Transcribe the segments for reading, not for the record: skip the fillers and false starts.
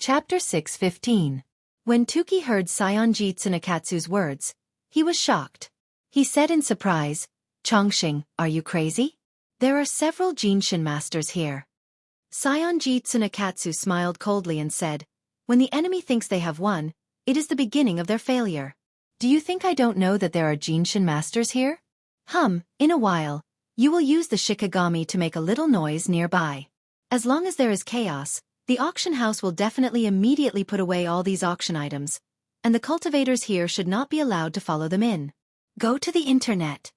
Chapter 6:15. When Xueqi heard Saionji Tsunekatsu's words, he was shocked. He said in surprise, "Chongqing, are you crazy? There are several Jinshin masters here." Saionji Tsunekatsu smiled coldly and said, "When the enemy thinks they have won, it is the beginning of their failure. Do you think I don't know that there are Jinshin masters here? In a while, you will use the Shikigami to make a little noise nearby. As long as there is chaos, the auction house will definitely immediately put away all these auction items, and the cultivators here should not be allowed to follow them in. Go to the internet.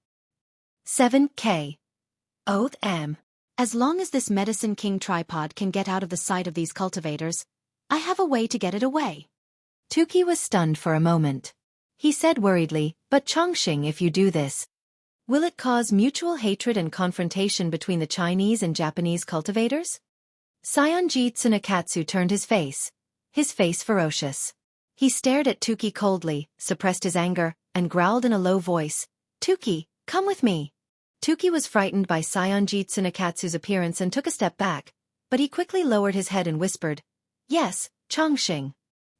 7K. Oath M. As long as this Medicine King tripod can get out of the sight of these cultivators, I have a way to get it away." Xueqi was stunned for a moment. He said worriedly, "But Chongqing, if you do this, will it cause mutual hatred and confrontation between the Chinese and Japanese cultivators?" Saionji Tsunekatsu turned his face ferocious. He stared at Xueqi coldly, suppressed his anger, and growled in a low voice, "Xueqi, come with me." Xueqi was frightened by Saionji Tsunekatsu's appearance and took a step back, but he quickly lowered his head and whispered, "Yes, Chongqing."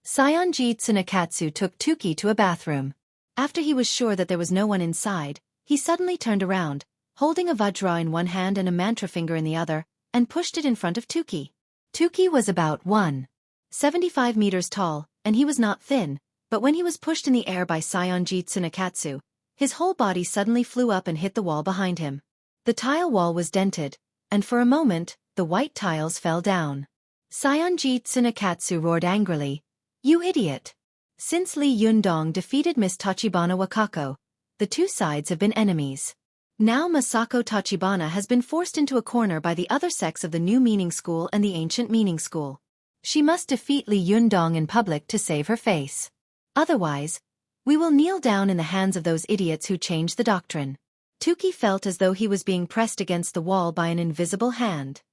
Saionji Tsunekatsu took Xueqi to a bathroom. After he was sure that there was no one inside, he suddenly turned around, holding a vajra in one hand and a mantra finger in the other, and pushed it in front of Xueqi. Xueqi was about 1.75 meters tall, and he was not thin, but when he was pushed in the air by Saionji Tsunekatsu, his whole body suddenly flew up and hit the wall behind him. The tile wall was dented, and for a moment, the white tiles fell down. Saionji Tsunekatsu roared angrily, "You idiot! Since Li Yundong defeated Miss Tachibana Wakako, the two sides have been enemies. Now Masako Tachibana has been forced into a corner by the other sects of the New Meaning School and the Ancient Meaning School. She must defeat Li Yundong in public to save her face. Otherwise, we will kneel down in the hands of those idiots who changed the doctrine." Xueqi felt as though he was being pressed against the wall by an invisible hand.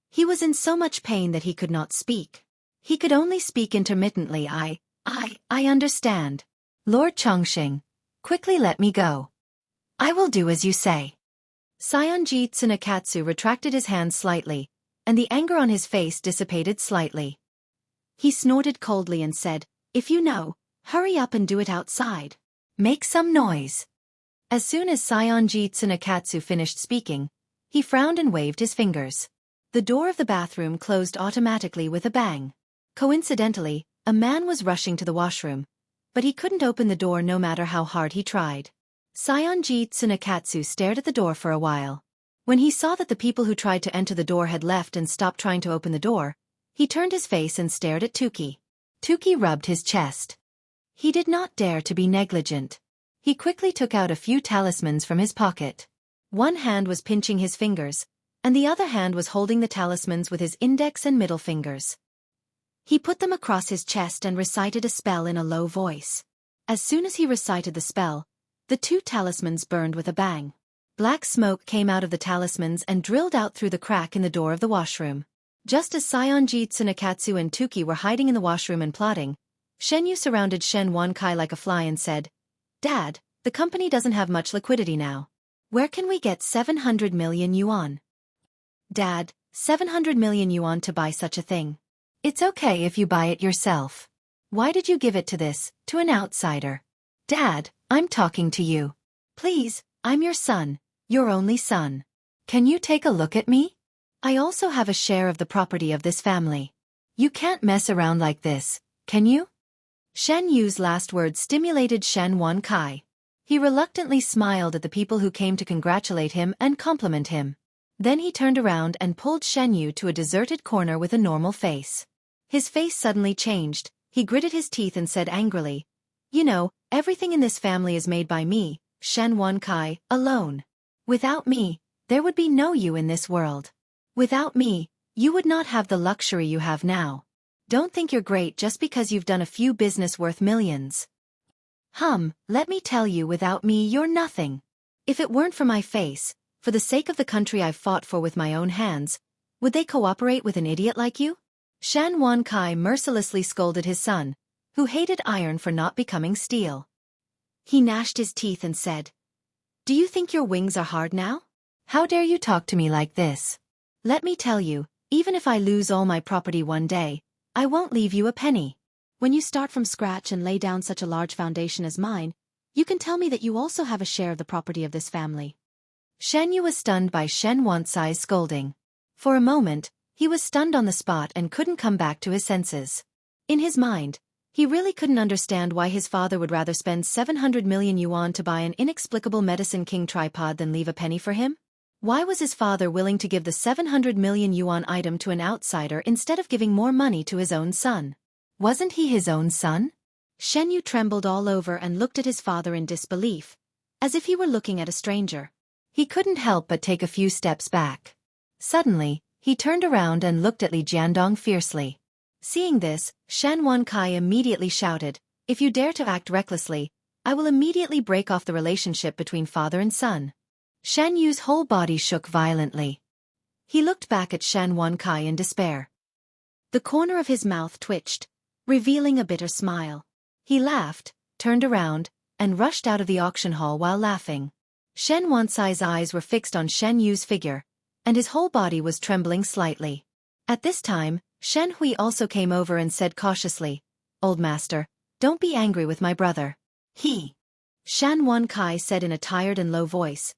He was in so much pain that he could not speak. He could only speak intermittently. I understand. Lord Chongqing, quickly let me go. I will do as you say." Saionji Tsunekatsu retracted his hand slightly, and the anger on his face dissipated slightly. He snorted coldly and said, "If you know, hurry up and do it outside. Make some noise." As soon as Saionji Tsunekatsu finished speaking, he frowned and waved his fingers. The door of the bathroom closed automatically with a bang. Coincidentally, a man was rushing to the washroom, but he couldn't open the door no matter how hard he tried. Saionji Tsunekatsu stared at the door for a while. When he saw that the people who tried to enter the door had left and stopped trying to open the door, he turned his face and stared at Xueqi. Xueqi rubbed his chest. He did not dare to be negligent. He quickly took out a few talismans from his pocket. One hand was pinching his fingers, and the other hand was holding the talismans with his index and middle fingers. He put them across his chest and recited a spell in a low voice. As soon as he recited the spell, the two talismans burned with a bang. Black smoke came out of the talismans and drilled out through the crack in the door of the washroom. Just as Saionji Tsunekatsu and Xueqi were hiding in the washroom and plotting, Shenyu surrounded Shen Wankai like a fly and said, "Dad, the company doesn't have much liquidity now. Where can we get 700 million yuan? Dad, 700 million yuan to buy such a thing? It's okay if you buy it yourself. Why did you give it to an outsider? Dad, I'm talking to you. Please, I'm your son, your only son. Can you take a look at me? I also have a share of the property of this family. You can't mess around like this, can you?" Shen Yu's last words stimulated Shen Wankai. He reluctantly smiled at the people who came to congratulate him and compliment him. Then he turned around and pulled Shen Yu to a deserted corner with a normal face. His face suddenly changed, he gritted his teeth and said angrily, "You know, everything in this family is made by me, Shen Wankai, alone. Without me, there would be no you in this world. Without me, you would not have the luxury you have now. Don't think you're great just because you've done a few business worth millions. Let me tell you, without me you're nothing. If it weren't for my face, for the sake of the country I've fought for with my own hands, would they cooperate with an idiot like you?" Shen Wankai mercilessly scolded his son, who hated iron for not becoming steel. He gnashed his teeth and said, "Do you think your wings are hard now? How dare you talk to me like this? Let me tell you, even if I lose all my property one day, I won't leave you a penny. When you start from scratch and lay down such a large foundation as mine, you can tell me that you also have a share of the property of this family. Shen Yu was stunned by Shen Wancai's scolding. For a moment, he was stunned on the spot and couldn't come back to his senses. In his mind, he really couldn't understand why his father would rather spend 700 million yuan to buy an inexplicable Medicine King tripod than leave a penny for him? Why was his father willing to give the 700 million yuan item to an outsider instead of giving more money to his own son? Wasn't he his own son? Shen Yu trembled all over and looked at his father in disbelief, as if he were looking at a stranger. He couldn't help but take a few steps back. Suddenly, he turned around and looked at Li Jiandong fiercely. Seeing this, Shen Wancai immediately shouted, "If you dare to act recklessly, I will immediately break off the relationship between father and son." Shen Yu's whole body shook violently. He looked back at Shen Wancai in despair. The corner of his mouth twitched, revealing a bitter smile. He laughed, turned around, and rushed out of the auction hall while laughing. Shen Wancai's eyes were fixed on Shen Yu's figure, and his whole body was trembling slightly. At this time, Shen Hui also came over and said cautiously, "Old master, don't be angry with my brother. Shen Wancai said in a tired and low voice,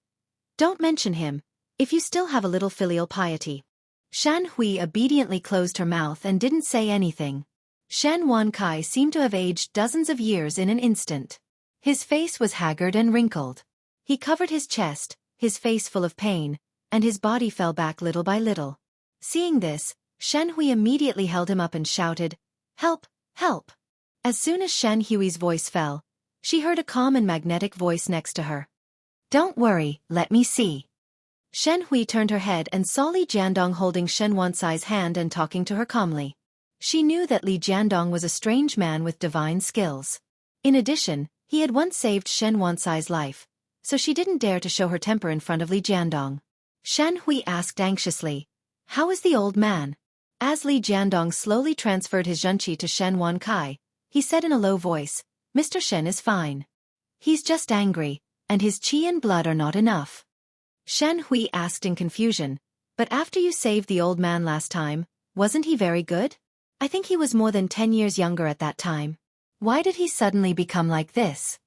"Don't mention him, if you still have a little filial piety." Shen Hui obediently closed her mouth and didn't say anything. Shen Wancai seemed to have aged dozens of years in an instant. His face was haggard and wrinkled. He covered his chest, his face full of pain, and his body fell back little by little. Seeing this, Shen Hui immediately held him up and shouted, "Help! Help!" As soon as Shen Hui's voice fell, she heard a calm and magnetic voice next to her. "Don't worry, let me see." Shen Hui turned her head and saw Li Jiandong holding Shen Wancai's hand and talking to her calmly. She knew that Li Jiandong was a strange man with divine skills. In addition, he had once saved Shen Wancai's life, so she didn't dare to show her temper in front of Li Jiandong. Shen Hui asked anxiously, "How is the old man?" As Li Jiandong slowly transferred his zhenqi to Shen Wancai, he said in a low voice, "Mr. Shen is fine. He's just angry, and his qi and blood are not enough." Shen Hui asked in confusion, "But after you saved the old man last time, wasn't he very good? I think he was more than 10 years younger at that time. Why did he suddenly become like this?"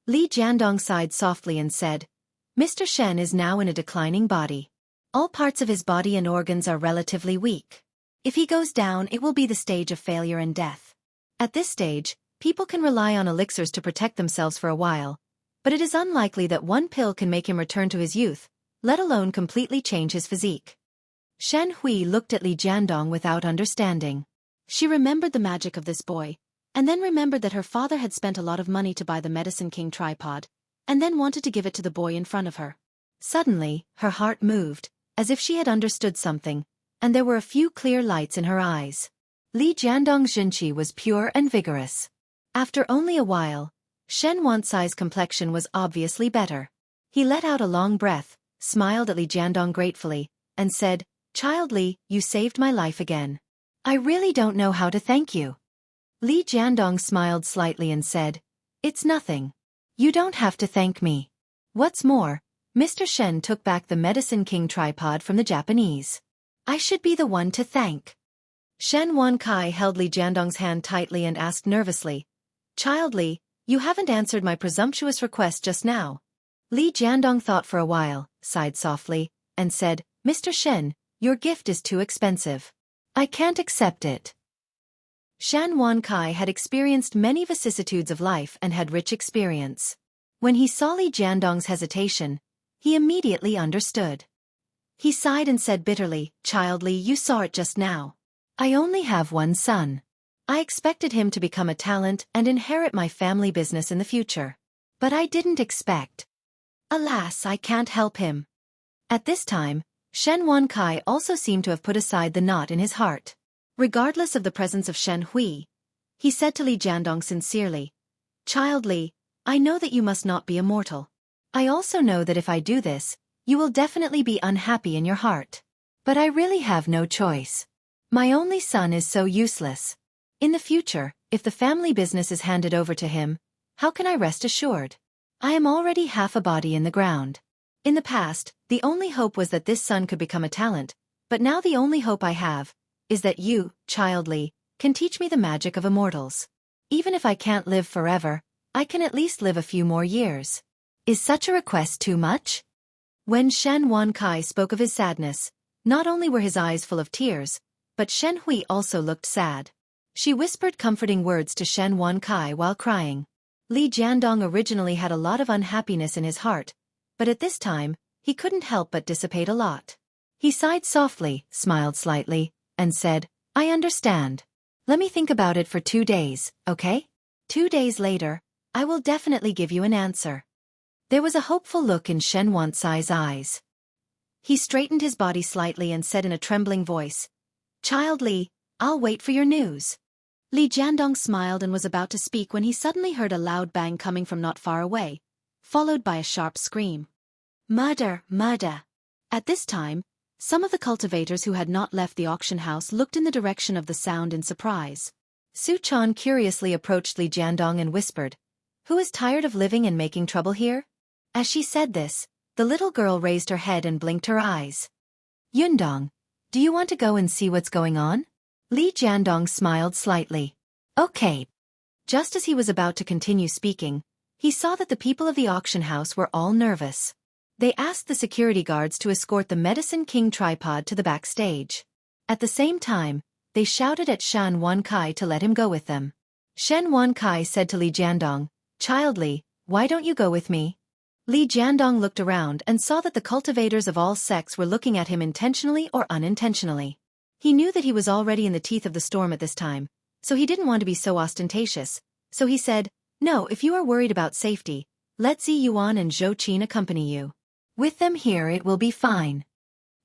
Li Jiandong sighed softly and said, "Mr. Shen is now in a declining body. All parts of his body and organs are relatively weak. If he goes down, it will be the stage of failure and death. At this stage, people can rely on elixirs to protect themselves for a while, but it is unlikely that one pill can make him return to his youth, let alone completely change his physique." Shen Hui looked at Li Jiandong without understanding. She remembered the magic of this boy, and then remembered that her father had spent a lot of money to buy the Medicine King tripod, and then wanted to give it to the boy in front of her. Suddenly, her heart moved, as if she had understood something, and there were a few clear lights in her eyes. Li Jiandong's zhenqi was pure and vigorous. After only a while, Shen Wancai's complexion was obviously better. He let out a long breath, smiled at Li Jiandong gratefully, and said, "Child Li, you saved my life again. I really don't know how to thank you." Li Jiandong smiled slightly and said, "It's nothing. You don't have to thank me. What's more, Mr. Shen took back the Medicine King tripod from the Japanese. I should be the one to thank." Shen Wancai held Li Jiandong's hand tightly and asked nervously, "Child Li, you haven't answered my presumptuous request just now." Li Jiandong thought for a while, sighed softly, and said, "Mr. Shen, your gift is too expensive. I can't accept it." Shen Wancai had experienced many vicissitudes of life and had rich experience. When he saw Li Jiandong's hesitation, he immediately understood. He sighed and said bitterly, "Child Li, you saw it just now. I only have one son. I expected him to become a talent and inherit my family business in the future. But I didn't expect. Alas, I can't help him." At this time, Shen Wancai also seemed to have put aside the knot in his heart. Regardless of the presence of Shen Hui, he said to Li Jiandong sincerely, "Child Li, I know that you must not be immortal. I also know that if I do this, you will definitely be unhappy in your heart. But I really have no choice. My only son is so useless. In the future, if the family business is handed over to him, how can I rest assured? I am already half a body in the ground. In the past, the only hope was that this son could become a talent, but now the only hope I have is that you, Child Li, can teach me the magic of immortals. Even if I can't live forever, I can at least live a few more years. Is such a request too much? When Shen Wankai spoke of his sadness, not only were his eyes full of tears, but Shen Hui also looked sad. She whispered comforting words to Shen Wankai while crying. Li Jiandong originally had a lot of unhappiness in his heart, but at this time, he couldn't help but dissipate a lot. He sighed softly, smiled slightly, and said, I understand. Let me think about it for 2 days, okay? 2 days later, I will definitely give you an answer. There was a hopeful look in Shen Wansai's eyes. He straightened his body slightly and said in a trembling voice, Child Li, I'll wait for your news. Li Jiandong smiled and was about to speak when he suddenly heard a loud bang coming from not far away, followed by a sharp scream. Murder, murder. At this time, some of the cultivators who had not left the auction house looked in the direction of the sound in surprise. Su Chan curiously approached Li Jiandong and whispered, Who is tired of living and making trouble here? As she said this, the little girl raised her head and blinked her eyes. Yundong, do you want to go and see what's going on? Li Jiandong smiled slightly. Okay. Just as he was about to continue speaking, he saw that the people of the auction house were all nervous. They asked the security guards to escort the Medicine King tripod to the backstage. At the same time, they shouted at Shen Wankai to let him go with them. Shen Wankai said to Li Jiandong, Child Li, why don't you go with me? Li Jiandong looked around and saw that the cultivators of all sects were looking at him intentionally or unintentionally. He knew that he was already in the teeth of the storm at this time, so he didn't want to be so ostentatious, so he said, No, if you are worried about safety, let Zi Yuan and Zhou Qin accompany you. With them here it will be fine.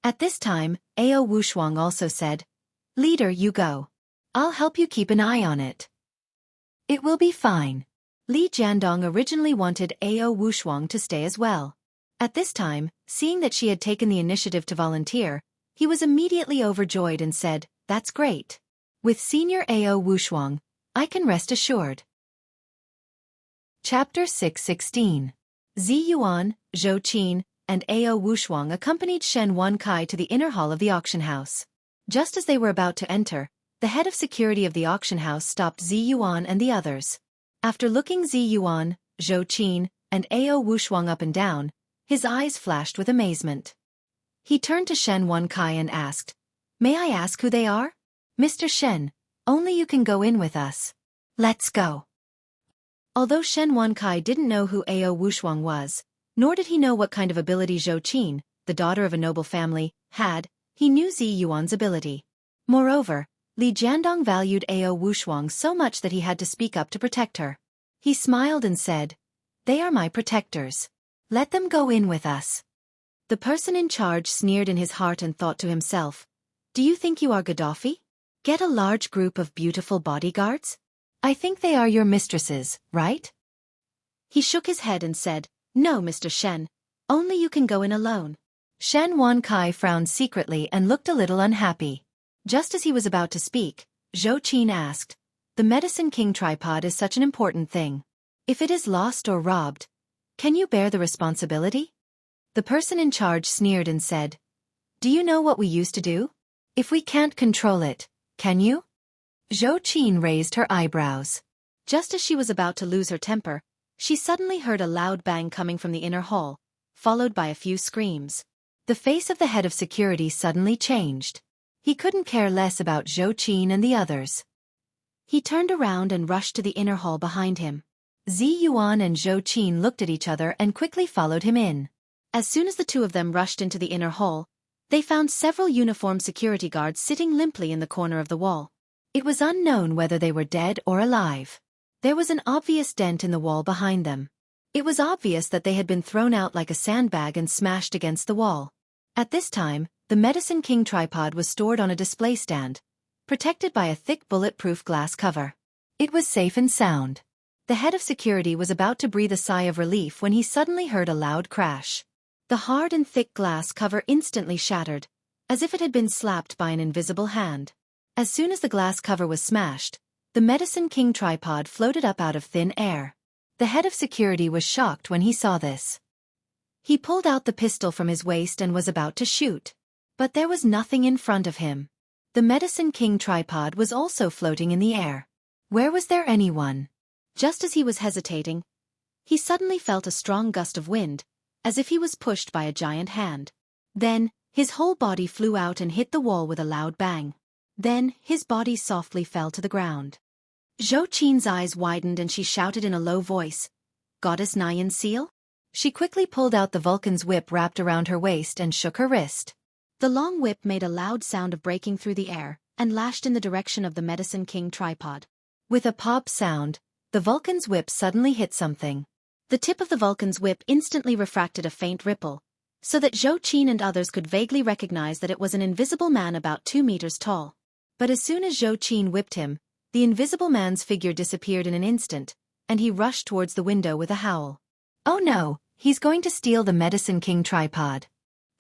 At this time, Ao Wushuang also said, Leader, you go. I'll help you keep an eye on it. It will be fine. Li Jiandong originally wanted Ao Wushuang to stay as well. At this time, seeing that she had taken the initiative to volunteer, he was immediately overjoyed and said, That's great. With Senior Ao Wushuang, I can rest assured. Chapter 616. Zi Yuan, Zhou Qin, and Ao Wushuang accompanied Shen Wankai to the inner hall of the auction house. Just as they were about to enter, the head of security of the auction house stopped Zi Yuan and the others. After looking Zi Yuan, Zhou Qin, and Ao Wushuang up and down, his eyes flashed with amazement. He turned to Shen Wankai and asked, May I ask who they are? Mr. Shen, only you can go in with us. Let's go. Although Shen Wankai didn't know who Ao Wushuang was, nor did he know what kind of ability Zhou Qin, the daughter of a noble family, had, he knew Zi Yuan's ability. Moreover, Li Jiandong valued Ao Wushuang so much that he had to speak up to protect her. He smiled and said, They are my protectors. Let them go in with us. The person in charge sneered in his heart and thought to himself, Do you think you are Gaddafi? Get a large group of beautiful bodyguards? I think they are your mistresses, right? He shook his head and said, No, Mr. Shen, only you can go in alone. Shen Wankai frowned secretly and looked a little unhappy. Just as he was about to speak, Zhou Qin asked, The Medicine King tripod is such an important thing. If it is lost or robbed, can you bear the responsibility? The person in charge sneered and said, Do you know what we used to do? If we can't control it, can you? Zhou Qin raised her eyebrows. Just as she was about to lose her temper, she suddenly heard a loud bang coming from the inner hall, followed by a few screams. The face of the head of security suddenly changed. He couldn't care less about Zhou Qin and the others. He turned around and rushed to the inner hall behind him. Zi Yuan and Zhou Qin looked at each other and quickly followed him in. As soon as the two of them rushed into the inner hall, they found several uniformed security guards sitting limply in the corner of the wall. It was unknown whether they were dead or alive. There was an obvious dent in the wall behind them. It was obvious that they had been thrown out like a sandbag and smashed against the wall. At this time, the Medicine King tripod was stored on a display stand, protected by a thick bulletproof glass cover. It was safe and sound. The head of security was about to breathe a sigh of relief when he suddenly heard a loud crash. The hard and thick glass cover instantly shattered, as if it had been slapped by an invisible hand. As soon as the glass cover was smashed, the Medicine King tripod floated up out of thin air. The head of security was shocked when he saw this. He pulled out the pistol from his waist and was about to shoot. But there was nothing in front of him. The Medicine King tripod was also floating in the air. Where was there anyone? Just as he was hesitating, he suddenly felt a strong gust of wind, as if he was pushed by a giant hand. Then, his whole body flew out and hit the wall with a loud bang. Then, his body softly fell to the ground. Xueqi's eyes widened and she shouted in a low voice, "Goddess Nyan Seal?" She quickly pulled out the Vulcan's whip wrapped around her waist and shook her wrist. The long whip made a loud sound of breaking through the air, and lashed in the direction of the Medicine King tripod. With a pop sound, the Vulcan's whip suddenly hit something. The tip of the Vulcan's whip instantly refracted a faint ripple, so that Xueqi and others could vaguely recognize that it was an invisible man about 2 meters tall. But as soon as Xueqi whipped him, the invisible man's figure disappeared in an instant, and he rushed towards the window with a howl. "Oh no, he's going to steal the Medicine King tripod."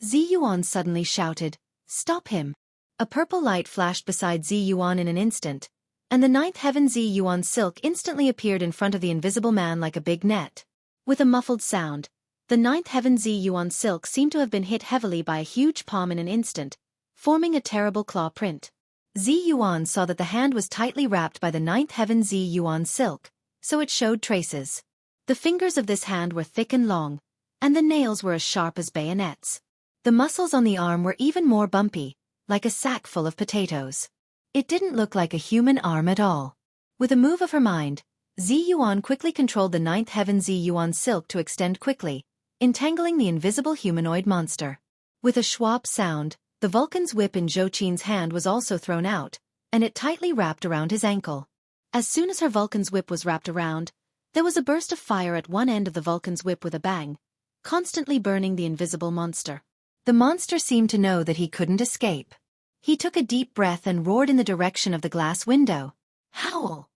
Ziyuan suddenly shouted, "Stop him!" A purple light flashed beside Ziyuan in an instant, and the ninth heaven Ziyuan silk instantly appeared in front of the invisible man like a big net. With a muffled sound, the ninth heaven Ziyuan silk seemed to have been hit heavily by a huge palm in an instant, forming a terrible claw print. Ziyuan saw that the hand was tightly wrapped by the ninth heaven Ziyuan silk, so it showed traces. The fingers of this hand were thick and long, and the nails were as sharp as bayonets. The muscles on the arm were even more bumpy, like a sack full of potatoes. It didn't look like a human arm at all. With a move of her mind, Ziyuan quickly controlled the ninth heaven Ziyuan silk to extend quickly, entangling the invisible humanoid monster. With a schwab sound, the Vulcan's whip in Xueqi's hand was also thrown out, and it tightly wrapped around his ankle. As soon as her Vulcan's whip was wrapped around, there was a burst of fire at one end of the Vulcan's whip with a bang, constantly burning the invisible monster. The monster seemed to know that he couldn't escape. He took a deep breath and roared in the direction of the glass window. "Howl!"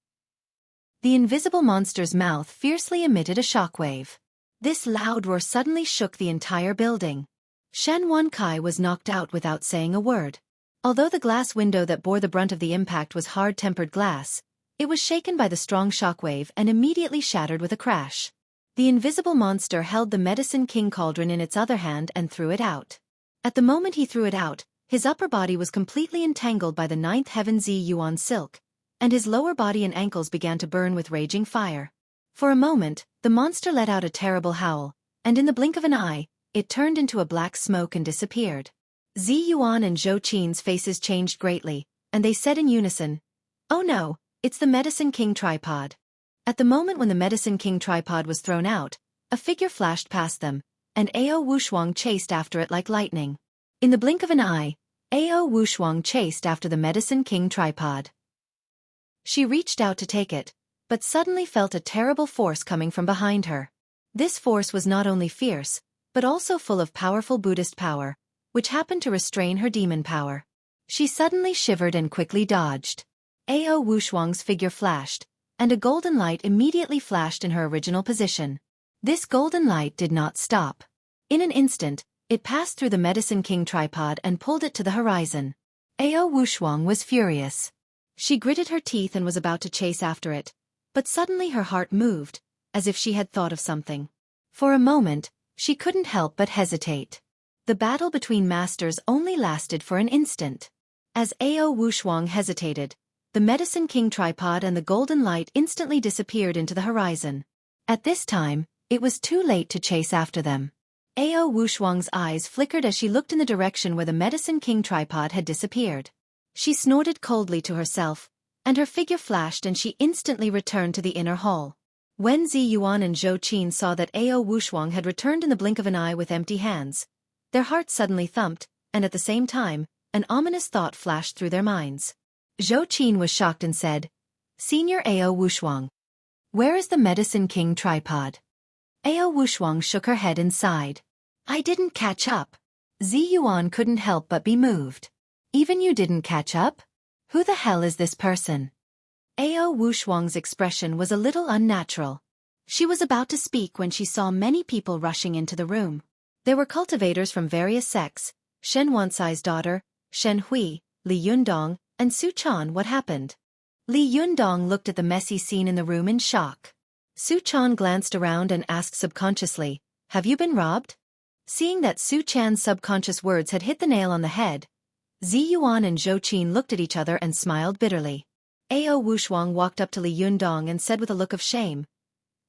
The invisible monster's mouth fiercely emitted a shockwave. This loud roar suddenly shook the entire building. Shen Wankai was knocked out without saying a word. Although the glass window that bore the brunt of the impact was hard-tempered glass, it was shaken by the strong shockwave and immediately shattered with a crash. The invisible monster held the Medicine King cauldron in its other hand and threw it out. At the moment he threw it out, his upper body was completely entangled by the ninth heaven Ziyuan silk, and his lower body and ankles began to burn with raging fire. For a moment, the monster let out a terrible howl, and in the blink of an eye, it turned into a black smoke and disappeared. Ziyuan and Xueqi's faces changed greatly, and they said in unison, "Oh no, it's the Medicine King tripod." At the moment when the Medicine King tripod was thrown out, a figure flashed past them, and Ao Wushuang chased after it like lightning. In the blink of an eye, Ao Wushuang chased after the Medicine King tripod. She reached out to take it, but suddenly felt a terrible force coming from behind her. This force was not only fierce, but also full of powerful Buddhist power, which happened to restrain her demon power. She suddenly shivered and quickly dodged. Ao Wushuang's figure flashed, and a golden light immediately flashed in her original position. This golden light did not stop. In an instant, it passed through the Medicine King tripod and pulled it to the horizon. Ao Wushuang was furious. She gritted her teeth and was about to chase after it, but suddenly her heart moved, as if she had thought of something. For a moment, she couldn't help but hesitate. The battle between masters only lasted for an instant. As Ao Wushuang hesitated, the Medicine King tripod and the golden light instantly disappeared into the horizon. At this time, it was too late to chase after them. Ao Wushuang's eyes flickered as she looked in the direction where the Medicine King tripod had disappeared. She snorted coldly to herself, and her figure flashed and she instantly returned to the inner hall. When Ziyuan and Xueqi saw that Ao Wushuang had returned in the blink of an eye with empty hands, their hearts suddenly thumped, and at the same time, an ominous thought flashed through their minds. Xueqi was shocked and said, "Senior Ao Wushuang, where is the Medicine King tripod?" Ao Wushuang shook her head and sighed. "I didn't catch up." Ziyuan couldn't help but be moved. "Even you didn't catch up? Who the hell is this person?" Ao Wushuang's expression was a little unnatural. She was about to speak when she saw many people rushing into the room. There were cultivators from various sects, Shen Wansai's daughter, Shen Hui, Li Yundong, and Su Chan. What happened? Li Yundong looked at the messy scene in the room in shock. Su Chan glanced around and asked subconsciously, "Have you been robbed?" Seeing that Su Chan's subconscious words had hit the nail on the head, Zi Yuan and Zhou Qin looked at each other and smiled bitterly. Ao Wushuang walked up to Li Yundong and said with a look of shame,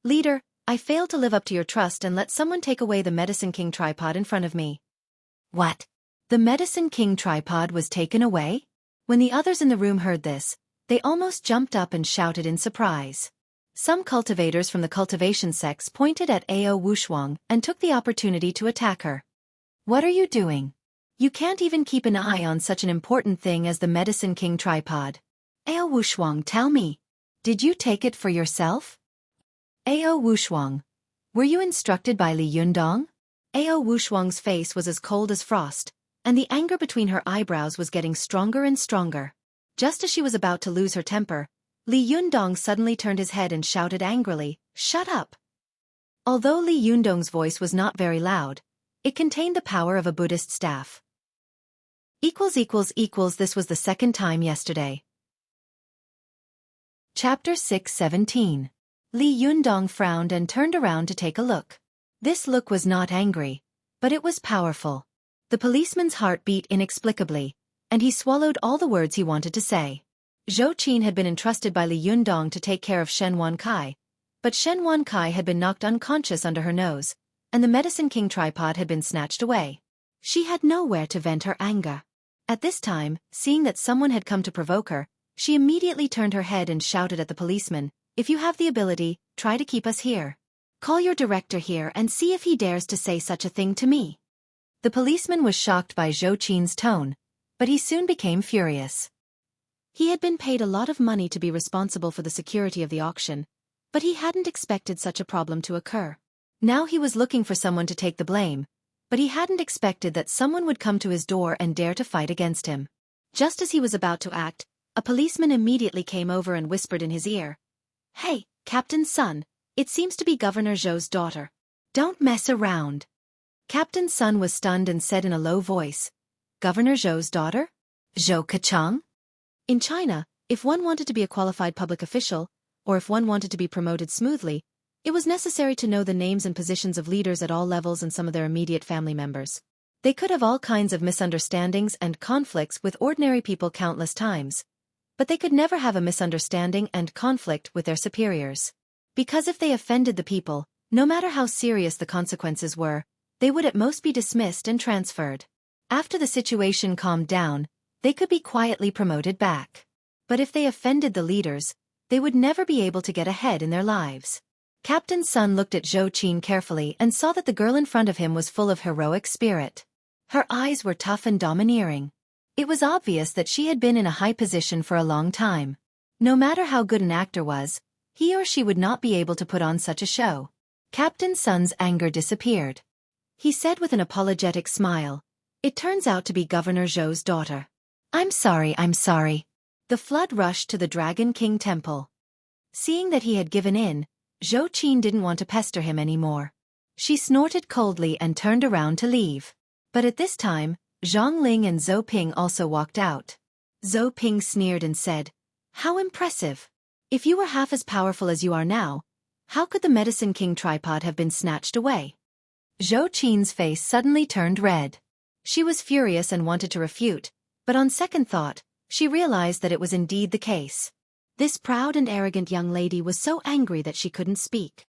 "Leader, I failed to live up to your trust and let someone take away the Medicine King tripod in front of me." What? The Medicine King tripod was taken away? When the others in the room heard this, they almost jumped up and shouted in surprise. Some cultivators from the cultivation sects pointed at Ao Wushuang and took the opportunity to attack her. "What are you doing? You can't even keep an eye on such an important thing as the Medicine King tripod. Ao Wushuang, tell me, did you take it for yourself?" Ao Wushuang, were you instructed by Li Yundong? Ao Wushuang's face was as cold as frost, and the anger between her eyebrows was getting stronger and stronger. Just as she was about to lose her temper, Li Yundong suddenly turned his head and shouted angrily, "Shut up!" Although Li Yundong's voice was not very loud, it contained the power of a Buddhist staff. This was the second time yesterday. Chapter 6:17. Li Yundong frowned and turned around to take a look. This look was not angry, but it was powerful. The policeman's heart beat inexplicably, and he swallowed all the words he wanted to say. Zhou Qin had been entrusted by Li Yundong to take care of Shen Wankai, but Shen Wankai had been knocked unconscious under her nose, and the Medicine King tripod had been snatched away. She had nowhere to vent her anger. At this time, seeing that someone had come to provoke her, she immediately turned her head and shouted at the policeman, "If you have the ability, try to keep us here. Call your director here and see if he dares to say such a thing to me." The policeman was shocked by Zhou Qin's tone, but he soon became furious. He had been paid a lot of money to be responsible for the security of the auction, but he hadn't expected such a problem to occur. Now he was looking for someone to take the blame, but he hadn't expected that someone would come to his door and dare to fight against him. Just as he was about to act, a policeman immediately came over and whispered in his ear, "Hey, Captain Sun, it seems to be Governor Zhou's daughter. Don't mess around." Captain Sun was stunned and said in a low voice, "Governor Zhou's daughter? Zhou Kachang?" In China, if one wanted to be a qualified public official, or if one wanted to be promoted smoothly, it was necessary to know the names and positions of leaders at all levels and some of their immediate family members. They could have all kinds of misunderstandings and conflicts with ordinary people countless times, but they could never have a misunderstanding and conflict with their superiors. Because if they offended the people, no matter how serious the consequences were, they would at most be dismissed and transferred. After the situation calmed down, they could be quietly promoted back. But if they offended the leaders, they would never be able to get ahead in their lives. Captain Sun looked at Zhou Qin carefully and saw that the girl in front of him was full of heroic spirit. Her eyes were tough and domineering. It was obvious that she had been in a high position for a long time. No matter how good an actor was, he or she would not be able to put on such a show. Captain Sun's anger disappeared. He said with an apologetic smile, "It turns out to be Governor Zhou's daughter. I'm sorry. The flood rushed to the Dragon King Temple. Seeing that he had given in, Zhou Qin didn't want to pester him anymore. She snorted coldly and turned around to leave. But at this time, Zhang Ling and Zhou Ping also walked out. Zhou Ping sneered and said, "How impressive. If you were half as powerful as you are now, how could the Medicine King tripod have been snatched away?" Zhou Qin's face suddenly turned red. She was furious and wanted to refute, but on second thought, she realized that it was indeed the case. This proud and arrogant young lady was so angry that she couldn't speak.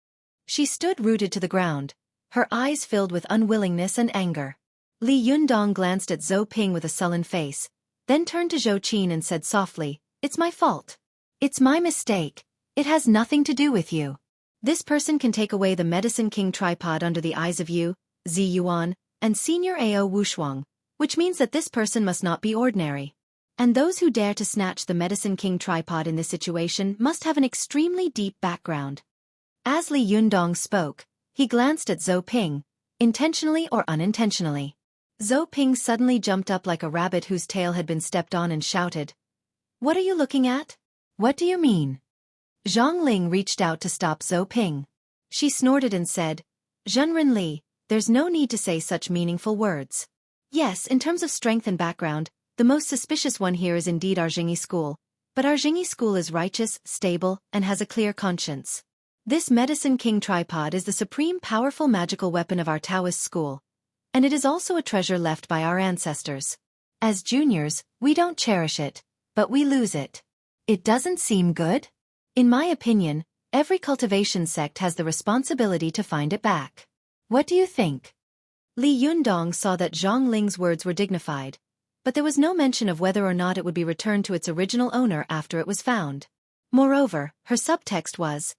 She stood rooted to the ground, her eyes filled with unwillingness and anger. Li Yundong glanced at Zhou Ping with a sullen face, then turned to Zhou Qin and said softly, "It's my fault. It's my mistake. It has nothing to do with you. This person can take away the Medicine King tripod under the eyes of you, Zi Yuan, and Senior Ao Wushuang, which means that this person must not be ordinary. And those who dare to snatch the Medicine King tripod in this situation must have an extremely deep background." As Li Yundong spoke, he glanced at Zhou Ping, intentionally or unintentionally. Zhou Ping suddenly jumped up like a rabbit whose tail had been stepped on and shouted, "What are you looking at? What do you mean?" Zhang Ling reached out to stop Zhou Ping. She snorted and said, "Zhenren Li, there's no need to say such meaningful words. Yes, in terms of strength and background, the most suspicious one here is indeed our Xueqi school, but our Xueqi school is righteous, stable, and has a clear conscience. This Medicine King tripod is the supreme powerful magical weapon of our Taoist school, and it is also a treasure left by our ancestors. As juniors, we don't cherish it, but we lose it. It doesn't seem good? In my opinion, every cultivation sect has the responsibility to find it back. What do you think? Li Yundong saw that Zhang Ling's words were dignified, but there was no mention of whether or not it would be returned to its original owner after it was found. Moreover, her subtext was,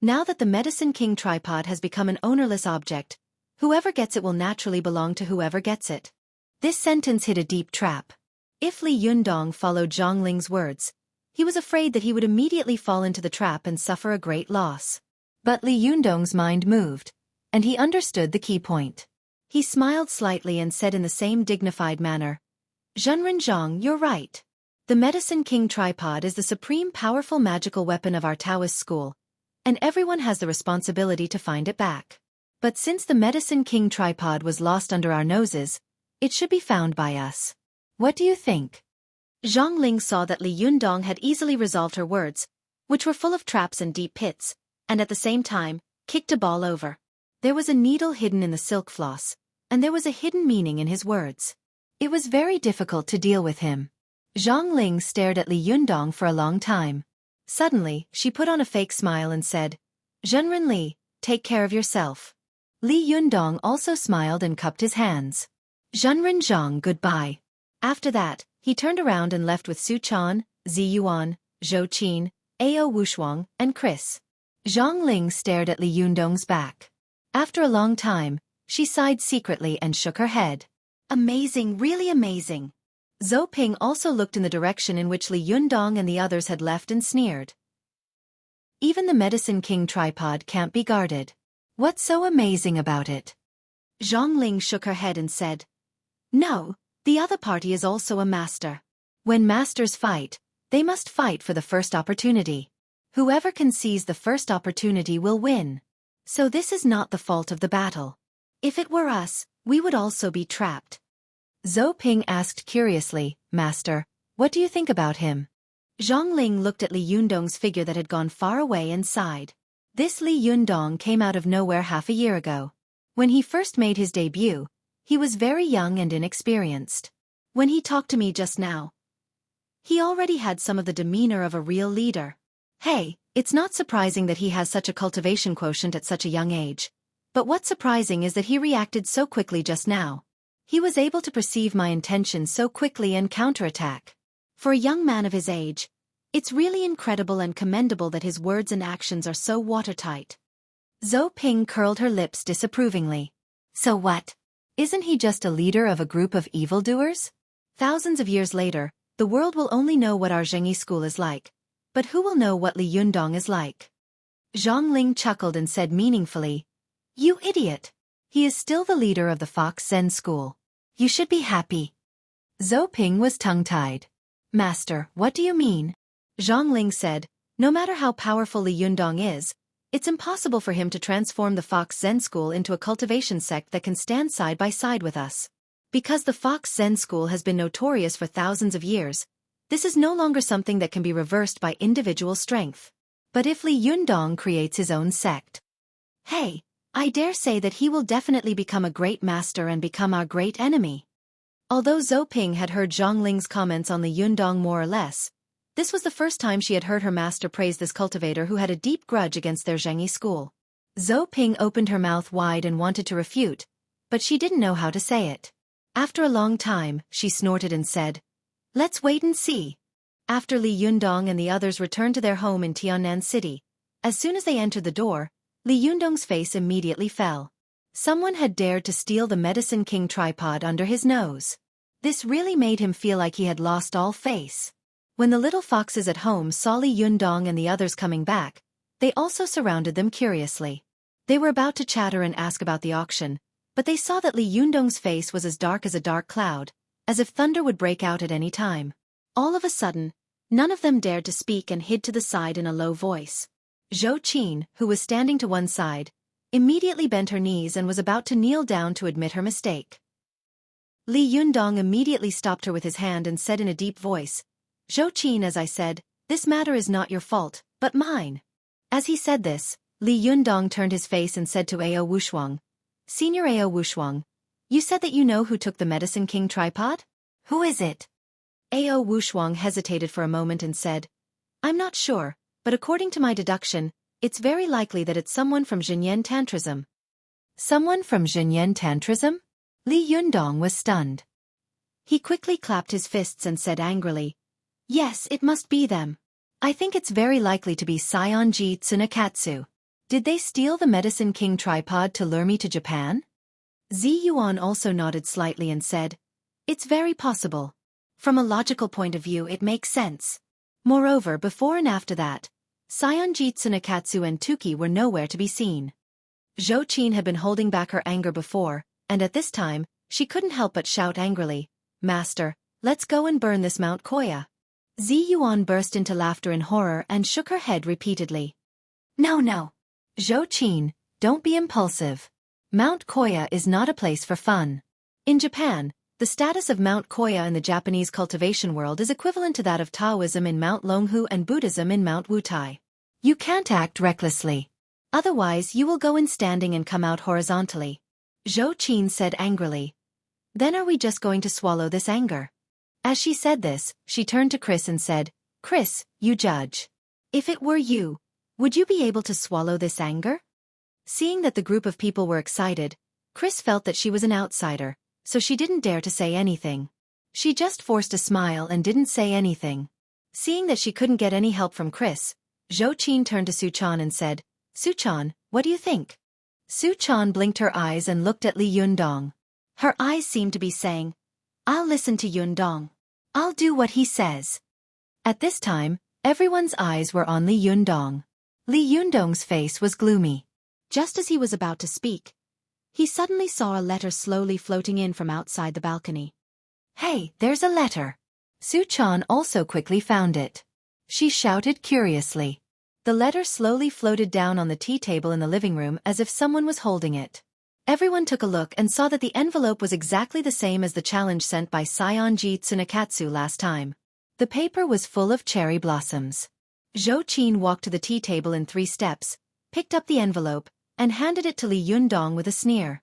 now that the Medicine King tripod has become an ownerless object, whoever gets it will naturally belong to whoever gets it. This sentence hit a deep trap. If Li Yundong followed Zhang Ling's words, he was afraid that he would immediately fall into the trap and suffer a great loss. But Li Yundong's mind moved, and he understood the key point. He smiled slightly and said in the same dignified manner, Zhenren Zhang, you're right. The Medicine King tripod is the supreme powerful magical weapon of our Taoist school, and everyone has the responsibility to find it back. But since the Medicine King tripod was lost under our noses, it should be found by us. What do you think? Zhang Ling saw that Li Yundong had easily resolved her words, which were full of traps and deep pits, and at the same time, kicked a ball over. There was a needle hidden in the silk floss, and there was a hidden meaning in his words. It was very difficult to deal with him. Zhang Ling stared at Li Yundong for a long time. Suddenly, she put on a fake smile and said, Zhenren Li, take care of yourself. Li Yundong also smiled and cupped his hands. Zhenren Zhang, goodbye. After that, he turned around and left with Su Chan, Zi Yuan, Zhou Qin, Ao Wushuang, and Chris. Zhang Ling stared at Li Yundong's back. After a long time, she sighed secretly and shook her head. Amazing, really amazing. Zhou Ping also looked in the direction in which Li Yundong and the others had left and sneered. Even the Medicine King tripod can't be guarded. What's so amazing about it? Zhang Ling shook her head and said, No, the other party is also a master. When masters fight, they must fight for the first opportunity. Whoever can seize the first opportunity will win. So this is not the fault of the battle. If it were us, we would also be trapped. Zhou Ping asked curiously, Master, what do you think about him? Zhang Ling looked at Li Yundong's figure that had gone far away and sighed. This Li Yundong came out of nowhere half a year ago. When he first made his debut, he was very young and inexperienced. When he talked to me just now, he already had some of the demeanor of a real leader. Hey, it's not surprising that he has such a cultivation quotient at such a young age. But what's surprising is that he reacted so quickly just now. He was able to perceive my intention so quickly and counterattack. For a young man of his age, it's really incredible and commendable that his words and actions are so watertight. Zhou Ping curled her lips disapprovingly. So what? Isn't he just a leader of a group of evildoers? Thousands of years later, the world will only know what our Zhengyi school is like. But who will know what Li Yundong is like? Zhang Ling chuckled and said meaningfully, You idiot! He is still the leader of the Fox Zen school. You should be happy. Zhou Ping was tongue-tied. Master, what do you mean? Zhang Ling said, No matter how powerful Li Yundong is, it's impossible for him to transform the Fox Zen school into a cultivation sect that can stand side by side with us. Because the Fox Zen school has been notorious for thousands of years, this is no longer something that can be reversed by individual strength. But if Li Yundong creates his own sect, hey, I dare say that he will definitely become a great master and become our great enemy. Although Zhou Ping had heard Zhang Ling's comments on Li Yundong more or less, this was the first time she had heard her master praise this cultivator who had a deep grudge against their Zhengyi school. Zhou Ping opened her mouth wide and wanted to refute, but she didn't know how to say it. After a long time, she snorted and said, Let's wait and see. After Li Yundong and the others returned to their home in Tiannan City, as soon as they entered the door, Li Yundong's face immediately fell. Someone had dared to steal the Medicine King tripod under his nose. This really made him feel like he had lost all face. When the little foxes at home saw Li Yundong and the others coming back, they also surrounded them curiously. They were about to chatter and ask about the auction, but they saw that Li Yundong's face was as dark as a dark cloud, as if thunder would break out at any time. All of a sudden, none of them dared to speak and hid to the side in a low voice. Zhou Qin, who was standing to one side, immediately bent her knees and was about to kneel down to admit her mistake. Li Yundong immediately stopped her with his hand and said in a deep voice, Zhou Qin, as I said, this matter is not your fault, but mine. As he said this, Li Yundong turned his face and said to Ao Wushuang, Senior Ao Wushuang, you said that you know who took the Medicine King tripod? Who is it? Ao Wushuang hesitated for a moment and said, I'm not sure, but according to my deduction, it's very likely that it's someone from Xinyan Tantrism. Someone from Xinyan Tantrism? Li Yundong was stunned. He quickly clapped his fists and said angrily, Yes, it must be them. I think it's very likely to be Saionji Tsunakatsu. Did they steal the Medicine King tripod to lure me to Japan? Zi Yuan also nodded slightly and said, It's very possible. From a logical point of view it makes sense. Moreover, before and after that, Saionji Tsunakatsu and Tuki were nowhere to be seen. Zhou Qin had been holding back her anger before, and at this time, she couldn't help but shout angrily, Master, let's go and burn this Mount Koya. Zi Yuan burst into laughter in horror and shook her head repeatedly. No. Zhou Qin, don't be impulsive. Mount Koya is not a place for fun. In Japan, the status of Mount Koya in the Japanese cultivation world is equivalent to that of Taoism in Mount Longhu and Buddhism in Mount Wutai. You can't act recklessly. Otherwise you will go in standing and come out horizontally. Zhou Qin said angrily. Then are we just going to swallow this anger? As she said this, she turned to Chris and said, Chris, you judge. If it were you, would you be able to swallow this anger? Seeing that the group of people were excited, Chris felt that she was an outsider, so she didn't dare to say anything. She just forced a smile and didn't say anything. Seeing that she couldn't get any help from Chris, Zhou Qin turned to Su Chan and said, Su Chan, what do you think? Su Chan blinked her eyes and looked at Li Yundong. Her eyes seemed to be saying, I'll listen to Yundong. I'll do what he says. At this time, everyone's eyes were on Li Yundong. Li Yundong's face was gloomy. Just as he was about to speak, he suddenly saw a letter slowly floating in from outside the balcony. Hey, there's a letter. Su Chan also quickly found it. She shouted curiously. The letter slowly floated down on the tea table in the living room as if someone was holding it. Everyone took a look and saw that the envelope was exactly the same as the challenge sent by Saionji Tsunakatsu last time. The paper was full of cherry blossoms. Zhou Qin walked to the tea table in 3 steps, picked up the envelope, and handed it to Li Yundong with a sneer.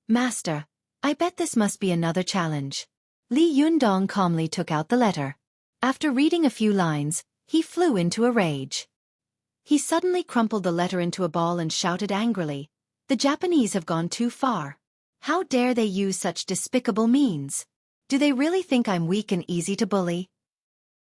Master, I bet this must be another challenge. Li Yundong calmly took out the letter. After reading a few lines, he flew into a rage. He suddenly crumpled the letter into a ball and shouted angrily, The Japanese have gone too far. How dare they use such despicable means? Do they really think I'm weak and easy to bully?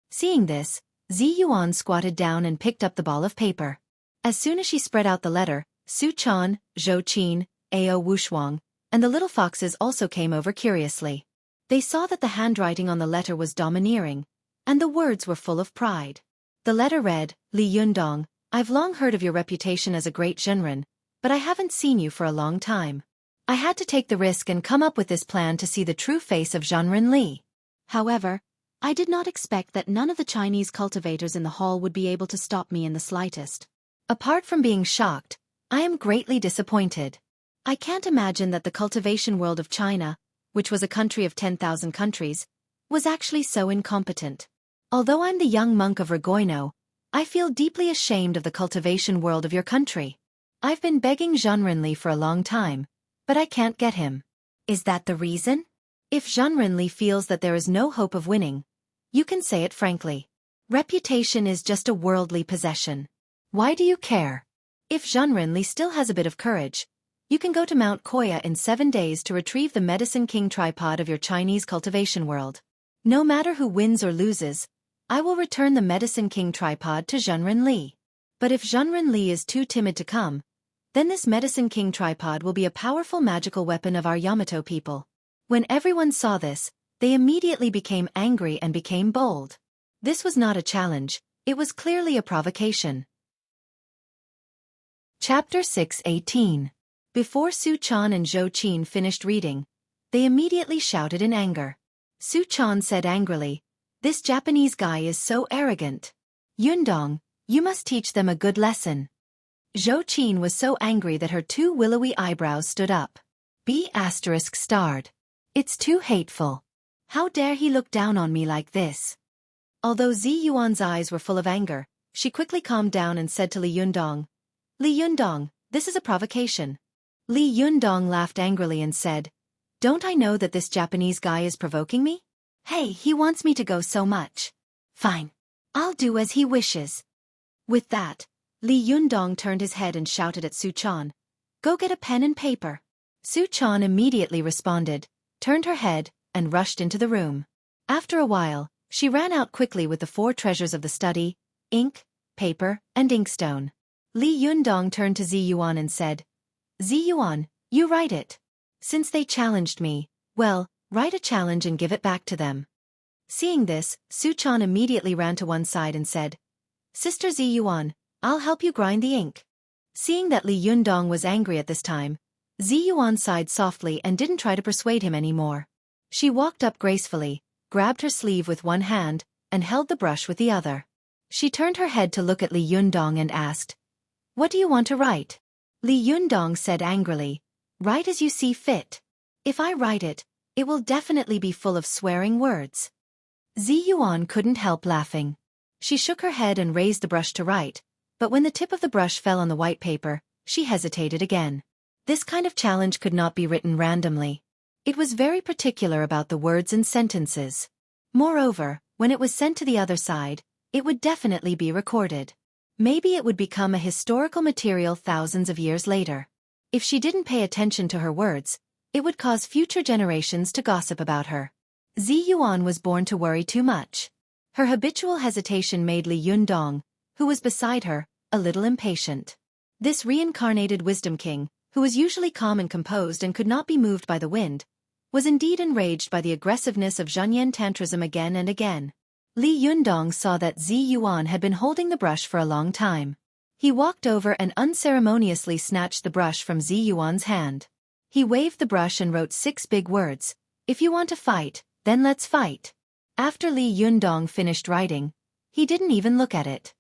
Seeing this, Zi Yuan squatted down and picked up the ball of paper. As soon as she spread out the letter, Su Chan, Zhou Qin, Ao Wushuang, and the little foxes also came over curiously. They saw that the handwriting on the letter was domineering, and the words were full of pride. The letter read, Li Yundong, I've long heard of your reputation as a great Zhenren, but I haven't seen you for a long time. I had to take the risk and come up with this plan to see the true face of Zhenren Li. However, I did not expect that none of the Chinese cultivators in the hall would be able to stop me in the slightest. Apart from being shocked, I am greatly disappointed. I can't imagine that the cultivation world of China, which was a country of 10,000 countries, was actually so incompetent. Although I'm the young monk of Regoino, I feel deeply ashamed of the cultivation world of your country. I've been begging Zhenren Li for a long time, but I can't get him. Is that the reason? If Zhenren Li feels that there is no hope of winning, you can say it frankly. Reputation is just a worldly possession. Why do you care? If Zhenren Li still has a bit of courage, you can go to Mount Koya in 7 days to retrieve the Medicine King tripod of your Chinese cultivation world. No matter who wins or loses, I will return the Medicine King tripod to Zhenren Li. But if Zhenren Li is too timid to come, then this Medicine King tripod will be a powerful magical weapon of our Yamato people. When everyone saw this, they immediately became angry and became bold. This was not a challenge, it was clearly a provocation. Chapter 6:18. Before Su Chan and Zhou Qin finished reading, they immediately shouted in anger. Su Chan said angrily, This Japanese guy is so arrogant. Yundong, you must teach them a good lesson. Zhou Qin was so angry that her 2 willowy eyebrows stood up. B****. It's too hateful. How dare he look down on me like this? Although Zi Yuan's eyes were full of anger, she quickly calmed down and said to Li Yundong, Li Yundong, this is a provocation. Li Yundong laughed angrily and said, Don't I know that this Japanese guy is provoking me? Hey, he wants me to go so much. Fine. I'll do as he wishes. With that, Li Yundong turned his head and shouted at Su Chan, "Go get a pen and paper." Su Chan immediately responded, turned her head, and rushed into the room. After a while, she ran out quickly with the 4 treasures of the study: ink, paper, and inkstone. Li Yundong turned to Zi Yuan and said, "Zi Yuan, you write it. Since they challenged me, well, write a challenge and give it back to them." Seeing this, Su Chan immediately ran to one side and said, "Sister Zi Yuan, I'll help you grind the ink." Seeing that Li Yundong was angry at this time, Zi Yuan sighed softly and didn't try to persuade him anymore. She walked up gracefully, grabbed her sleeve with one hand, and held the brush with the other. She turned her head to look at Li Yundong and asked, "What do you want to write?" Li Yundong said angrily, "Write as you see fit. If I write it, it will definitely be full of swearing words." Zi Yuan couldn't help laughing. She shook her head and raised the brush to write, but when the tip of the brush fell on the white paper, she hesitated again. This kind of challenge could not be written randomly. It was very particular about the words and sentences. Moreover, when it was sent to the other side, it would definitely be recorded. Maybe it would become a historical material thousands of years later. If she didn't pay attention to her words, it would cause future generations to gossip about her. Zi Yuan was born to worry too much. Her habitual hesitation made Li Yundong, who was beside her, a little impatient. This reincarnated wisdom king, who was usually calm and composed and could not be moved by the wind, was indeed enraged by the aggressiveness of Zhonyan tantrism again and again. Li Yundong saw that Zi Yuan had been holding the brush for a long time. He walked over and unceremoniously snatched the brush from Zi Yuan's hand. He waved the brush and wrote 6 big words, "If you want to fight, then let's fight." After Li Yundong finished writing, he didn't even look at it.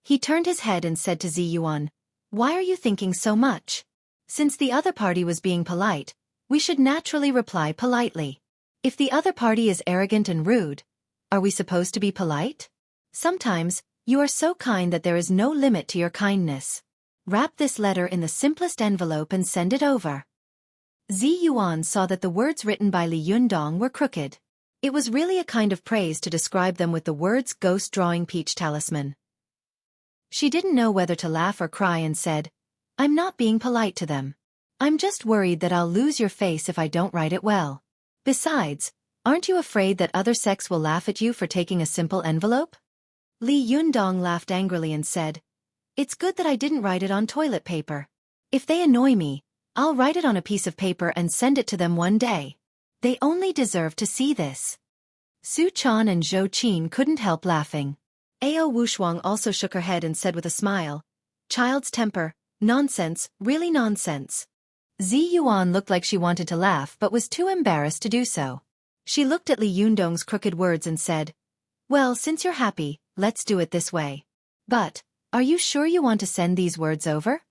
He turned his head and said to Zi Yuan, "Why are you thinking so much? Since the other party was being polite, we should naturally reply politely. If the other party is arrogant and rude, are we supposed to be polite? Sometimes, you are so kind that there is no limit to your kindness. Wrap this letter in the simplest envelope and send it over." Zi Yuan saw that the words written by Li Yundong were crooked. It was really a kind of praise to describe them with the words "ghost drawing peach talisman." She didn't know whether to laugh or cry and said, "I'm not being polite to them. I'm just worried that I'll lose your face if I don't write it well. Besides, aren't you afraid that other sects will laugh at you for taking a simple envelope?" Li Yundong laughed angrily and said, "It's good that I didn't write it on toilet paper. If they annoy me, I'll write it on a piece of paper and send it to them one day. They only deserve to see this." Su Chan and Zhou Qin couldn't help laughing. Ao Wushuang also shook her head and said with a smile, "Child's temper, nonsense, really nonsense." Zi Yuan looked like she wanted to laugh but was too embarrassed to do so. She looked at Li Yundong's crooked words and said, "Well, since you're happy, let's do it this way. But, are you sure you want to send these words over?"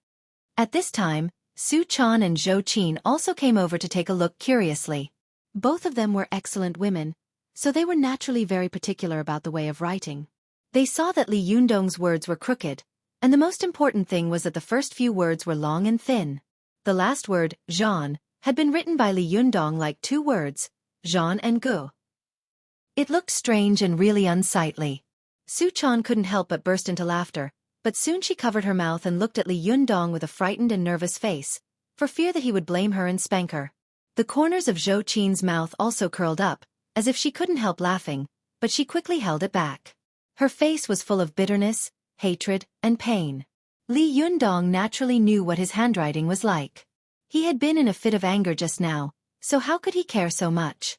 At this time, Su Chan and Zhou Qin also came over to take a look curiously. Both of them were excellent women, so they were naturally very particular about the way of writing. They saw that Li Yundong's words were crooked, and the most important thing was that the first few words were long and thin. The last word, Zhan, had been written by Li Yundong like 2 words, Zhan and Gu. It looked strange and really unsightly. Su Chan couldn't help but burst into laughter, but soon she covered her mouth and looked at Li Yundong with a frightened and nervous face, for fear that he would blame her and spank her. The corners of Zhou Qin's mouth also curled up, as if she couldn't help laughing, but she quickly held it back. Her face was full of bitterness, hatred, and pain. Li Yundong naturally knew what his handwriting was like. He had been in a fit of anger just now, so how could he care so much?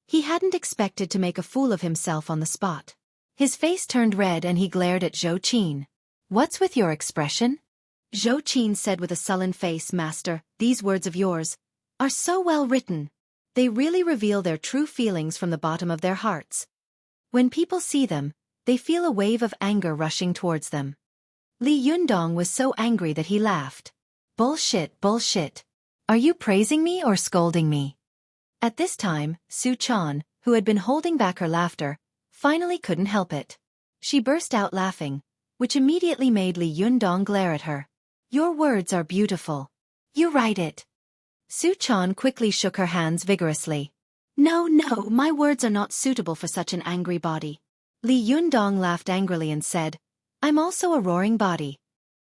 He hadn't expected to make a fool of himself on the spot. His face turned red and he glared at Zhou Qin. "What's with your expression?" Zhou Qin said with a sullen face, "Master, these words of yours are so well written. They really reveal their true feelings from the bottom of their hearts. When people see them, they feel a wave of anger rushing towards them." Li Yundong was so angry that he laughed. "Bullshit, bullshit. Are you praising me or scolding me?" At this time, Su Chan, who had been holding back her laughter, finally couldn't help it. She burst out laughing, which immediately made Li Yundong glare at her. "Your words are beautiful. You write it." Su Chan quickly shook her hands vigorously. No, my words are not suitable for such an angry body. Li Yundong laughed angrily and said, I'm also a roaring body.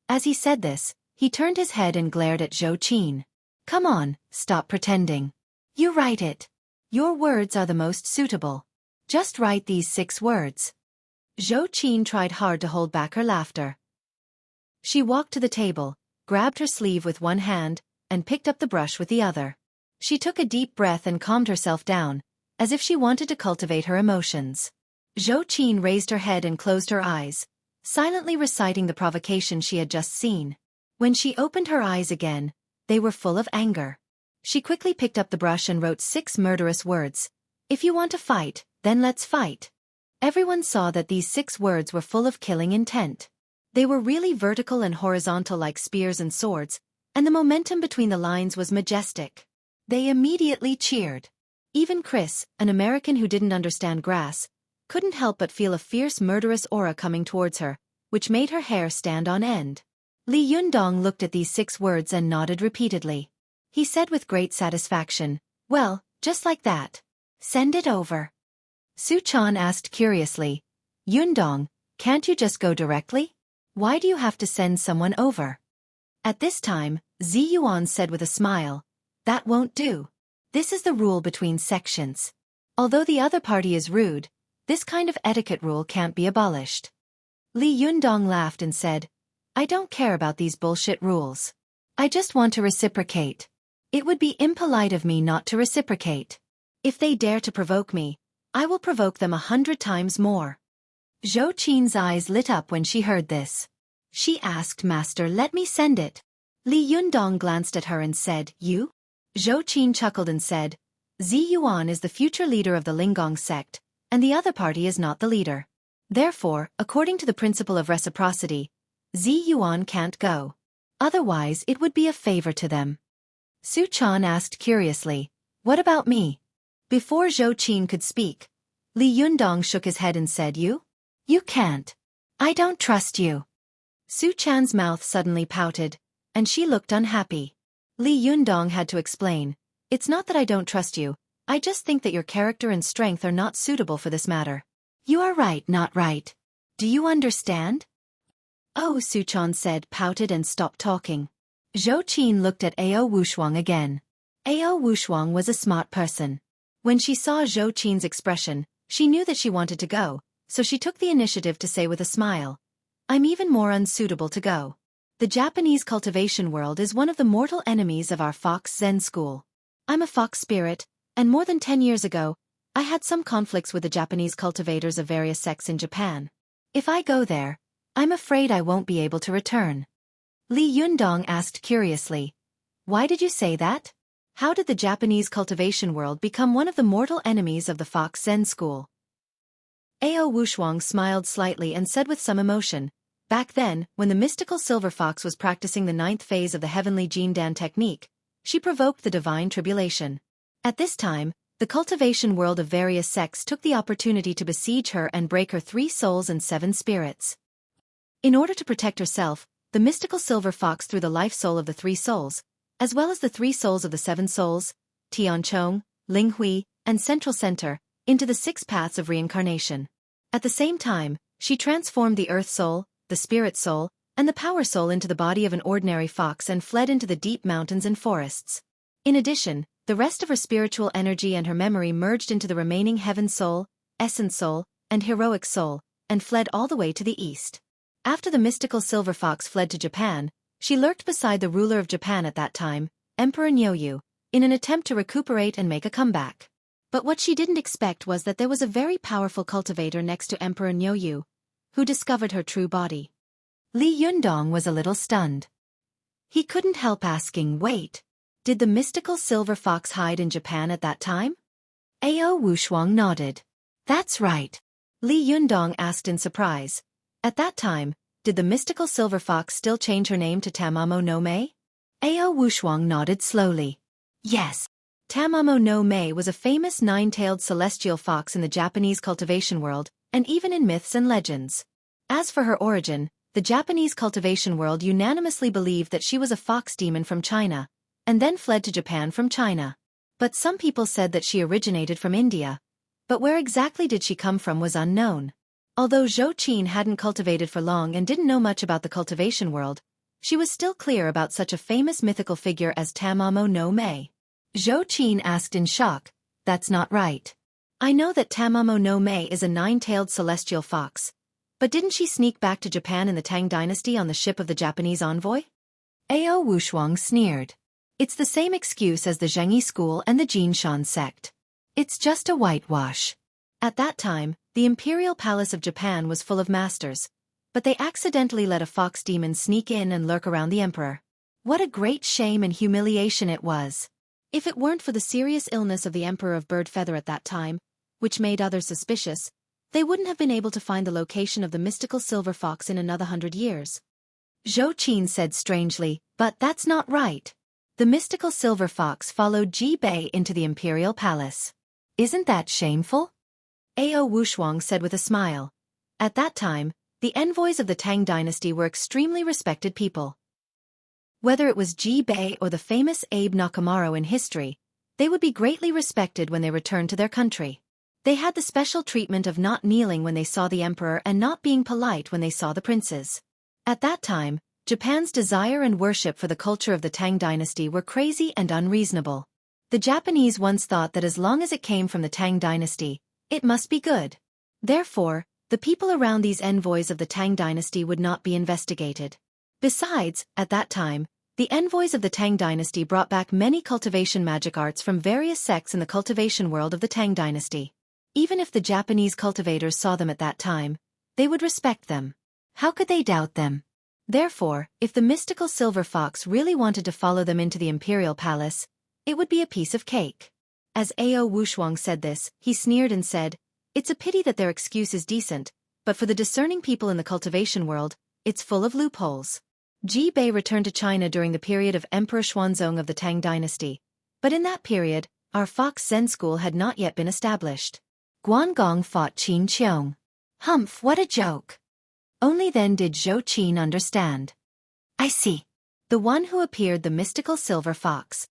As he said this, he turned his head and glared at Zhou Qin. Come on, stop pretending. You write it. Your words are the most suitable. Just write these 6 words. Zhou Qin tried hard to hold back her laughter. She walked to the table, grabbed her sleeve with one hand, and picked up the brush with the other. She took a deep breath and calmed herself down, as if she wanted to cultivate her emotions. Zhou Qin raised her head and closed her eyes, silently reciting the provocation she had just seen. When she opened her eyes again, they were full of anger. She quickly picked up the brush and wrote 6 murderous words. If you want to fight, then let's fight. Everyone saw that these 6 words were full of killing intent. They were really vertical and horizontal like spears and swords, and the momentum between the lines was majestic. They immediately cheered. Even Chris, an American who didn't understand grass, couldn't help but feel a fierce murderous aura coming towards her, which made her hair stand on end. Li Yundong looked at these 6 words and nodded repeatedly. He said with great satisfaction, well, just like that. Send it over. Su Chan asked curiously, Yundong, can't you just go directly? Why do you have to send someone over? At this time, Zi Yuan said with a smile, that won't do. This is the rule between sections. Although the other party is rude, this kind of etiquette rule can't be abolished. Li Yundong laughed and said, I don't care about these bullshit rules. I just want to reciprocate. It would be impolite of me not to reciprocate. If they dare to provoke me, I will provoke them 100 times more. Zhou Qin's eyes lit up when she heard this. She asked, Master, let me send it. Li Yundong glanced at her and said, You? Zhou Qin chuckled and said, Zi Yuan is the future leader of the Linggong sect, and the other party is not the leader. Therefore, according to the principle of reciprocity, Zi Yuan can't go. Otherwise it would be a favor to them. Su Chan asked curiously, What about me? Before Zhou Qin could speak, Li Yundong shook his head and said, You? You can't. I don't trust you. Su Chan's mouth suddenly pouted, and she looked unhappy. Li Yundong had to explain, It's not that I don't trust you, I just think that your character and strength are not suitable for this matter. You are right, not right. Do you understand? Oh, Su Chan said, pouted and stopped talking. Zhou Qin looked at Ao Wushuang again. Ao Wushuang was a smart person. When she saw Zhou Qin's expression, she knew that she wanted to go, so she took the initiative to say with a smile, I'm even more unsuitable to go. The Japanese cultivation world is one of the mortal enemies of our Fox Zen school. I'm a fox spirit, and more than 10 years ago, I had some conflicts with the Japanese cultivators of various sects in Japan. If I go there, I'm afraid I won't be able to return. Li Yundong asked curiously, Why did you say that? How did the Japanese cultivation world become one of the mortal enemies of the Fox Zen school? Ao Wushuang smiled slightly and said with some emotion, Back then, when the mystical silver fox was practicing the 9th phase of the heavenly Jindan technique, she provoked the divine tribulation. At this time, the cultivation world of various sects took the opportunity to besiege her and break her 3 souls and 7 spirits. In order to protect herself, the mystical silver fox threw the life soul of the 3 souls, as well as the 3 souls of the 7 souls, Tianchong, Linghui, and Central Center, into the 6 paths of reincarnation. At the same time, she transformed the earth soul, the spirit soul, and the power soul into the body of an ordinary fox and fled into the deep mountains and forests. In addition, the rest of her spiritual energy and her memory merged into the remaining heaven soul, essence soul, and heroic soul, and fled all the way to the east. After the mystical silver fox fled to Japan, she lurked beside the ruler of Japan at that time, Emperor Nyoyu, in an attempt to recuperate and make a comeback. But what she didn't expect was that there was a very powerful cultivator next to Emperor Nyoyu, who discovered her true body. Li Yundong was a little stunned. He couldn't help asking, Wait, did the mystical silver fox hide in Japan at that time? Ao Wushuang nodded. That's right. Li Yundong asked in surprise. At that time, did the mystical silver fox still change her name to Tamamo no Mei? Ao Wushuang nodded slowly. Yes. Tamamo no Mei was a famous 9-tailed celestial fox in the Japanese cultivation world, and even in myths and legends. As for her origin, the Japanese cultivation world unanimously believed that she was a fox demon from China, and then fled to Japan from China. But some people said that she originated from India. But where exactly did she come from was unknown. Although Xueqi hadn't cultivated for long and didn't know much about the cultivation world, she was still clear about such a famous mythical figure as Tamamo no Mae. Xueqi asked in shock, "That's not right. I know that Tamamo no Mae is a nine-tailed celestial fox, but didn't she sneak back to Japan in the Tang dynasty on the ship of the Japanese envoy?" Ao Wushuang sneered. "It's the same excuse as the Zhengyi school and the Jinshan sect. It's just a whitewash." At that time, the imperial palace of Japan was full of masters, but they accidentally let a fox demon sneak in and lurk around the emperor. What a great shame and humiliation it was. If it weren't for the serious illness of the Emperor of Bird Feather at that time, which made others suspicious, they wouldn't have been able to find the location of the mystical silver fox in another 100 years. Xueqi said strangely, "But that's not right. The mystical silver fox followed Ji Bei into the imperial palace. Isn't that shameful?" Ao Wushuang said with a smile. At that time, the envoys of the Tang dynasty were extremely respected people. Whether it was Ji Bei or the famous Abe Nakamaro in history, they would be greatly respected when they returned to their country. They had the special treatment of not kneeling when they saw the emperor and not being polite when they saw the princes. At that time, Japan's desire and worship for the culture of the Tang dynasty were crazy and unreasonable. The Japanese once thought that as long as it came from the Tang dynasty, it must be good. Therefore, the people around these envoys of the Tang dynasty would not be investigated. Besides, at that time, the envoys of the Tang dynasty brought back many cultivation magic arts from various sects in the cultivation world of the Tang dynasty. Even if the Japanese cultivators saw them at that time, they would respect them. How could they doubt them? Therefore, if the mystical silver fox really wanted to follow them into the imperial palace, it would be a piece of cake. As Ao Wushuang said this, he sneered and said, "It's a pity that their excuse is decent, but for the discerning people in the cultivation world, it's full of loopholes." Ji Bei returned to China during the period of Emperor Xuanzong of the Tang dynasty, but in that period, our Fox Zen school had not yet been established. Guangong fought Qin Qiong. Humph, what a joke! Only then did Xueqi understand. "I see. The one who appeared the mystical silver fox.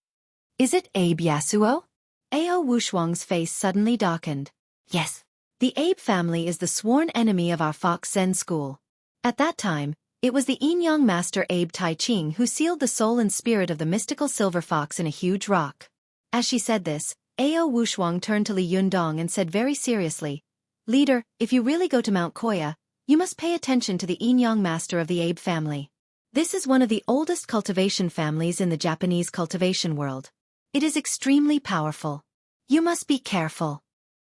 Is it Abe Yasuo?" Ao Wushuang's face suddenly darkened. "Yes. The Abe family is the sworn enemy of our Fox Zen school." At that time, it was the Yin-Yang master Abe Taiching who sealed the soul and spirit of the mystical silver fox in a huge rock. As she said this, Ao Wushuang turned to Li Yundong and said very seriously, "Leader, if you really go to Mount Koya, you must pay attention to the Yin-Yang master of the Abe family. This is one of the oldest cultivation families in the Japanese cultivation world. It is extremely powerful. You must be careful."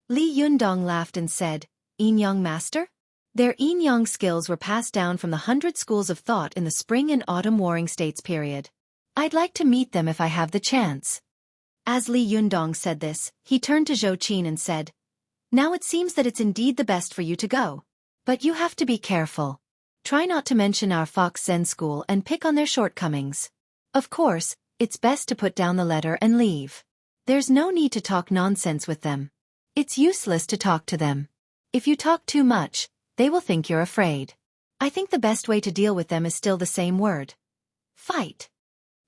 Li Yundong laughed and said, "Yin-Yang master?" Their Yin-Yang skills were passed down from the 100 schools of thought in the spring and autumn warring states period. "I'd like to meet them if I have the chance." As Li Yundong said this, he turned to Xueqi and said, "Now it seems that it's indeed the best for you to go. But you have to be careful. Try not to mention our Fox Zen school and pick on their shortcomings. Of course, it's best to put down the letter and leave. There's no need to talk nonsense with them. It's useless to talk to them. If you talk too much, they will think you're afraid. I think the best way to deal with them is still the same word. Fight."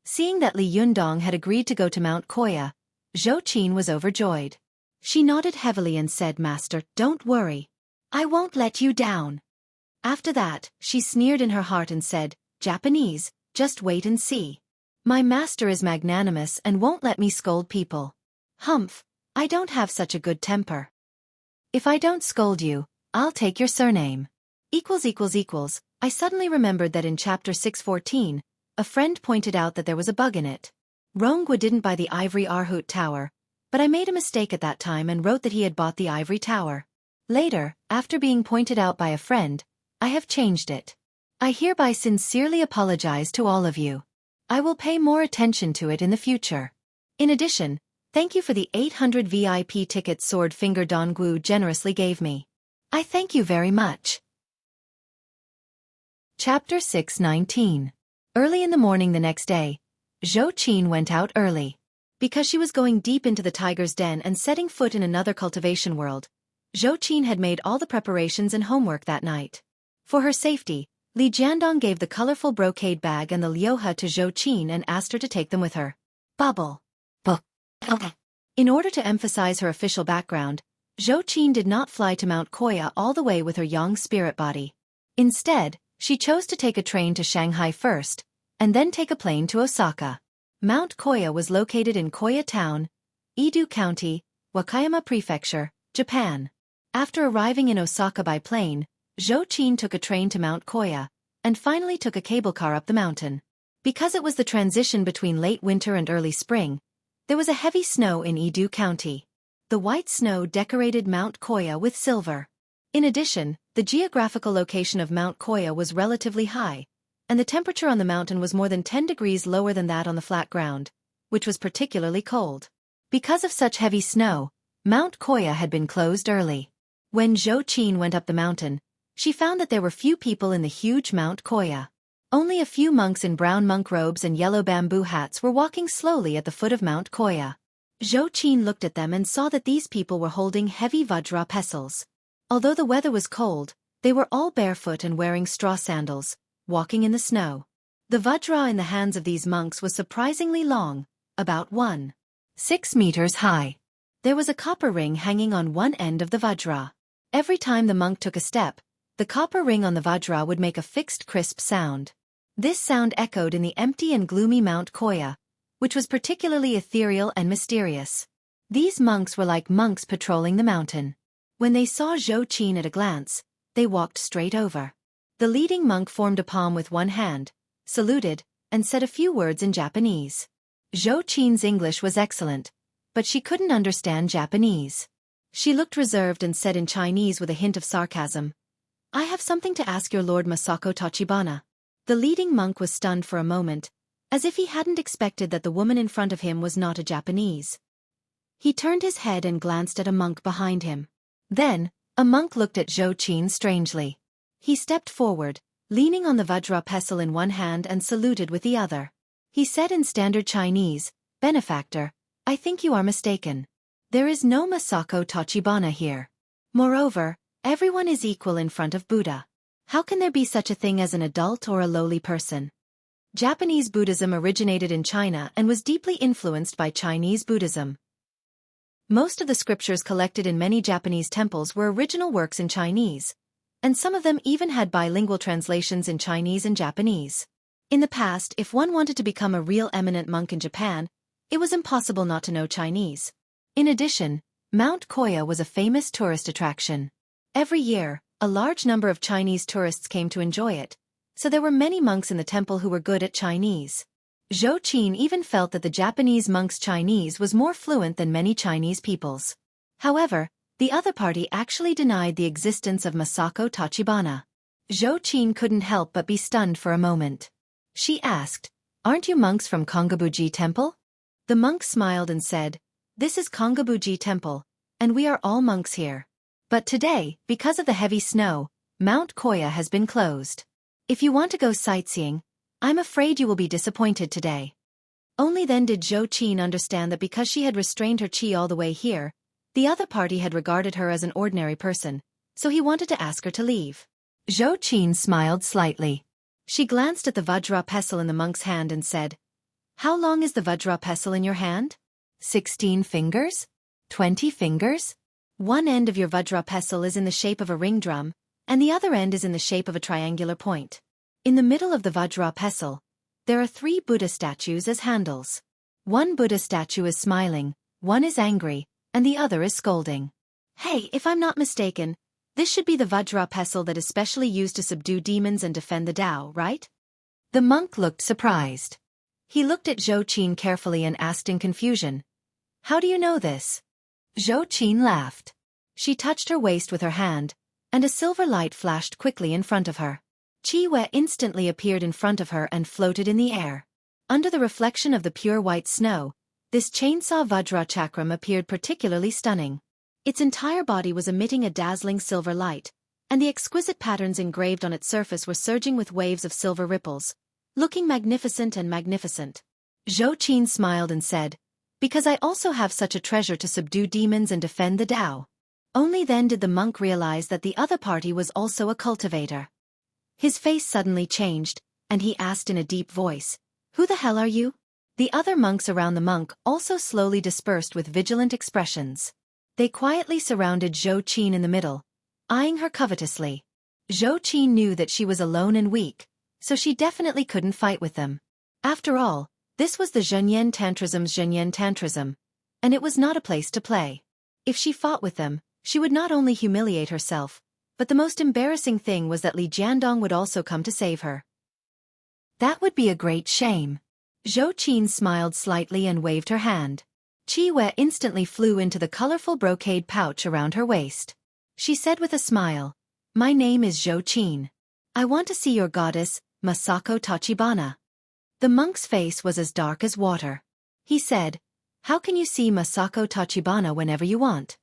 Seeing that Li Yundong had agreed to go to Mount Koya, Xueqi was overjoyed. She nodded heavily and said, "Master, don't worry. I won't let you down." After that, she sneered in her heart and said, "Japanese, just wait and see. My master is magnanimous and won't let me scold people. Humph, I don't have such a good temper. If I don't scold you, I'll take your surname." I suddenly remembered that in chapter 614, a friend pointed out that there was a bug in it. Rongwa didn't buy the ivory Arhut Tower, but I made a mistake at that time and wrote that he had bought the ivory tower. Later, after being pointed out by a friend, I have changed it. I hereby sincerely apologize to all of you. I will pay more attention to it in the future. In addition, thank you for the 800 VIP tickets Sword Finger Donggu generously gave me. I thank you very much. Chapter 619. Early in the morning the next day, Xueqi went out early. Because she was going deep into the tiger's den and setting foot in another cultivation world, Xueqi had made all the preparations and homework that night. For her safety, Li Jiandong gave the colorful brocade bag and the lyoha to Xueqi and asked her to take them with her. Bubble. Book. In order to emphasize her official background, Xueqi did not fly to Mount Koya all the way with her yang spirit body. Instead, she chose to take a train to Shanghai first, and then take a plane to Osaka. Mount Koya was located in Koya Town, Edo County, Wakayama Prefecture, Japan. After arriving in Osaka by plane, Xueqi took a train to Mount Koya, and finally took a cable car up the mountain. Because it was the transition between late winter and early spring, there was a heavy snow in Edo County. The white snow decorated Mount Koya with silver. In addition, the geographical location of Mount Koya was relatively high, and the temperature on the mountain was more than 10 degrees lower than that on the flat ground, which was particularly cold. Because of such heavy snow, Mount Koya had been closed early. When Xueqi went up the mountain, she found that there were few people in the huge Mount Koya. Only a few monks in brown monk robes and yellow bamboo hats were walking slowly at the foot of Mount Koya. Xueqi looked at them and saw that these people were holding heavy vajra pestles. Although the weather was cold, they were all barefoot and wearing straw sandals, walking in the snow. The vajra in the hands of these monks was surprisingly long, about 1.6 meters high. There was a copper ring hanging on one end of the vajra. Every time the monk took a step, the copper ring on the vajra would make a fixed crisp sound. This sound echoed in the empty and gloomy Mount Koya, which was particularly ethereal and mysterious. These monks were like monks patrolling the mountain. When they saw Xueqi at a glance, they walked straight over. The leading monk formed a palm with one hand, saluted, and said a few words in Japanese. Xueqi's English was excellent, but she couldn't understand Japanese. She looked reserved and said in Chinese with a hint of sarcasm, "I have something to ask your Lord Masako Tachibana." The leading monk was stunned for a moment, as if he hadn't expected that the woman in front of him was not a Japanese. He turned his head and glanced at a monk behind him. Then, a monk looked at Xueqi strangely. He stepped forward, leaning on the vajra pestle in one hand and saluted with the other. He said in standard Chinese, "Benefactor, I think you are mistaken. There is no Masako Tachibana here. Moreover, everyone is equal in front of Buddha. How can there be such a thing as an adult or a lowly person?" Japanese Buddhism originated in China and was deeply influenced by Chinese Buddhism. Most of the scriptures collected in many Japanese temples were original works in Chinese, and some of them even had bilingual translations in Chinese and Japanese. In the past, if one wanted to become a real eminent monk in Japan, it was impossible not to know Chinese. In addition, Mount Koya was a famous tourist attraction. Every year, a large number of Chinese tourists came to enjoy it, so there were many monks in the temple who were good at Chinese. Xueqi even felt that the Japanese monks' Chinese was more fluent than many Chinese people's. However, the other party actually denied the existence of Masako Tachibana. Xueqi couldn't help but be stunned for a moment. She asked, "Aren't you monks from Kongabuji Temple?" The monk smiled and said, "This is Kongabuji Temple, and we are all monks here. But today, because of the heavy snow, Mount Koya has been closed. If you want to go sightseeing, I'm afraid you will be disappointed today." Only then did Xueqi understand that because she had restrained her chi all the way here, the other party had regarded her as an ordinary person, so he wanted to ask her to leave. Xueqi smiled slightly. She glanced at the vajra pestle in the monk's hand and said, "How long is the vajra pestle in your hand? 16 fingers? 20 fingers? One end of your vajra pestle is in the shape of a ring drum, and the other end is in the shape of a triangular point. In the middle of the vajra pestle, there are 3 Buddha statues as handles. One Buddha statue is smiling, one is angry, and the other is scolding. Hey, if I'm not mistaken, this should be the vajra pestle that is specially used to subdue demons and defend the Tao, right?" The monk looked surprised. He looked at Xueqi carefully and asked in confusion, "How do you know this?" Xueqi laughed. She touched her waist with her hand, and a silver light flashed quickly in front of her. Chi instantly appeared in front of her and floated in the air. Under the reflection of the pure white snow, this chainsaw vajra chakram appeared particularly stunning. Its entire body was emitting a dazzling silver light, and the exquisite patterns engraved on its surface were surging with waves of silver ripples, looking magnificent and magnificent. Xueqi smiled and said, "Because I also have such a treasure to subdue demons and defend the Tao." Only then did the monk realize that the other party was also a cultivator. His face suddenly changed, and he asked in a deep voice, "Who the hell are you?" The other monks around the monk also slowly dispersed with vigilant expressions. They quietly surrounded Xueqi in the middle, eyeing her covetously. Xueqi knew that she was alone and weak, so she definitely couldn't fight with them. After all, this was the Zhenyan Tantrism's Zhenyan Tantrism, and it was not a place to play. If she fought with them, she would not only humiliate herself, but the most embarrassing thing was that Li Jiandong would also come to save her. That would be a great shame. Xueqi smiled slightly and waved her hand. Qi instantly flew into the colorful brocade pouch around her waist. She said with a smile, "My name is Xueqi. I want to see your goddess, Masako Tachibana." The monk's face was as dark as water. He said, "How can you see Masako Tachibana whenever you want?"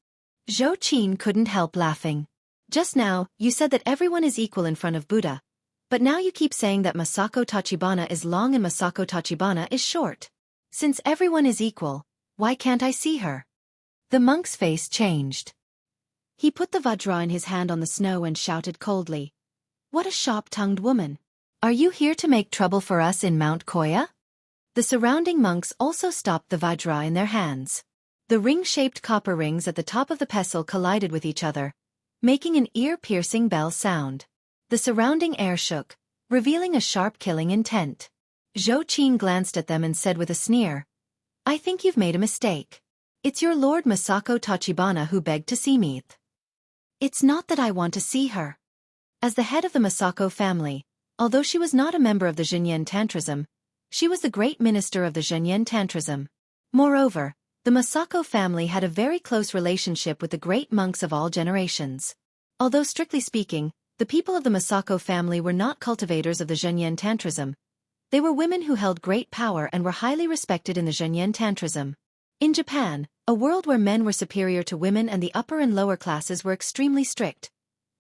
Xueqi couldn't help laughing. "Just now, you said that everyone is equal in front of Buddha. But now you keep saying that Masako Tachibana is long and Masako Tachibana is short. Since everyone is equal, why can't I see her?" The monk's face changed. He put the vajra in his hand on the snow and shouted coldly, "What a sharp-tongued woman! Are you here to make trouble for us in Mount Koya?" The surrounding monks also stopped the vajra in their hands. The ring-shaped copper rings at the top of the pestle collided with each other, making an ear-piercing bell sound. The surrounding air shook, revealing a sharp killing intent. Xueqi glanced at them and said with a sneer, "I think you've made a mistake. It's your Lord Masako Tachibana who begged to see me. It's not that I want to see her." As the head of the Masako family, although she was not a member of the Zhenyan Tantrism, she was the great minister of the Zhenyan Tantrism. Moreover, the Masako family had a very close relationship with the great monks of all generations. Although strictly speaking, the people of the Masako family were not cultivators of the Zhenyan Tantrism. They were women who held great power and were highly respected in the Zhenyan Tantrism. In Japan, a world where men were superior to women and the upper and lower classes were extremely strict,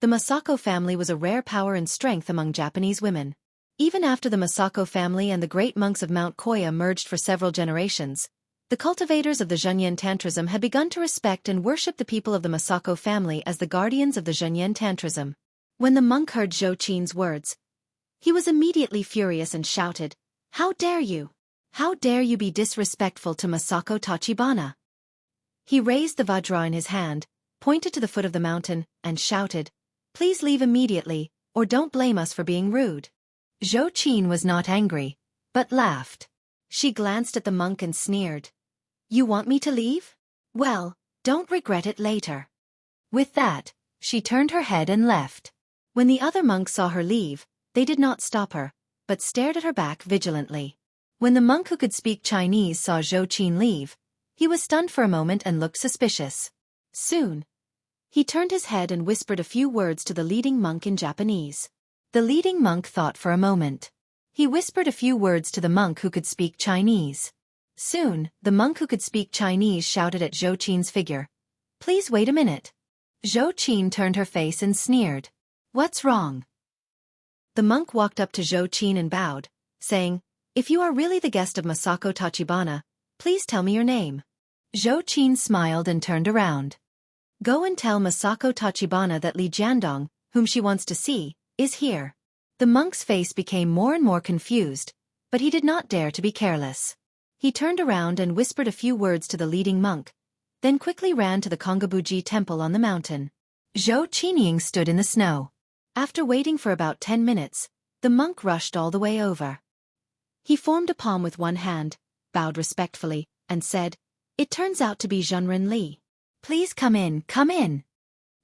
the Masako family was a rare power and strength among Japanese women. Even after the Masako family and the great monks of Mount Koya merged for several generations, the cultivators of the Zhenyan Tantrism had begun to respect and worship the people of the Masako family as the guardians of the Zhenyan Tantrism. When the monk heard Xueqi's words, he was immediately furious and shouted, "How dare you! How dare you be disrespectful to Masako Tachibana!" He raised the vajra in his hand, pointed to the foot of the mountain, and shouted, "Please leave immediately, or don't blame us for being rude." Xueqi was not angry, but laughed. She glanced at the monk and sneered, "You want me to leave? Well, don't regret it later." With that, she turned her head and left. When the other monks saw her leave, they did not stop her, but stared at her back vigilantly. When the monk who could speak Chinese saw Xueqi leave, he was stunned for a moment and looked suspicious. Soon, he turned his head and whispered a few words to the leading monk in Japanese. The leading monk thought for a moment. He whispered a few words to the monk who could speak Chinese. Soon, the monk who could speak Chinese shouted at Xueqi's figure, "Please wait a minute." Xueqi turned her face and sneered, "What's wrong?" The monk walked up to Xueqi and bowed, saying, "If you are really the guest of Masako Tachibana, please tell me your name." Xueqi smiled and turned around. "Go and tell Masako Tachibana that Li Jiandong, whom she wants to see, is here." The monk's face became more and more confused, but he did not dare to be careless. He turned around and whispered a few words to the leading monk, then quickly ran to the Kongabuji temple on the mountain. Xueqi stood in the snow. After waiting for about 10 minutes, the monk rushed all the way over. He formed a palm with one hand, bowed respectfully, and said, "It turns out to be Zhenren Li. Please come in, come in."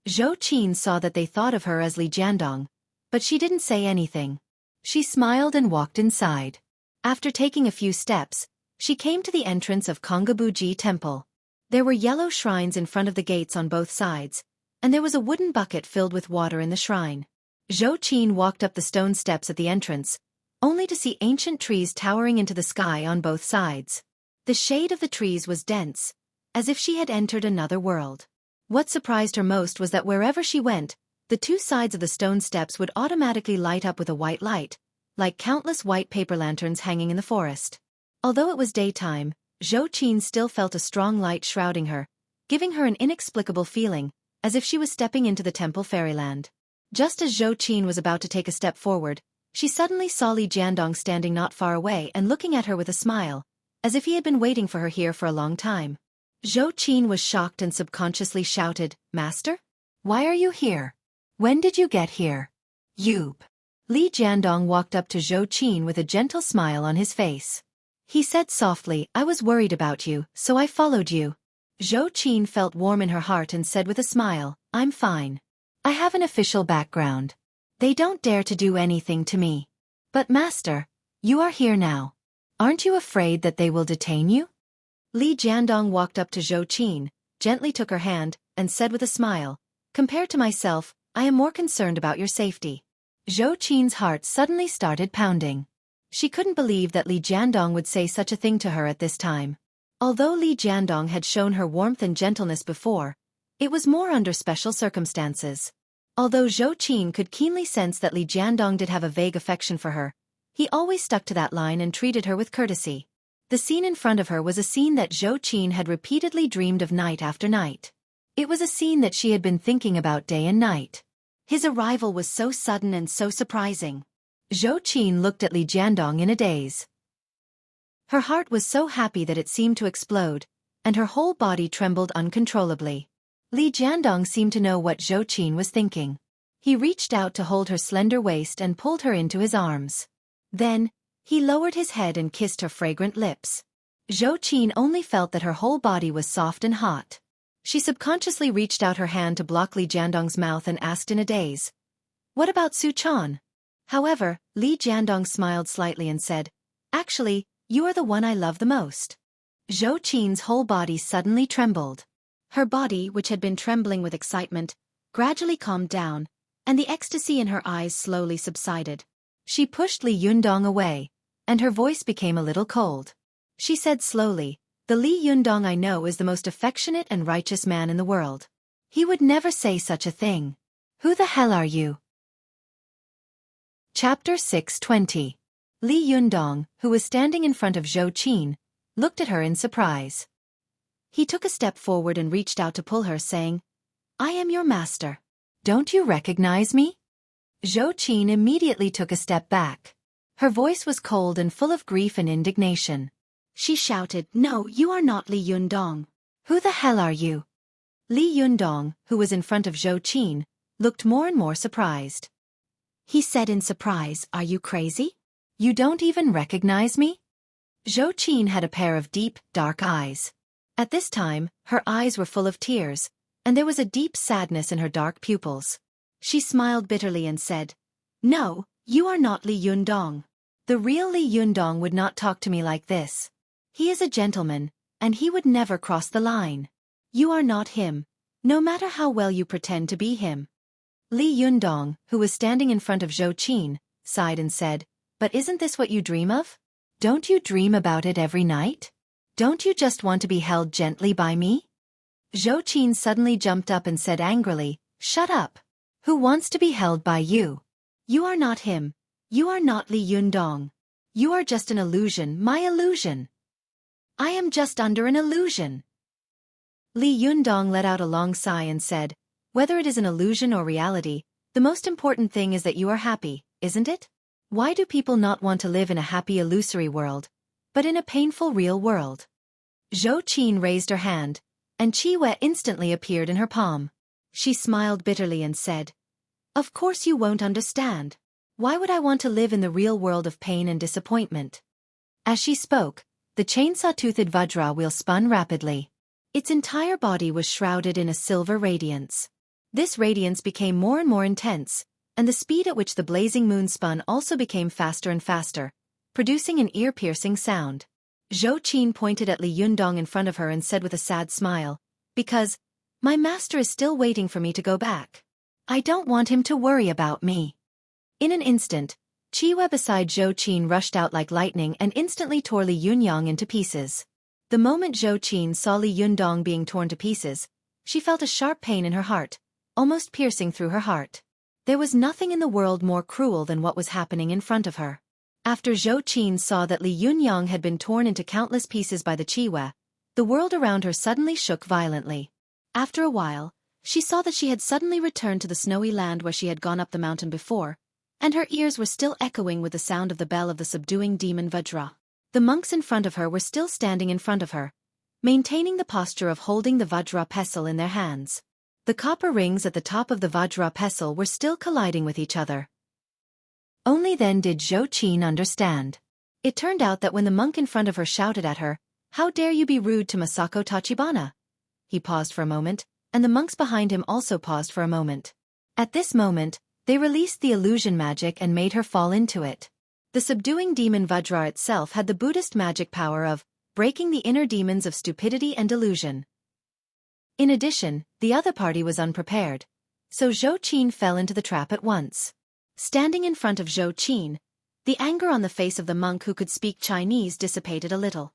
Xueqi saw that they thought of her as Li Jiandong, but she didn't say anything. She smiled and walked inside. After taking a few steps, she came to the entrance of Kongabuji Temple. There were yellow shrines in front of the gates on both sides, and there was a wooden bucket filled with water in the shrine. Xueqi walked up the stone steps at the entrance, only to see ancient trees towering into the sky on both sides. The shade of the trees was dense, as if she had entered another world. What surprised her most was that wherever she went, the two sides of the stone steps would automatically light up with a white light, like countless white paper lanterns hanging in the forest. Although it was daytime, Xueqi still felt a strong light shrouding her, giving her an inexplicable feeling, as if she was stepping into the temple fairyland. Just as Xueqi was about to take a step forward, she suddenly saw Li Jiandong standing not far away and looking at her with a smile, as if he had been waiting for her here for a long time. Xueqi was shocked and subconsciously shouted, "Master? Why are you here? When did you get here?" "Yoop." Li Jiandong walked up to Xueqi with a gentle smile on his face. He said softly, "I was worried about you, so I followed you." Xueqi felt warm in her heart and said with a smile, "I'm fine. I have an official background. They don't dare to do anything to me. But Master, you are here now. Aren't you afraid that they will detain you?" Li Jiandong walked up to Xueqi, gently took her hand, and said with a smile, "Compared to myself, I am more concerned about your safety." Xueqi's heart suddenly started pounding. She couldn't believe that Li Jiandong would say such a thing to her at this time. Although Li Jiandong had shown her warmth and gentleness before, it was more under special circumstances. Although Xueqi could keenly sense that Li Jiandong did have a vague affection for her, he always stuck to that line and treated her with courtesy. The scene in front of her was a scene that Xueqi had repeatedly dreamed of night after night. It was a scene that she had been thinking about day and night. His arrival was so sudden and so surprising. Xueqi looked at Li Jiandong in a daze. Her heart was so happy that it seemed to explode, and her whole body trembled uncontrollably. Li Jiandong seemed to know what Xueqi was thinking. He reached out to hold her slender waist and pulled her into his arms. Then, he lowered his head and kissed her fragrant lips. Xueqi only felt that her whole body was soft and hot. She subconsciously reached out her hand to block Li Jiandong's mouth and asked in a daze, "What about Su-chan?" However, Li Jiandong smiled slightly and said, "Actually, you are the one I love the most." Xueqi's whole body suddenly trembled. Her body, which had been trembling with excitement, gradually calmed down, and the ecstasy in her eyes slowly subsided. She pushed Li Yundong away, and her voice became a little cold. She said slowly, "The Li Yundong I know is the most affectionate and righteous man in the world. He would never say such a thing. Who the hell are you?" Chapter 620. Li Yundong, who was standing in front of Xueqi, looked at her in surprise. He took a step forward and reached out to pull her, saying, "I am your master. Don't you recognize me?" Xueqi immediately took a step back. Her voice was cold and full of grief and indignation. She shouted, "No, you are not Li Yundong. Who the hell are you?" Li Yundong, who was in front of Xueqi, looked more and more surprised. He said in surprise, "Are you crazy? You don't even recognize me?" Xueqi had a pair of deep, dark eyes. At this time, her eyes were full of tears, and there was a deep sadness in her dark pupils. She smiled bitterly and said, "No, you are not Li Yundong. The real Li Yundong would not talk to me like this. He is a gentleman, and he would never cross the line. You are not him, no matter how well you pretend to be him." Li Yundong, who was standing in front of Xueqi, sighed and said, "But isn't this what you dream of? Don't you dream about it every night? Don't you just want to be held gently by me?" Xueqi suddenly jumped up and said angrily, "Shut up. Who wants to be held by you? You are not him. You are not Li Yundong. You are just an illusion, my illusion. I am just under an illusion." Li Yundong let out a long sigh and said, "Whether it is an illusion or reality, the most important thing is that you are happy, isn't it? Why do people not want to live in a happy illusory world, but in a painful real world?" Xueqi raised her hand, and Xueqi instantly appeared in her palm. She smiled bitterly and said, "Of course you won't understand. Why would I want to live in the real world of pain and disappointment?" As she spoke, the chainsaw-toothed Vajra wheel spun rapidly. Its entire body was shrouded in a silver radiance. This radiance became more and more intense, and the speed at which the blazing moon spun also became faster and faster, producing an ear-piercing sound. Xueqi pointed at Li Yundong in front of her and said with a sad smile, "Because my master is still waiting for me to go back. I don't want him to worry about me." In an instant, Xueqi beside Xueqi rushed out like lightning and instantly tore Li Yundong into pieces. The moment Xueqi saw Li Yundong being torn to pieces, she felt a sharp pain in her heart, almost piercing through her heart. There was nothing in the world more cruel than what was happening in front of her. After Xueqi saw that Li Yundong had been torn into countless pieces by the Xueqi, the world around her suddenly shook violently. After a while, she saw that she had suddenly returned to the snowy land where she had gone up the mountain before, and her ears were still echoing with the sound of the bell of the subduing demon Vajra. The monks in front of her were still standing in front of her, maintaining the posture of holding the Vajra pestle in their hands. The copper rings at the top of the Vajra pestle were still colliding with each other. Only then did Xueqi understand. It turned out that when the monk in front of her shouted at her, "How dare you be rude to Masako Tachibana?" He paused for a moment, and the monks behind him also paused for a moment. At this moment, they released the illusion magic and made her fall into it. The subduing demon Vajra itself had the Buddhist magic power of breaking the inner demons of stupidity and delusion. In addition, the other party was unprepared, so Xueqi fell into the trap at once. Standing in front of Xueqi, the anger on the face of the monk who could speak Chinese dissipated a little.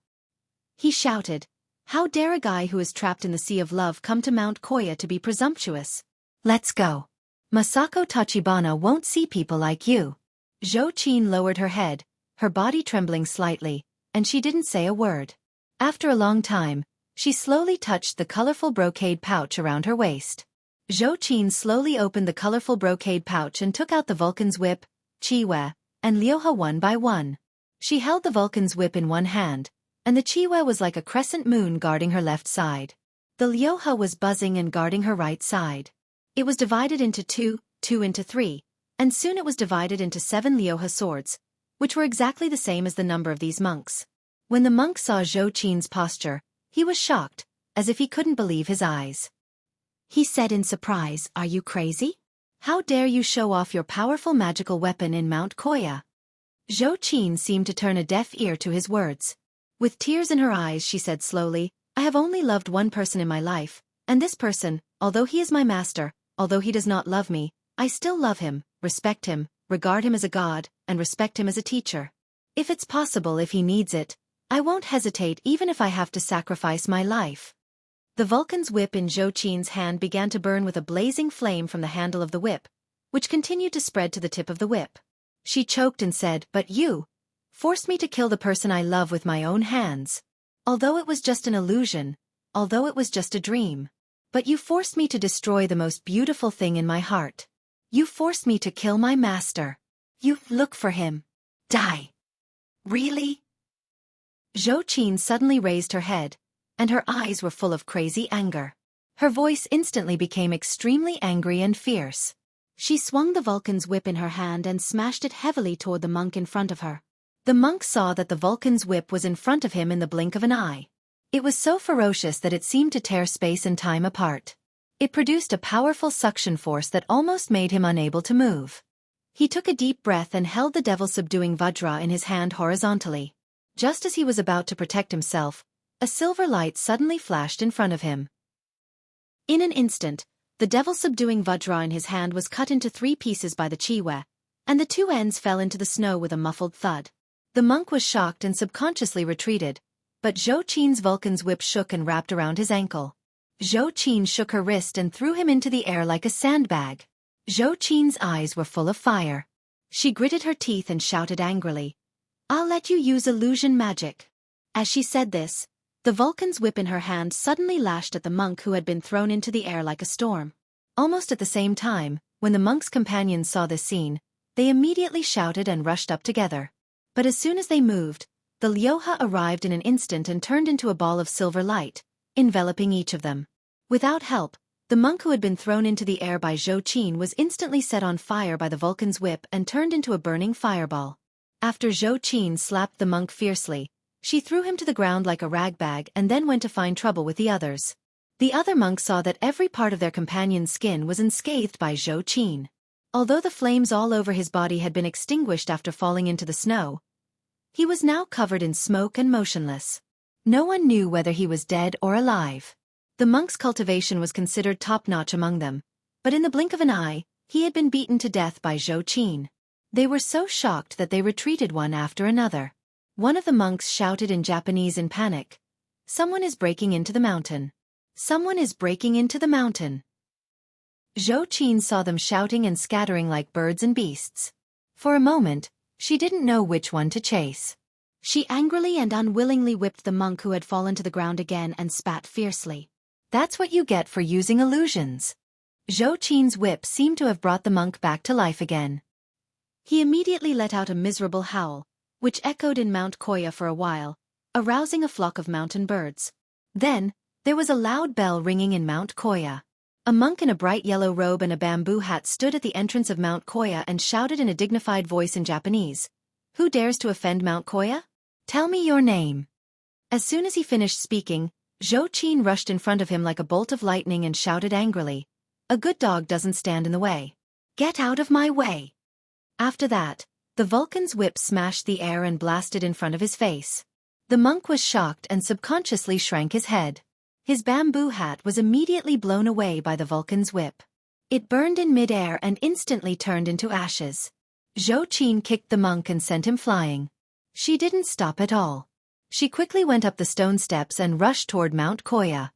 He shouted, "How dare a guy who is trapped in the sea of love come to Mount Koya to be presumptuous? Let's go. Masako Tachibana won't see people like you." Xueqi lowered her head, her body trembling slightly, and she didn't say a word. After a long time, she slowly touched the colorful brocade pouch around her waist. Xueqi slowly opened the colorful brocade pouch and took out the Vulcan's whip, Chiwe, and Lyoha one by one. She held the Vulcan's whip in one hand, and the Chiwe was like a crescent moon guarding her left side. The Lyoha was buzzing and guarding her right side. It was divided into two into three, and soon it was divided into 7 Lyoha swords, which were exactly the same as the number of these monks. When the monk saw Xueqi's posture, he was shocked, as if he couldn't believe his eyes. He said in surprise, "Are you crazy? How dare you show off your powerful magical weapon in Mount Koya?" Xueqi seemed to turn a deaf ear to his words. With tears in her eyes she said slowly, "I have only loved one person in my life, and this person, although he is my master, although he does not love me, I still love him, respect him, regard him as a god, and respect him as a teacher. If it's possible, if he needs it, I won't hesitate even if I have to sacrifice my life." The Vulcan's whip in Xueqi's hand began to burn with a blazing flame from the handle of the whip, which continued to spread to the tip of the whip. She choked and said, "But you forced me to kill the person I love with my own hands. Although it was just an illusion, although it was just a dream. But you forced me to destroy the most beautiful thing in my heart. You forced me to kill my master. You look for him. Die. Really?" Xueqi suddenly raised her head, and her eyes were full of crazy anger. Her voice instantly became extremely angry and fierce. She swung the Vulcan's whip in her hand and smashed it heavily toward the monk in front of her. The monk saw that the Vulcan's whip was in front of him in the blink of an eye. It was so ferocious that it seemed to tear space and time apart. It produced a powerful suction force that almost made him unable to move. He took a deep breath and held the devil-subduing Vajra in his hand horizontally. Just as he was about to protect himself, a silver light suddenly flashed in front of him. In an instant, the devil-subduing Vajra in his hand was cut into 3 pieces by the Chiwe, and the 2 ends fell into the snow with a muffled thud. The monk was shocked and subconsciously retreated, but Xueqi's Vulcan's whip shook and wrapped around his ankle. Xueqi shook her wrist and threw him into the air like a sandbag. Xueqi's eyes were full of fire. She gritted her teeth and shouted angrily, "I'll let you use illusion magic." As she said this, the Vulcan's whip in her hand suddenly lashed at the monk who had been thrown into the air like a storm. Almost at the same time, when the monk's companions saw this scene, they immediately shouted and rushed up together. But as soon as they moved, the Lyoha arrived in an instant and turned into a ball of silver light, enveloping each of them. Without help, the monk who had been thrown into the air by Xueqi was instantly set on fire by the Vulcan's whip and turned into a burning fireball. After Xueqi slapped the monk fiercely, she threw him to the ground like a ragbag and then went to find trouble with the others. The other monks saw that every part of their companion's skin was unscathed by Xueqi. Although the flames all over his body had been extinguished after falling into the snow, he was now covered in smoke and motionless. No one knew whether he was dead or alive. The monk's cultivation was considered top-notch among them, but in the blink of an eye, he had been beaten to death by Xueqi. They were so shocked that they retreated one after another. One of the monks shouted in Japanese in panic, "Someone is breaking into the mountain. Someone is breaking into the mountain." Xueqi saw them shouting and scattering like birds and beasts. For a moment, she didn't know which one to chase. She angrily and unwillingly whipped the monk who had fallen to the ground again and spat fiercely. "That's what you get for using illusions." Xueqi's whip seemed to have brought the monk back to life again. He immediately let out a miserable howl, which echoed in Mount Koya for a while, arousing a flock of mountain birds. Then, there was a loud bell ringing in Mount Koya. A monk in a bright yellow robe and a bamboo hat stood at the entrance of Mount Koya and shouted in a dignified voice in Japanese, "Who dares to offend Mount Koya? Tell me your name." As soon as he finished speaking, Xueqi rushed in front of him like a bolt of lightning and shouted angrily, "A good dog doesn't stand in the way. Get out of my way." After that, the Vulcan's whip smashed the air and blasted in front of his face. The monk was shocked and subconsciously shrank his head. His bamboo hat was immediately blown away by the Vulcan's whip. It burned in mid-air and instantly turned into ashes. Xueqi kicked the monk and sent him flying. She didn't stop at all. She quickly went up the stone steps and rushed toward Mount Koya.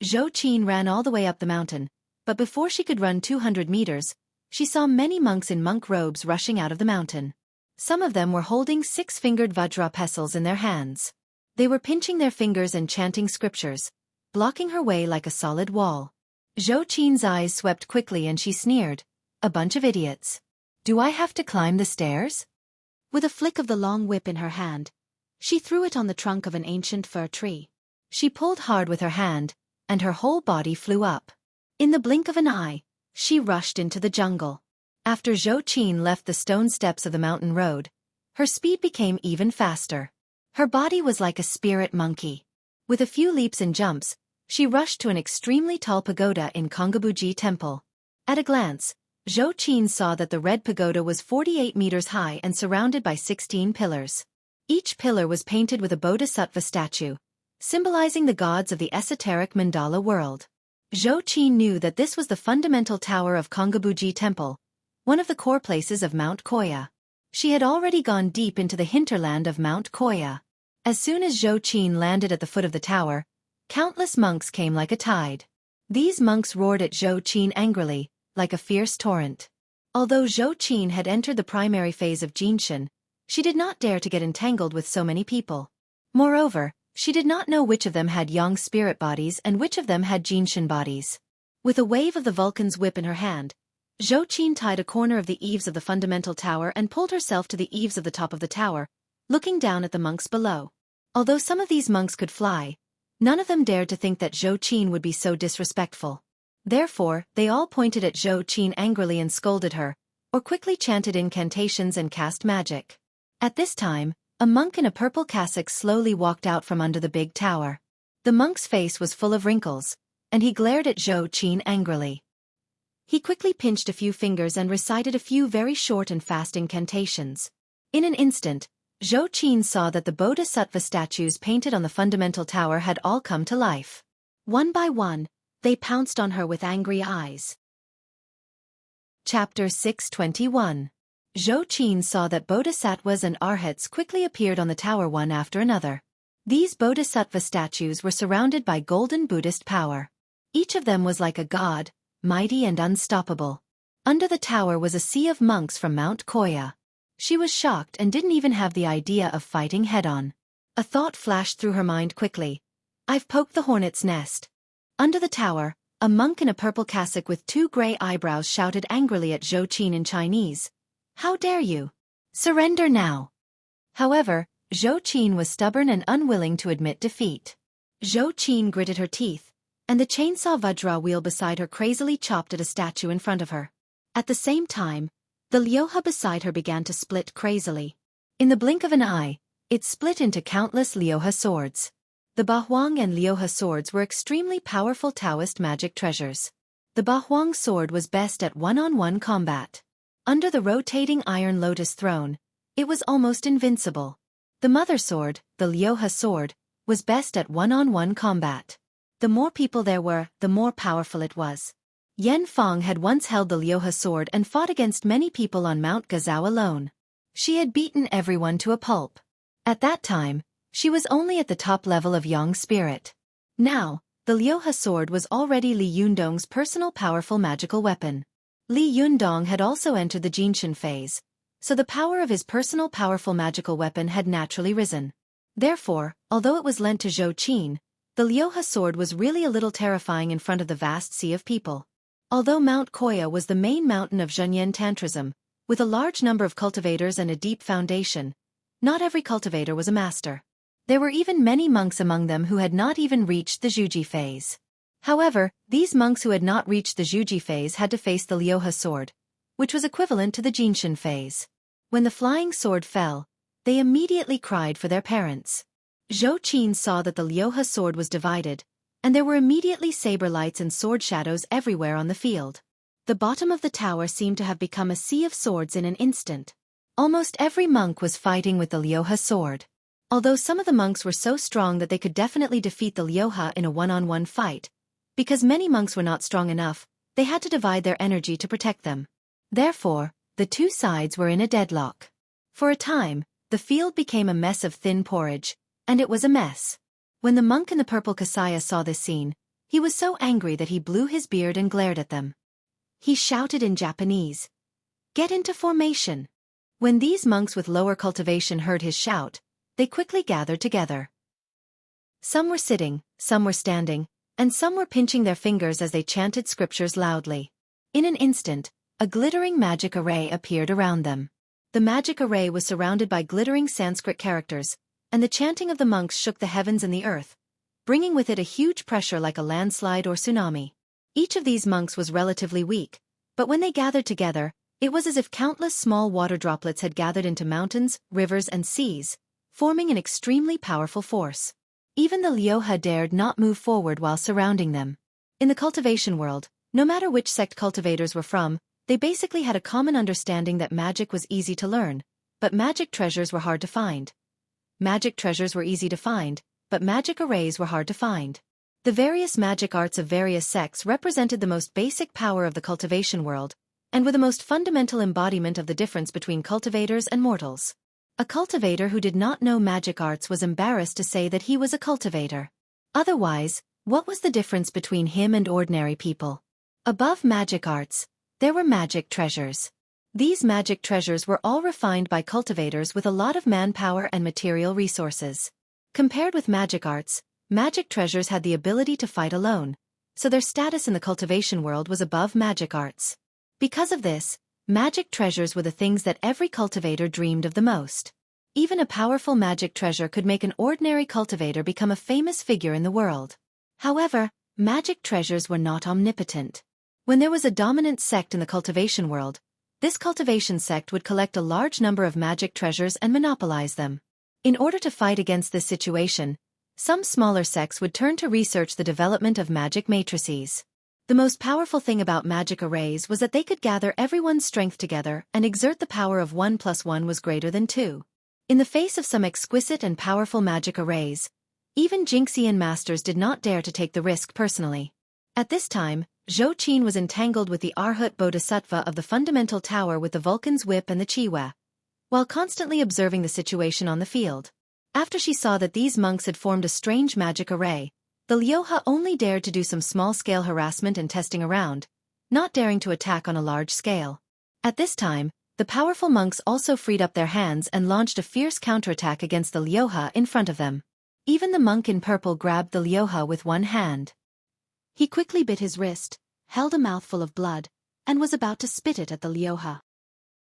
Xueqi ran all the way up the mountain, but before she could run 200 meters, she saw many monks in monk robes rushing out of the mountain. Some of them were holding six-fingered vajra pestles in their hands. They were pinching their fingers and chanting scriptures, blocking her way like a solid wall. Xueqi's eyes swept quickly and she sneered, "A bunch of idiots. Do I have to climb the stairs?" With a flick of the long whip in her hand, she threw it on the trunk of an ancient fir tree. She pulled hard with her hand, and her whole body flew up. In the blink of an eye, she rushed into the jungle. After Xueqi left the stone steps of the mountain road, her speed became even faster. Her body was like a spirit monkey. With a few leaps and jumps, she rushed to an extremely tall pagoda in Kongabuji Temple. At a glance, Xueqi saw that the red pagoda was 48 meters high and surrounded by 16 pillars. Each pillar was painted with a bodhisattva statue, symbolizing the gods of the esoteric mandala world. Xueqi knew that this was the fundamental tower of Kongabuji Temple, one of the core places of Mount Koya. She had already gone deep into the hinterland of Mount Koya. As soon as Xueqi landed at the foot of the tower, countless monks came like a tide. These monks roared at Xueqi angrily, like a fierce torrent. Although Xueqi had entered the primary phase of Jinshin, she did not dare to get entangled with so many people. Moreover, she did not know which of them had Yang spirit bodies and which of them had Jinshin bodies. With a wave of the Vulcan's whip in her hand, Xueqi tied a corner of the eaves of the fundamental tower and pulled herself to the eaves of the top of the tower, looking down at the monks below. Although some of these monks could fly, none of them dared to think that Xueqi would be so disrespectful. Therefore, they all pointed at Xueqi angrily and scolded her, or quickly chanted incantations and cast magic. At this time, a monk in a purple cassock slowly walked out from under the big tower. The monk's face was full of wrinkles, and he glared at Xueqi angrily. He quickly pinched a few fingers and recited a few very short and fast incantations. In an instant, Xueqi saw that the bodhisattva statues painted on the fundamental tower had all come to life. One by one, they pounced on her with angry eyes. Chapter 621. Xueqi saw that bodhisattvas and arhats quickly appeared on the tower one after another. These bodhisattva statues were surrounded by golden Buddhist power. Each of them was like a god, mighty and unstoppable. Under the tower was a sea of monks from Mount Koya. She was shocked and didn't even have the idea of fighting head-on. A thought flashed through her mind quickly. "I've poked the hornet's nest." Under the tower, a monk in a purple cassock with two gray eyebrows shouted angrily at Xueqi in Chinese, "How dare you? Surrender now." However, Xueqi was stubborn and unwilling to admit defeat. Xueqi gritted her teeth, and the chainsaw vajra wheel beside her crazily chopped at a statue in front of her. At the same time, the lyoha beside her began to split crazily. In the blink of an eye, it split into countless lyoha swords. The Bahuang and lyoha swords were extremely powerful Taoist magic treasures. The Bahuang sword was best at one-on-one combat. Under the rotating iron lotus throne, it was almost invincible. The mother sword, the lyoha sword, was best at one-on-one combat. The more people there were, the more powerful it was. Yen Fong had once held the lyoha sword and fought against many people on Mount Gazao alone. She had beaten everyone to a pulp. At that time, she was only at the top level of Yang spirit. Now, the lyoha sword was already Li Yundong's personal powerful magical weapon. Li Yundong had also entered the Jinshin phase, so the power of his personal powerful magical weapon had naturally risen. Therefore, although it was lent to Xueqi, the lyoha sword was really a little terrifying in front of the vast sea of people. Although Mount Koya was the main mountain of Zhenyan Tantrism, With a large number of cultivators and a deep foundation, not every cultivator was a master. There were even many monks among them who had not even reached the Xueqi phase. However, these monks who had not reached the Xueqi phase had to face the Liuhe sword, which was equivalent to the Jinshin phase. When the flying sword fell, they immediately cried for their parents. Xueqi saw that the Liuhe sword was divided, and there were immediately saber lights and sword shadows everywhere on the field. The bottom of the tower seemed to have become a sea of swords in an instant. Almost every monk was fighting with the Liuhe sword. Although some of the monks were so strong that they could definitely defeat the Liuhe in a one-on-one fight, because many monks were not strong enough, they had to divide their energy to protect them. Therefore, the two sides were in a deadlock. For a time, the field became a mess of thin porridge, and it was a mess. When the monk in the purple kasaya saw this scene, he was so angry that he blew his beard and glared at them. He shouted in Japanese, "Get into formation!" When these monks with lower cultivation heard his shout, they quickly gathered together. Some were sitting, some were standing, and some were pinching their fingers as they chanted scriptures loudly. In an instant, a glittering magic array appeared around them. The magic array was surrounded by glittering Sanskrit characters, and the chanting of the monks shook the heavens and the earth, bringing with it a huge pressure like a landslide or tsunami. Each of these monks was relatively weak, but when they gathered together, it was as if countless small water droplets had gathered into mountains, rivers, and seas, forming an extremely powerful force. Even the Liuhe dared not move forward while surrounding them. In the cultivation world, no matter which sect cultivators were from, they basically had a common understanding that magic was easy to learn, but magic treasures were hard to find. Magic treasures were easy to find, but magic arrays were hard to find. The various magic arts of various sects represented the most basic power of the cultivation world, and were the most fundamental embodiment of the difference between cultivators and mortals. A cultivator who did not know magic arts was embarrassed to say that he was a cultivator. Otherwise, what was the difference between him and ordinary people? Above magic arts, there were magic treasures. These magic treasures were all refined by cultivators with a lot of manpower and material resources. Compared with magic arts, magic treasures had the ability to fight alone, so their status in the cultivation world was above magic arts. Because of this, magic treasures were the things that every cultivator dreamed of the most. Even a powerful magic treasure could make an ordinary cultivator become a famous figure in the world. However, magic treasures were not omnipotent. When there was a dominant sect in the cultivation world, this cultivation sect would collect a large number of magic treasures and monopolize them. In order to fight against this situation, some smaller sects would turn to research the development of magic matrices. The most powerful thing about magic arrays was that they could gather everyone's strength together and exert the power of 1 + 1 was greater than 2. In the face of some exquisite and powerful magic arrays, even Jinxian masters did not dare to take the risk personally. At this time, Xueqi was entangled with the Arhat Bodhisattva of the fundamental tower with the Vulcan's whip and the Chiwa, while constantly observing the situation on the field. After she saw that these monks had formed a strange magic array, the Liuhe only dared to do some small-scale harassment and testing around, not daring to attack on a large scale. At this time, the powerful monks also freed up their hands and launched a fierce counterattack against the Liuhe in front of them. Even the monk in purple grabbed the Liuhe with one hand. He quickly bit his wrist, held a mouthful of blood, and was about to spit it at the Liuhe.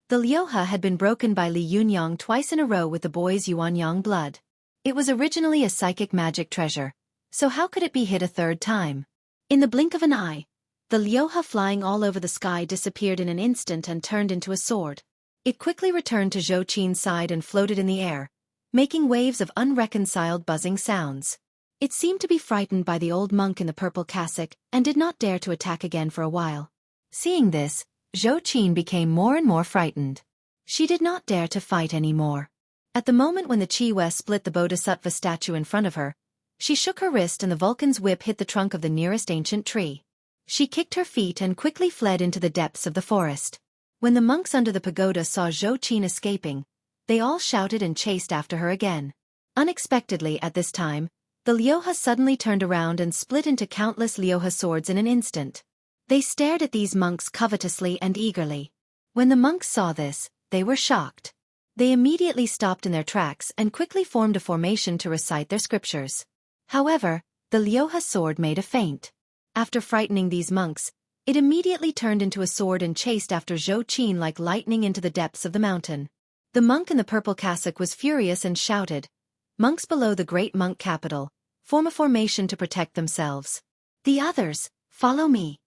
The Liuhe had been broken by Li Yunyang twice in a row with the boy's Yuanyang blood. It was originally a psychic magic treasure, so how could it be hit a third time? In the blink of an eye, the Liuhe flying all over the sky disappeared in an instant and turned into a sword. It quickly returned to Xueqi's side and floated in the air, making waves of unreconciled buzzing sounds. It seemed to be frightened by the old monk in the purple cassock and did not dare to attack again for a while. Seeing this, Xueqi became more and more frightened. She did not dare to fight anymore. At the moment when the Chiwa split the Bodhisattva statue in front of her, she shook her wrist and the Vulcan's whip hit the trunk of the nearest ancient tree. She kicked her feet and quickly fled into the depths of the forest. When the monks under the pagoda saw Xueqi escaping, they all shouted and chased after her again. Unexpectedly at this time, the Liuhe suddenly turned around and split into countless Liuhe swords in an instant. They stared at these monks covetously and eagerly. When the monks saw this, they were shocked. They immediately stopped in their tracks and quickly formed a formation to recite their scriptures. However, the Liuhe sword made a feint. After frightening these monks, It immediately turned into a sword and chased after Xueqi like lightning into the depths of the mountain. The monk in the purple cassock was furious and shouted, "Monks below the great monk capital, form a formation to protect themselves. The others, follow me."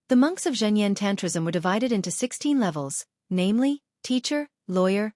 The monks of Zhenyan Tantrism were divided into 16 levels, namely, teacher, lawyer,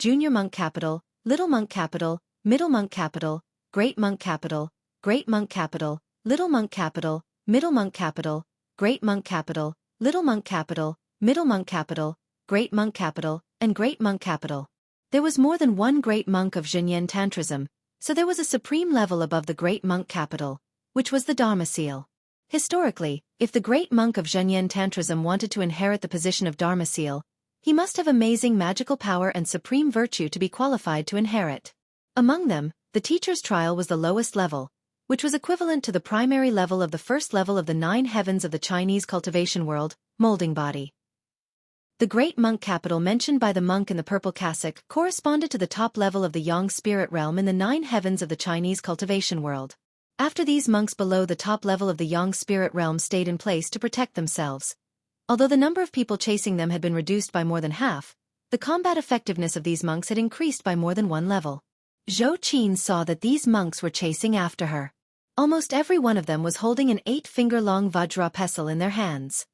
junior monk capital, little monk capital, middle monk capital, great monk capital, little monk capital, middle monk capital, great monk capital, little monk capital, middle monk capital, great monk capital, and great monk capital. There was more than one great monk of Zhenyan Tantrism, so there was a supreme level above the great monk capital, which was the Dharma seal. Historically, if the great monk of Zhenyan Tantrism wanted to inherit the position of Dharma seal, he must have amazing magical power and supreme virtue to be qualified to inherit. Among them, the teacher's trial was the lowest level, which was equivalent to the primary level of the first level of the 9 heavens of the Chinese cultivation world, molding body. The great monk capital mentioned by the monk in the purple cassock corresponded to the top level of the yang spirit realm in the 9 heavens of the Chinese cultivation world. After these monks below the top level of the yang spirit realm stayed in place to protect themselves. Although the number of people chasing them had been reduced by more than half, the combat effectiveness of these monks had increased by more than one level. Xueqi saw that these monks were chasing after her. Almost every one of them was holding an 8-finger-long vajra pestle in their hands.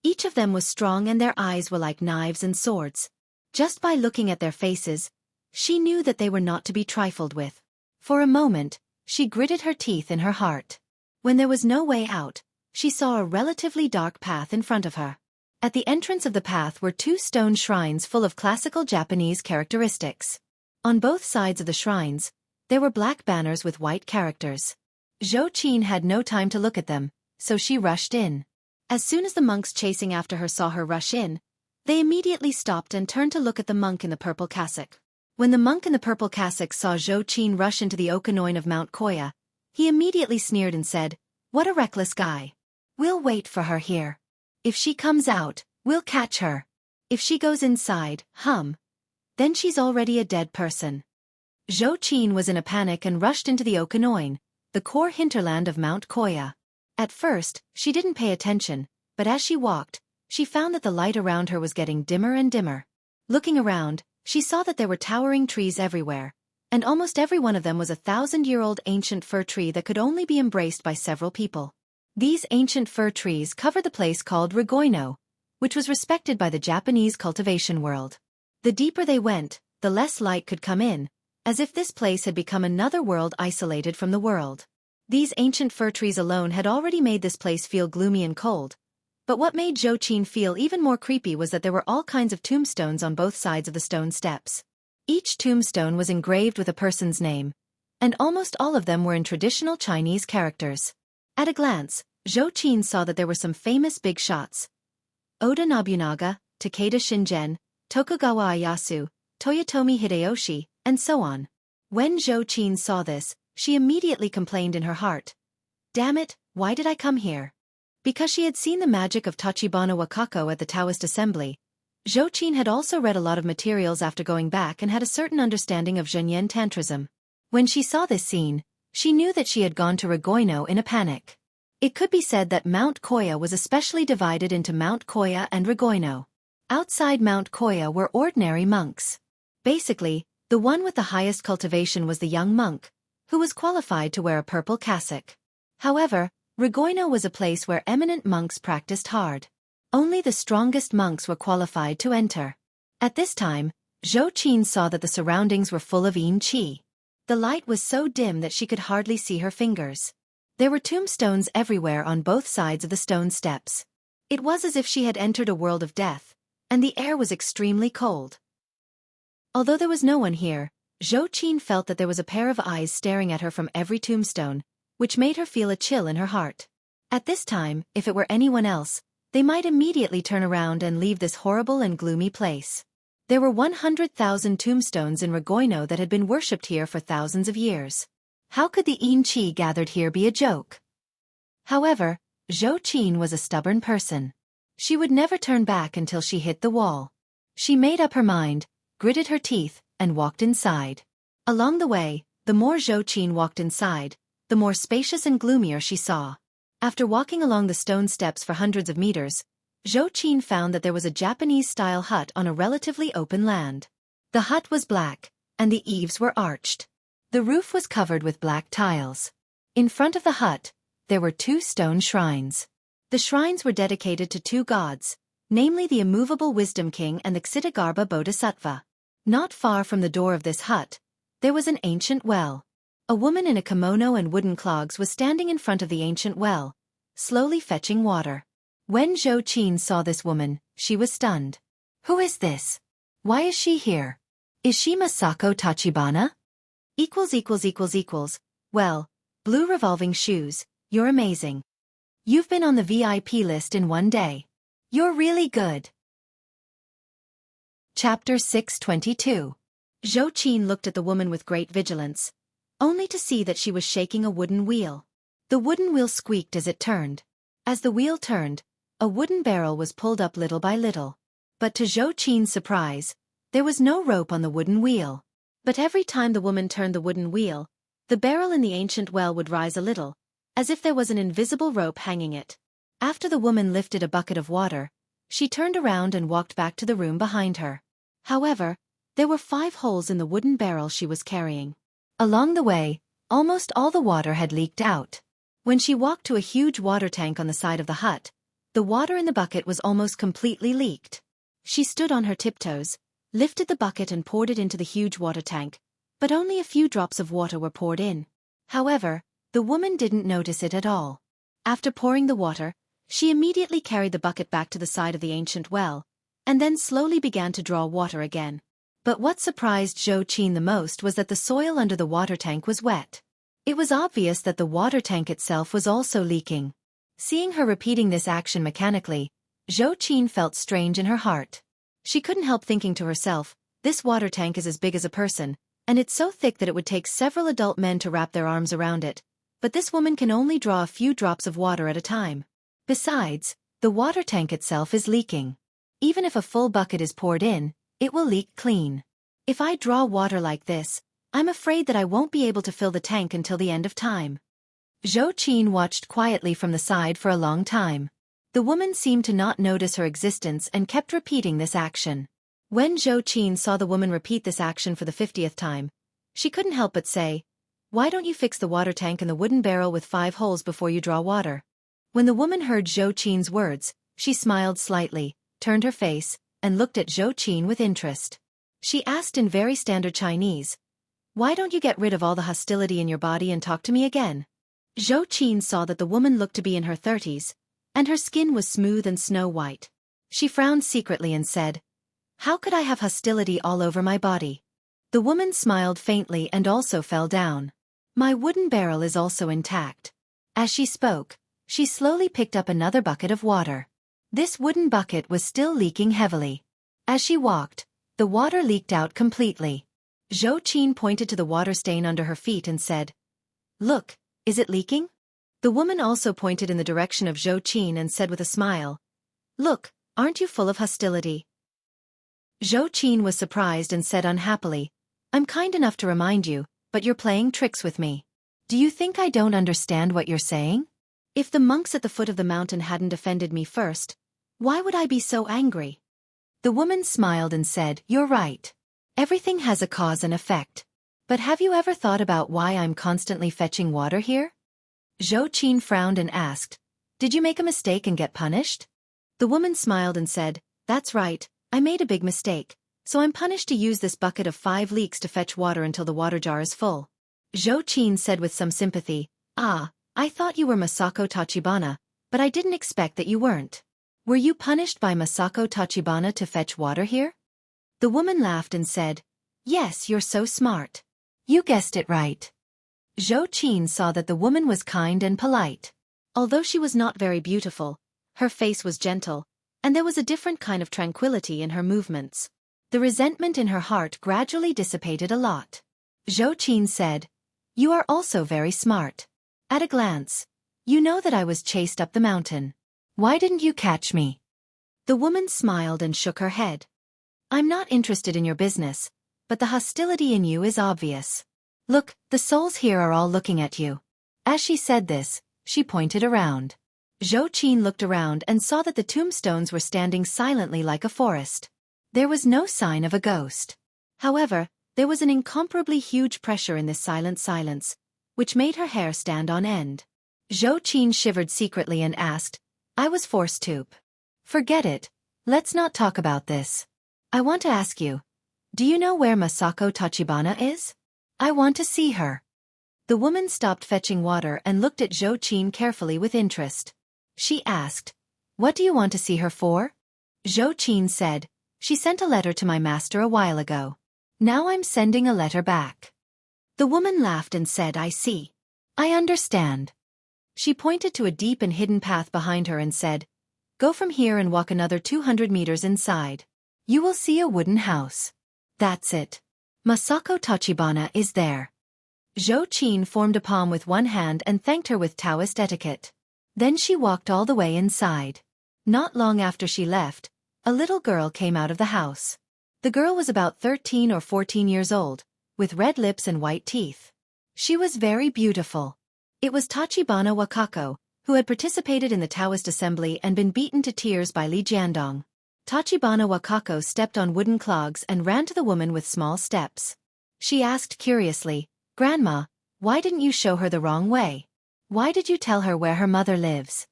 Each of them was strong and their eyes were like knives and swords. Just by looking at their faces, she knew that they were not to be trifled with. For a moment, she gritted her teeth in her heart. When there was no way out, she saw a relatively dark path in front of her. At the entrance of the path were 2 stone shrines full of classical Japanese characteristics. On both sides of the shrines, there were black banners with white characters. Xueqi had no time to look at them, so she rushed in. As soon as the monks chasing after her saw her rush in, they immediately stopped and turned to look at the monk in the purple cassock. When the monk in the purple cassock saw Xueqi rush into the Okanoin of Mount Koya, he immediately sneered and said, "What a reckless guy. We'll wait for her here. If she comes out, we'll catch her. If she goes inside, then she's already a dead person." Xueqi was in a panic and rushed into the Okanoin, the core hinterland of Mount Koya. At first, she didn't pay attention, but as she walked, she found that the light around her was getting dimmer and dimmer. Looking around, she saw that there were towering trees everywhere, and almost every one of them was a 1,000-year-old ancient fir tree that could only be embraced by several people. These ancient fir trees covered the place called Rigoino, which was respected by the Japanese cultivation world. The deeper they went, the less light could come in, as if this place had become another world isolated from the world. These ancient fir trees alone had already made this place feel gloomy and cold, but what made Xueqi feel even more creepy was that there were all kinds of tombstones on both sides of the stone steps. Each tombstone was engraved with a person's name, and almost all of them were in traditional Chinese characters. At a glance, Xueqi saw that there were some famous big shots: Oda Nobunaga, Takeda Shingen, Tokugawa Ieyasu, Toyotomi Hideyoshi, and so on. When Xueqi saw this, she immediately complained in her heart, "Damn it, why did I come here?" Because she had seen the magic of Tachibana Wakako at the Taoist assembly, Xueqi had also read a lot of materials after going back and had a certain understanding of Zhenyan Tantrism. When she saw this scene, she knew that she had gone to Rigoino in a panic. It could be said that Mount Koya was especially divided into Mount Koya and Rigoino. Outside Mount Koya were ordinary monks. Basically, the one with the highest cultivation was the young monk, who was qualified to wear a purple cassock. However, Rigoino was a place where eminent monks practiced hard. Only the strongest monks were qualified to enter. At this time, Xueqi saw that the surroundings were full of yin qi. The light was so dim that she could hardly see her fingers. There were tombstones everywhere on both sides of the stone steps. It was as if she had entered a world of death, and the air was extremely cold. Although there was no one here, Xueqi felt that there was a pair of eyes staring at her from every tombstone, which made her feel a chill in her heart. At this time, if it were anyone else, they might immediately turn around and leave this horrible and gloomy place. There were 100,000 tombstones in Rigoino that had been worshipped here for thousands of years. How could the yin qi gathered here be a joke? However, Xueqi was a stubborn person. She would never turn back until she hit the wall. She made up her mind, gritted her teeth, and walked inside. Along the way, the more Xueqi walked inside, the more spacious and gloomier she saw. After walking along the stone steps for hundreds of meters, Xueqi found that there was a Japanese-style hut on a relatively open land. The hut was black, and the eaves were arched. The roof was covered with black tiles. In front of the hut, there were 2 stone shrines. The shrines were dedicated to 2 gods, namely the immovable Wisdom King and the Kshitigarbha Bodhisattva. Not far from the door of this hut, there was an ancient well. A woman in a kimono and wooden clogs was standing in front of the ancient well, slowly fetching water. When Xueqi saw this woman, she was stunned. Who is this? Why is she here? Is she Masako Tachibana? Well, blue revolving shoes, you're amazing. You've been on the VIP list in 1 day. You're really good. Chapter 622. Xueqi looked at the woman with great vigilance, only to see that she was shaking a wooden wheel. The wooden wheel squeaked as it turned. As the wheel turned, a wooden barrel was pulled up little by little. But to Xueqi's surprise, there was no rope on the wooden wheel. But every time the woman turned the wooden wheel, the barrel in the ancient well would rise a little, as if there was an invisible rope hanging it. After the woman lifted a bucket of water, she turned around and walked back to the room behind her. However, there were 5 holes in the wooden barrel she was carrying. Along the way, almost all the water had leaked out. When she walked to a huge water tank on the side of the hut, the water in the bucket was almost completely leaked. She stood on her tiptoes, lifted the bucket and poured it into the huge water tank, but only a few drops of water were poured in. However, the woman didn't notice it at all. After pouring the water, she immediately carried the bucket back to the side of the ancient well, and then slowly began to draw water again. But what surprised Xueqi the most was that the soil under the water tank was wet. It was obvious that the water tank itself was also leaking. Seeing her repeating this action mechanically, Xueqi felt strange in her heart. She couldn't help thinking to herself, this water tank is as big as a person, and it's so thick that it would take several adult men to wrap their arms around it, but this woman can only draw a few drops of water at a time. Besides, the water tank itself is leaking. Even if a full bucket is poured in, it will leak clean. If I draw water like this, I'm afraid that I won't be able to fill the tank until the end of time. Xueqi watched quietly from the side for a long time. The woman seemed to not notice her existence and kept repeating this action. When Xueqi saw the woman repeat this action for the 50th time, she couldn't help but say, "Why don't you fix the water tank and the wooden barrel with 5 holes before you draw water?" When the woman heard Xueqi's words, she smiled slightly, turned her face, and looked at Xueqi with interest. She asked in very standard Chinese, "Why don't you get rid of all the hostility in your body and talk to me again?" Xueqi saw that the woman looked to be in her 30s, and her skin was smooth and snow-white. She frowned secretly and said, "How could I have hostility all over my body?" The woman smiled faintly and also fell down. "My wooden barrel is also intact." As she spoke, she slowly picked up another bucket of water. This wooden bucket was still leaking heavily. As she walked, the water leaked out completely. Xueqi pointed to the water stain under her feet and said, "Look, is it leaking?" The woman also pointed in the direction of Xueqi and said with a smile, "Look, aren't you full of hostility?" Xueqi was surprised and said unhappily, "I'm kind enough to remind you, but you're playing tricks with me. Do you think I don't understand what you're saying? If the monks at the foot of the mountain hadn't offended me first, why would I be so angry?" The woman smiled and said, "You're right. Everything has a cause and effect. But have you ever thought about why I'm constantly fetching water here?" Xueqi frowned and asked, "Did you make a mistake and get punished?" The woman smiled and said, "That's right, I made a big mistake, so I'm punished to use this bucket of 5 leeks to fetch water until the water jar is full." Xueqi said with some sympathy, "Ah, I thought you were Masako Tachibana, but I didn't expect that you weren't. Were you punished by Masako Tachibana to fetch water here?" The woman laughed and said, "Yes, you're so smart. You guessed it right." Xueqi saw that the woman was kind and polite. Although she was not very beautiful, her face was gentle, and there was a different kind of tranquility in her movements. The resentment in her heart gradually dissipated a lot. Xueqi said, "You are also very smart. At a glance, you know that I was chased up the mountain. Why didn't you catch me?" The woman smiled and shook her head. "I'm not interested in your business, but the hostility in you is obvious. Look, the souls here are all looking at you." As she said this, She pointed around. Xueqi looked around and saw that the tombstones were standing silently like a forest. There was no sign of a ghost. However, there was an incomparably huge pressure in this silent silence, which made her hair stand on end. Xueqi shivered secretly and asked, I was forced to. Forget it. Let's not talk about this. I want to ask you. Do you know where Masako Tachibana is? I want to see her. The woman stopped fetching water and looked at Xueqi carefully with interest. She asked, What do you want to see her for? Xueqi said, She sent a letter to my master a while ago. Now I'm sending a letter back. The woman laughed and said, I see. I understand. She pointed to a deep and hidden path behind her and said, Go from here and walk another 200 meters inside. You will see a wooden house. That's it. Masako Tachibana is there. Xueqi formed a palm with one hand and thanked her with Taoist etiquette. Then she walked all the way inside. Not long after she left, a little girl came out of the house. The girl was about 13 or 14 years old, with red lips and white teeth. She was very beautiful. It was Tachibana Wakako, who had participated in the Taoist assembly and been beaten to tears by Li Jiandong. Tachibana Wakako stepped on wooden clogs and ran to the woman with small steps. She asked curiously, Grandma, why didn't you show her the wrong way? Why did you tell her where her mother lives?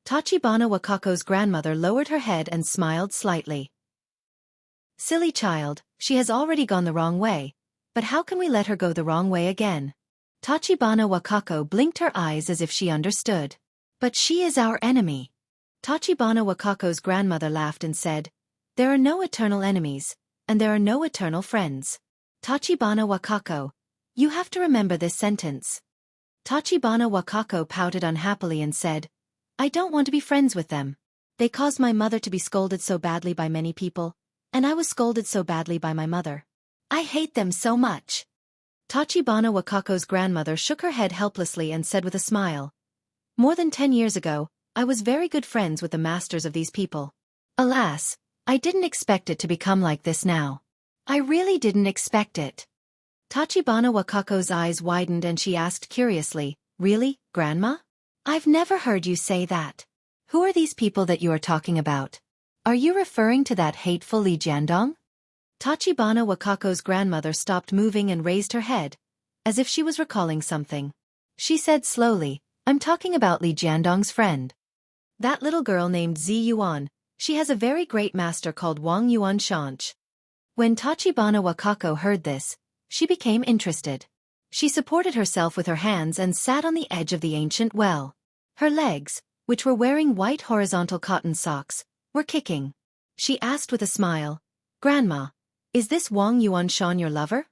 Tachibana Wakako's grandmother lowered her head and smiled slightly. Silly child, she has already gone the wrong way, but how can we let her go the wrong way again? Tachibana Wakako blinked her eyes as if she understood. But she is our enemy. Tachibana Wakako's grandmother laughed and said, There are no eternal enemies, and there are no eternal friends. Tachibana Wakako, you have to remember this sentence. Tachibana Wakako pouted unhappily and said, I don't want to be friends with them. They caused my mother to be scolded so badly by many people, and I was scolded so badly by my mother. I hate them so much. Tachibana Wakako's grandmother shook her head helplessly and said with a smile, More than 10 years ago, I was very good friends with the masters of these people. Alas, I didn't expect it to become like this now. I really didn't expect it. Tachibana Wakako's eyes widened and she asked curiously, Really, Grandma? I've never heard you say that. Who are these people that you are talking about? Are you referring to that hateful Li Jiandong? Tachibana Wakako's grandmother stopped moving and raised her head, as if she was recalling something. She said slowly, I'm talking about Li Jiandong's friend. That little girl named Zi Yuan, she has a very great master called Wang Yuan Shanch. When Tachibana Wakako heard this, she became interested. She supported herself with her hands and sat on the edge of the ancient well. Her legs, which were wearing white horizontal cotton socks, were kicking. She asked with a smile, Grandma, is this Wang Yuanshan your lover?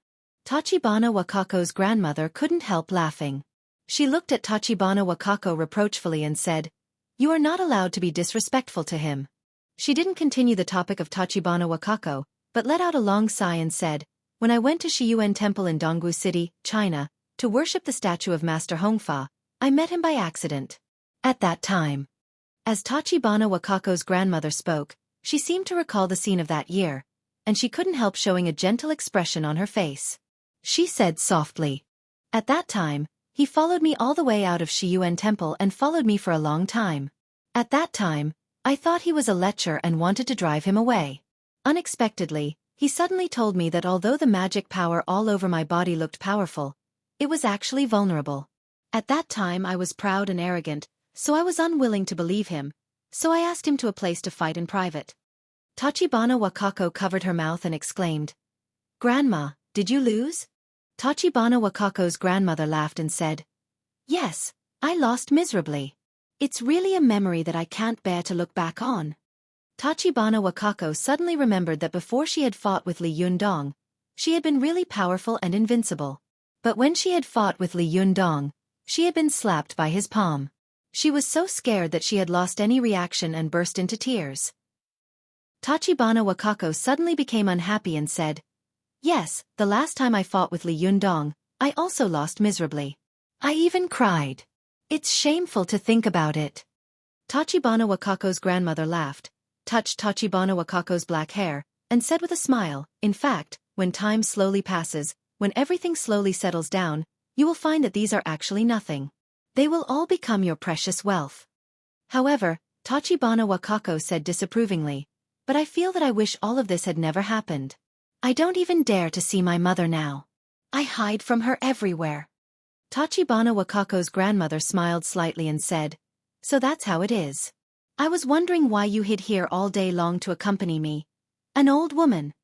Tachibana Wakako's grandmother couldn't help laughing. She looked at Tachibana Wakako reproachfully and said, You are not allowed to be disrespectful to him. She didn't continue the topic of Tachibana Wakako, but let out a long sigh and said, When I went to Shiyuan Temple in Donggu City, China, to worship the statue of Master Hongfa, I met him by accident. At that time. As Tachibana Wakako's grandmother spoke, she seemed to recall the scene of that year, and she couldn't help showing a gentle expression on her face. She said softly, At that time, he followed me all the way out of Shiyuan Temple and followed me for a long time. At that time, I thought he was a lecher and wanted to drive him away. Unexpectedly, he suddenly told me that although the magic power all over my body looked powerful, it was actually vulnerable. At that time I was proud and arrogant, so I was unwilling to believe him, so I asked him to a place to fight in private. Tachibana Wakako covered her mouth and exclaimed, Grandma, did you lose? Tachibana Wakako's grandmother laughed and said, Yes, I lost miserably. It's really a memory that I can't bear to look back on. Tachibana Wakako suddenly remembered that before she had fought with Li Yundong, she had been really powerful and invincible. But when she had fought with Li Yundong, she had been slapped by his palm. She was so scared that she had lost any reaction and burst into tears. Tachibana Wakako suddenly became unhappy and said, Yes, the last time I fought with Li Yundong, I also lost miserably. I even cried. It's shameful to think about it. Tachibana Wakako's grandmother laughed, touched Tachibana Wakako's black hair, and said with a smile, In fact, when time slowly passes, when everything slowly settles down, you will find that these are actually nothing. They will all become your precious wealth. However, Tachibana Wakako said disapprovingly, but I feel that I wish all of this had never happened. I don't even dare to see my mother now. I hide from her everywhere. Tachibana Wakako's grandmother smiled slightly and said, so that's how it is. I was wondering why you hid here all day long to accompany me. An old woman.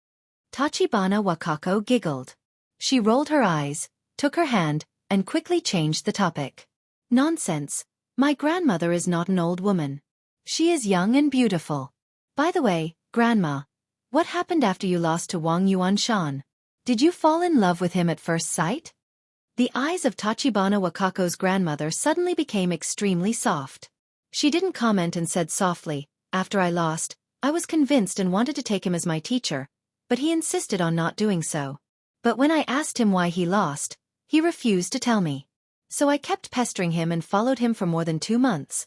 Tachibana Wakako giggled. She rolled her eyes, took her hand, and quickly changed the topic. Nonsense. My grandmother is not an old woman. She is young and beautiful. By the way, Grandma, what happened after you lost to Wang Yuanshan? Did you fall in love with him at first sight? The eyes of Tachibana Wakako's grandmother suddenly became extremely soft. She didn't comment and said softly, after I lost, I was convinced and wanted to take him as my teacher, but he insisted on not doing so. But when I asked him why he lost, he refused to tell me. So I kept pestering him and followed him for more than 2 months.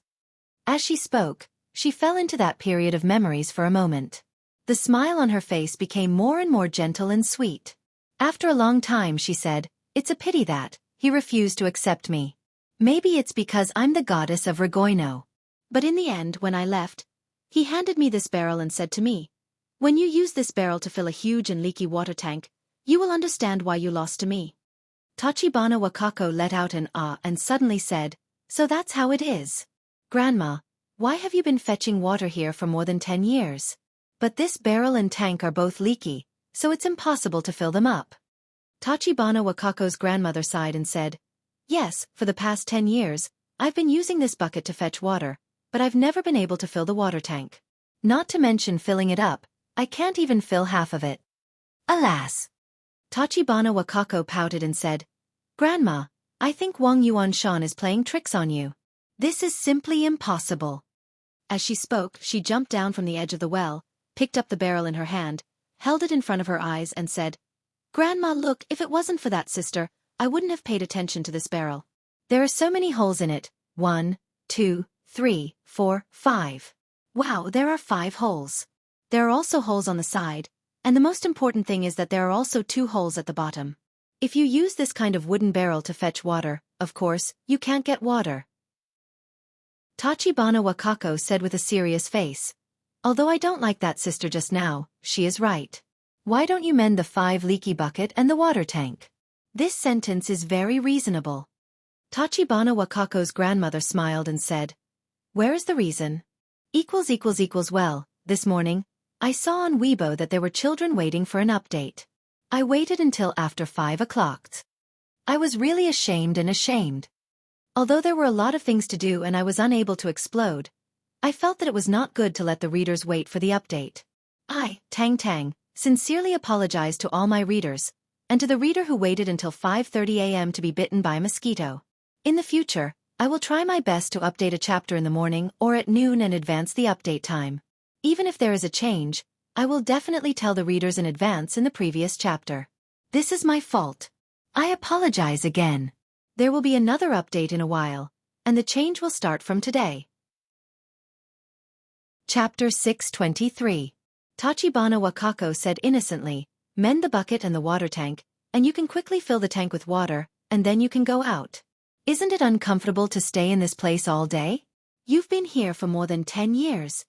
As she spoke, she fell into that period of memories for a moment. The smile on her face became more and more gentle and sweet. After a long time she said, it's a pity that he refused to accept me. Maybe it's because I'm the goddess of Regoino. But in the end, when I left, he handed me this barrel and said to me, when you use this barrel to fill a huge and leaky water tank, you will understand why you lost to me. Tachibana Wakako let out an ah and suddenly said, so that's how it is. Grandma, why have you been fetching water here for more than 10 years? But this barrel and tank are both leaky, so it's impossible to fill them up. Tachibana Wakako's grandmother sighed and said, yes, for the past 10 years, I've been using this bucket to fetch water, but I've never been able to fill the water tank. Not to mention filling it up, I can't even fill half of it. Alas! Tachibana Wakako pouted and said, Grandma, I think Wang Yuanshan is playing tricks on you. This is simply impossible. As she spoke, she jumped down from the edge of the well, picked up the barrel in her hand, held it in front of her eyes and said, Grandma, look, if it wasn't for that sister, I wouldn't have paid attention to this barrel. There are so many holes in it. 1, 2, 3, 4, 5. Wow, there are 5 holes. There are also holes on the side, and the most important thing is that there are also 2 holes at the bottom. If you use this kind of wooden barrel to fetch water, of course, you can't get water. Tachibana Wakako said with a serious face. Although I don't like that sister just now, she is right. Why don't you mend the 5 leaky bucket and the water tank? This sentence is very reasonable. Tachibana Wakako's grandmother smiled and said, where is the reason? Well, this morning, I saw on Weibo that there were children waiting for an update. I waited until after 5 o'clock. I was really ashamed. Although there were a lot of things to do and I was unable to explode, I felt that it was not good to let the readers wait for the update. I, Tang, sincerely apologize to all my readers, and to the reader who waited until 5:30 a.m. to be bitten by a mosquito. In the future, I will try my best to update a chapter in the morning or at noon and advance the update time. Even if there is a change, I will definitely tell the readers in advance in the previous chapter. This is my fault. I apologize again. There will be another update in a while, and the change will start from today. Chapter 623. Tachibana Wakako said innocently, mend the bucket and the water tank, and you can quickly fill the tank with water, and then you can go out. Isn't it uncomfortable to stay in this place all day? You've been here for more than 10 years.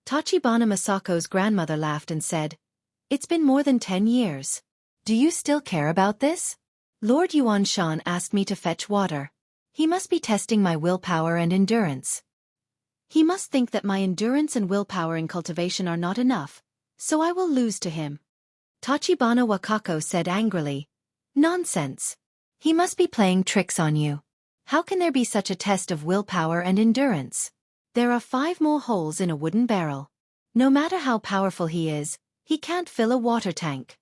Tachibana Masako's grandmother laughed and said, it's been more than 10 years. Do you still care about this? Lord Yuanshan asked me to fetch water. He must be testing my willpower and endurance. He must think that my endurance and willpower in cultivation are not enough, so I will lose to him. Tachibana Wakako said angrily, nonsense. He must be playing tricks on you. How can there be such a test of willpower and endurance? There are 5 more holes in a wooden barrel. No matter how powerful he is, he can't fill a water tank.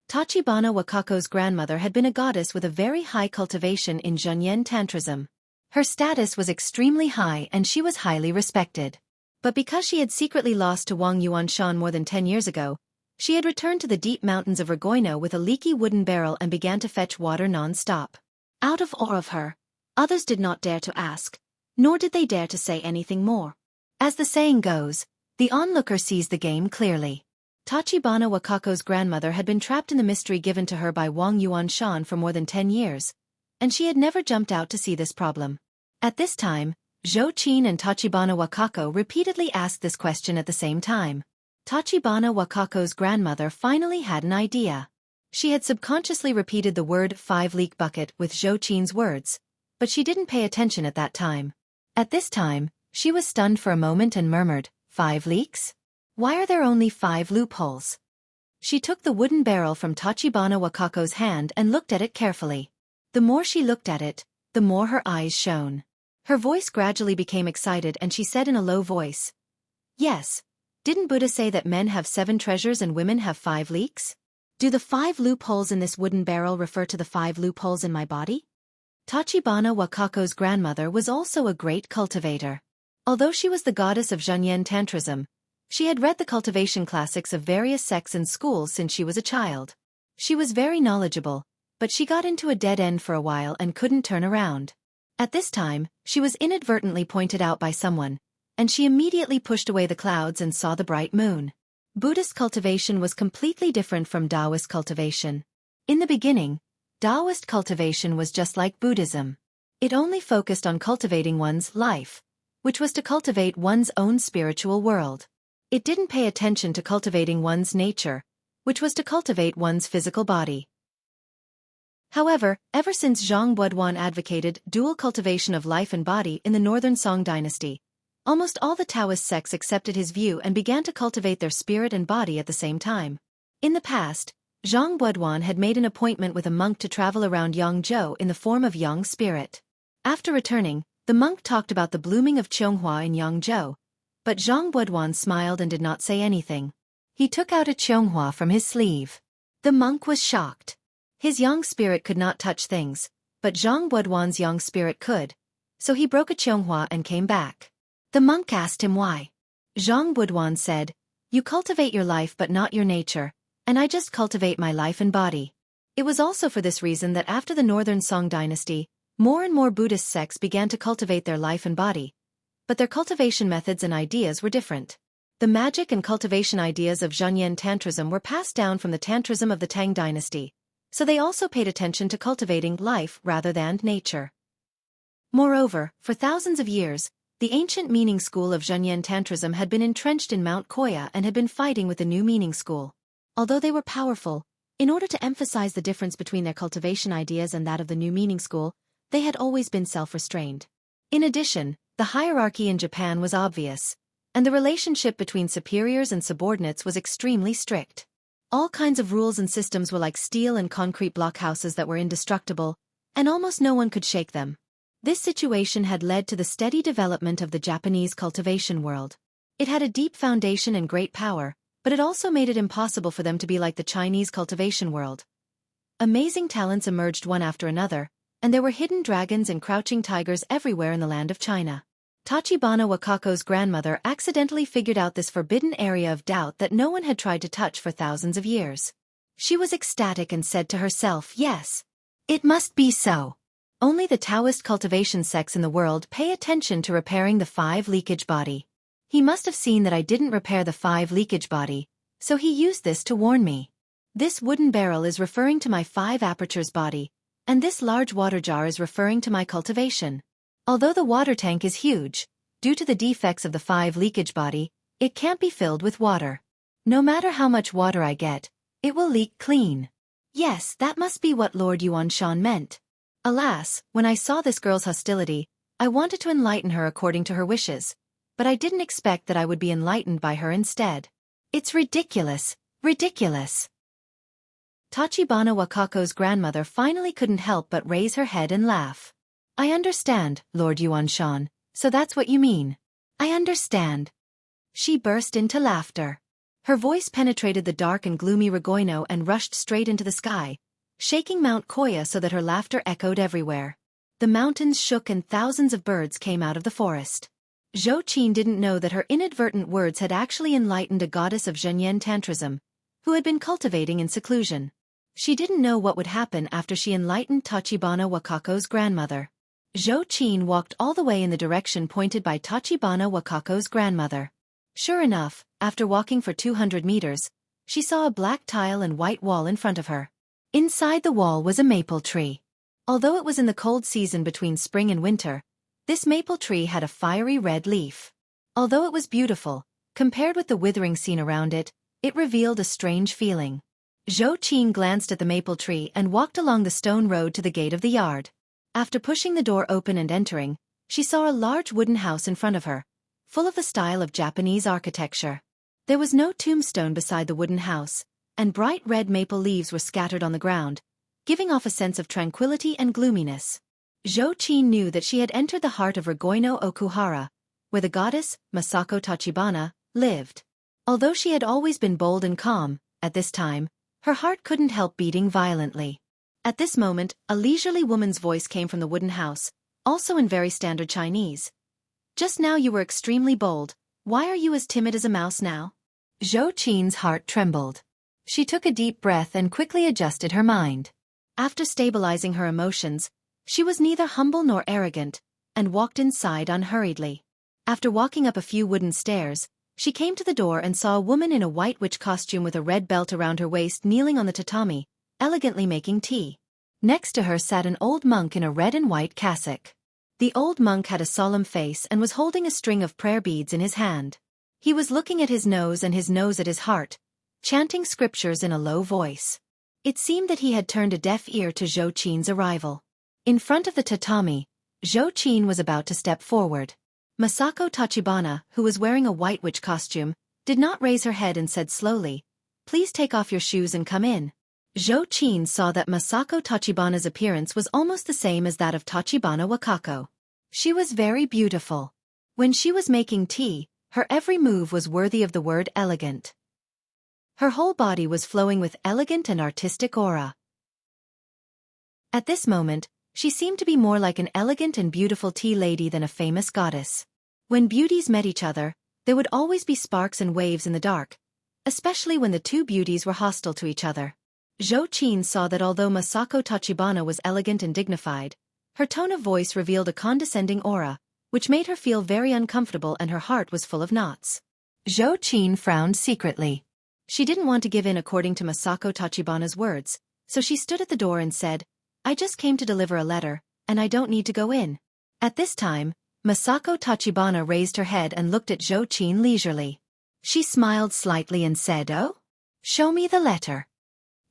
Tachibana Wakako's grandmother had been a goddess with a very high cultivation in Zhonyan Tantrism. Her status was extremely high and she was highly respected. But because she had secretly lost to Wang Yuanshan more than 10 years ago, she had returned to the deep mountains of Regoino with a leaky wooden barrel and began to fetch water non-stop. Out of awe of her, others did not dare to ask, nor did they dare to say anything more. As the saying goes, the onlooker sees the game clearly. Tachibana Wakako's grandmother had been trapped in the mystery given to her by Wang Yuanshan for more than 10 years, and she had never jumped out to see this problem. At this time, Xueqi and Tachibana Wakako repeatedly asked this question at the same time. Tachibana Wakako's grandmother finally had an idea. She had subconsciously repeated the word 5-leak bucket with Xueqi's words, but she didn't pay attention at that time. At this time, she was stunned for a moment and murmured, 5 leaks? Why are there only 5 loopholes? She took the wooden barrel from Tachibana Wakako's hand and looked at it carefully. The more she looked at it, the more her eyes shone. Her voice gradually became excited and she said in a low voice, "Yes, didn't Buddha say that men have 7 treasures and women have 5 leaks? Do the 5 loopholes in this wooden barrel refer to the 5 loopholes in my body?" Tachibana Wakako's grandmother was also a great cultivator. Although she was the goddess of Zhenyan Tantrism, she had read the cultivation classics of various sects in school since she was a child. She was very knowledgeable, but she got into a dead end for a while and couldn't turn around. At this time, she was inadvertently pointed out by someone, and she immediately pushed away the clouds and saw the bright moon. Buddhist cultivation was completely different from Taoist cultivation. In the beginning, Taoist cultivation was just like Buddhism. It only focused on cultivating one's life, which was to cultivate one's own spiritual world. It didn't pay attention to cultivating one's nature, which was to cultivate one's physical body. However, ever since Zhang Buduan advocated dual cultivation of life and body in the northern Song dynasty, almost all the Taoist sects accepted his view and began to cultivate their spirit and body at the same time. In the past, Zhang Buduan had made an appointment with a monk to travel around Yangzhou in the form of Yang spirit. After returning, the monk talked about the blooming of Qianghua in Yangzhou, but Zhang Buduan smiled and did not say anything. He took out a Qianghua from his sleeve. The monk was shocked. His Yang spirit could not touch things, but Zhang Buduan's Yang spirit could, so he broke a Qianghua and came back. The monk asked him why. Zhang Buduan said, "You cultivate your life but not your nature, and I just cultivate my life and body." It was also for this reason that after the northern Song dynasty, more and more Buddhist sects began to cultivate their life and body, but their cultivation methods and ideas were different. The magic and cultivation ideas of Zhenyan Tantrism were passed down from the Tantrism of the Tang dynasty, so they also paid attention to cultivating life rather than nature. Moreover, for thousands of years, the ancient meaning school of Zhenyan Tantrism had been entrenched in Mount Koya and had been fighting with the new meaning school. Although they were powerful, in order to emphasize the difference between their cultivation ideas and that of the new meaning school, they had always been self-restrained. In addition, the hierarchy in Japan was obvious, and the relationship between superiors and subordinates was extremely strict. All kinds of rules and systems were like steel and concrete blockhouses that were indestructible, and almost no one could shake them. This situation had led to the steady development of the Japanese cultivation world. It had a deep foundation and great power, but it also made it impossible for them to be like the Chinese cultivation world. Amazing talents emerged one after another, and there were hidden dragons and crouching tigers everywhere in the land of China. Tachibana Wakako's grandmother accidentally figured out this forbidden area of doubt that no one had tried to touch for thousands of years. She was ecstatic and said to herself, "Yes, it must be so. Only the Taoist cultivation sects in the world pay attention to repairing the 5 leakage body. He must have seen that I didn't repair the 5 leakage body, so he used this to warn me. This wooden barrel is referring to my 5 apertures body, and this large water jar is referring to my cultivation. Although the water tank is huge, due to the defects of the 5 leakage body, it can't be filled with water. No matter how much water I get, it will leak clean." Yes, that must be what Lord Yuanshan meant. Alas, when I saw this girl's hostility, I wanted to enlighten her according to her wishes, but I didn't expect that I would be enlightened by her instead. It's ridiculous, ridiculous. Tachibana Wakako's grandmother finally couldn't help but raise her head and laugh. "I understand, Lord Yuanshan, so that's what you mean. I understand." She burst into laughter. Her voice penetrated the dark and gloomy Ragoino and rushed straight into the sky, shaking Mount Koya so that her laughter echoed everywhere. The mountains shook and thousands of birds came out of the forest. Xueqi didn't know that her inadvertent words had actually enlightened a goddess of Zhenyan Tantrism, who had been cultivating in seclusion. She didn't know what would happen after she enlightened Tachibana Wakako's grandmother. Xueqi walked all the way in the direction pointed by Tachibana Wakako's grandmother. Sure enough, after walking for 200 meters, she saw a black tile and white wall in front of her. Inside the wall was a maple tree. Although it was in the cold season between spring and winter, This maple tree had a fiery red leaf. Although it was beautiful, compared with the withering scene around it, it revealed a strange feeling. Xueqi glanced at the maple tree and walked along the stone road to the gate of the yard. After pushing the door open and entering, she saw a large wooden house in front of her, full of the style of Japanese architecture. There was no tombstone beside the wooden house, and bright red maple leaves were scattered on the ground, giving off a sense of tranquility and gloominess. Xueqi knew that she had entered the heart of Ragoino Okuhara, where the goddess, Masako Tachibana, lived. Although she had always been bold and calm, at this time, her heart couldn't help beating violently. At this moment, a leisurely woman's voice came from the wooden house, also in very standard Chinese. Just now you were extremely bold. Why are you as timid as a mouse now? Xueqi's heart trembled. She took a deep breath and quickly adjusted her mind. After stabilizing her emotions, she was neither humble nor arrogant, and walked inside unhurriedly. After walking up a few wooden stairs, she came to the door and saw a woman in a white witch costume with a red belt around her waist kneeling on the tatami, elegantly making tea. Next to her sat an old monk in a red and white cassock. The old monk had a solemn face and was holding a string of prayer beads in his hand. He was looking at his nose and his nose at his heart, chanting scriptures in a low voice. It seemed that he had turned a deaf ear to Xueqi's arrival. In front of the tatami, Xueqi was about to step forward. Masako Tachibana, who was wearing a white witch costume, did not raise her head and said slowly, "Please take off your shoes and come in." Xueqi saw that Masako Tachibana's appearance was almost the same as that of Tachibana Wakako. She was very beautiful. When she was making tea, her every move was worthy of the word elegant. Her whole body was flowing with elegant and artistic aura. At this moment, she seemed to be more like an elegant and beautiful tea lady than a famous goddess. When beauties met each other, there would always be sparks and waves in the dark, especially when the two beauties were hostile to each other. Xueqi saw that although Masako Tachibana was elegant and dignified, her tone of voice revealed a condescending aura, which made her feel very uncomfortable and her heart was full of knots. Xueqi frowned secretly. She didn't want to give in according to Masako Tachibana's words, so she stood at the door and said, "I just came to deliver a letter, and I don't need to go in." At this time, Masako Tachibana raised her head and looked at Xueqi leisurely. She smiled slightly and said, "Oh? Show me the letter."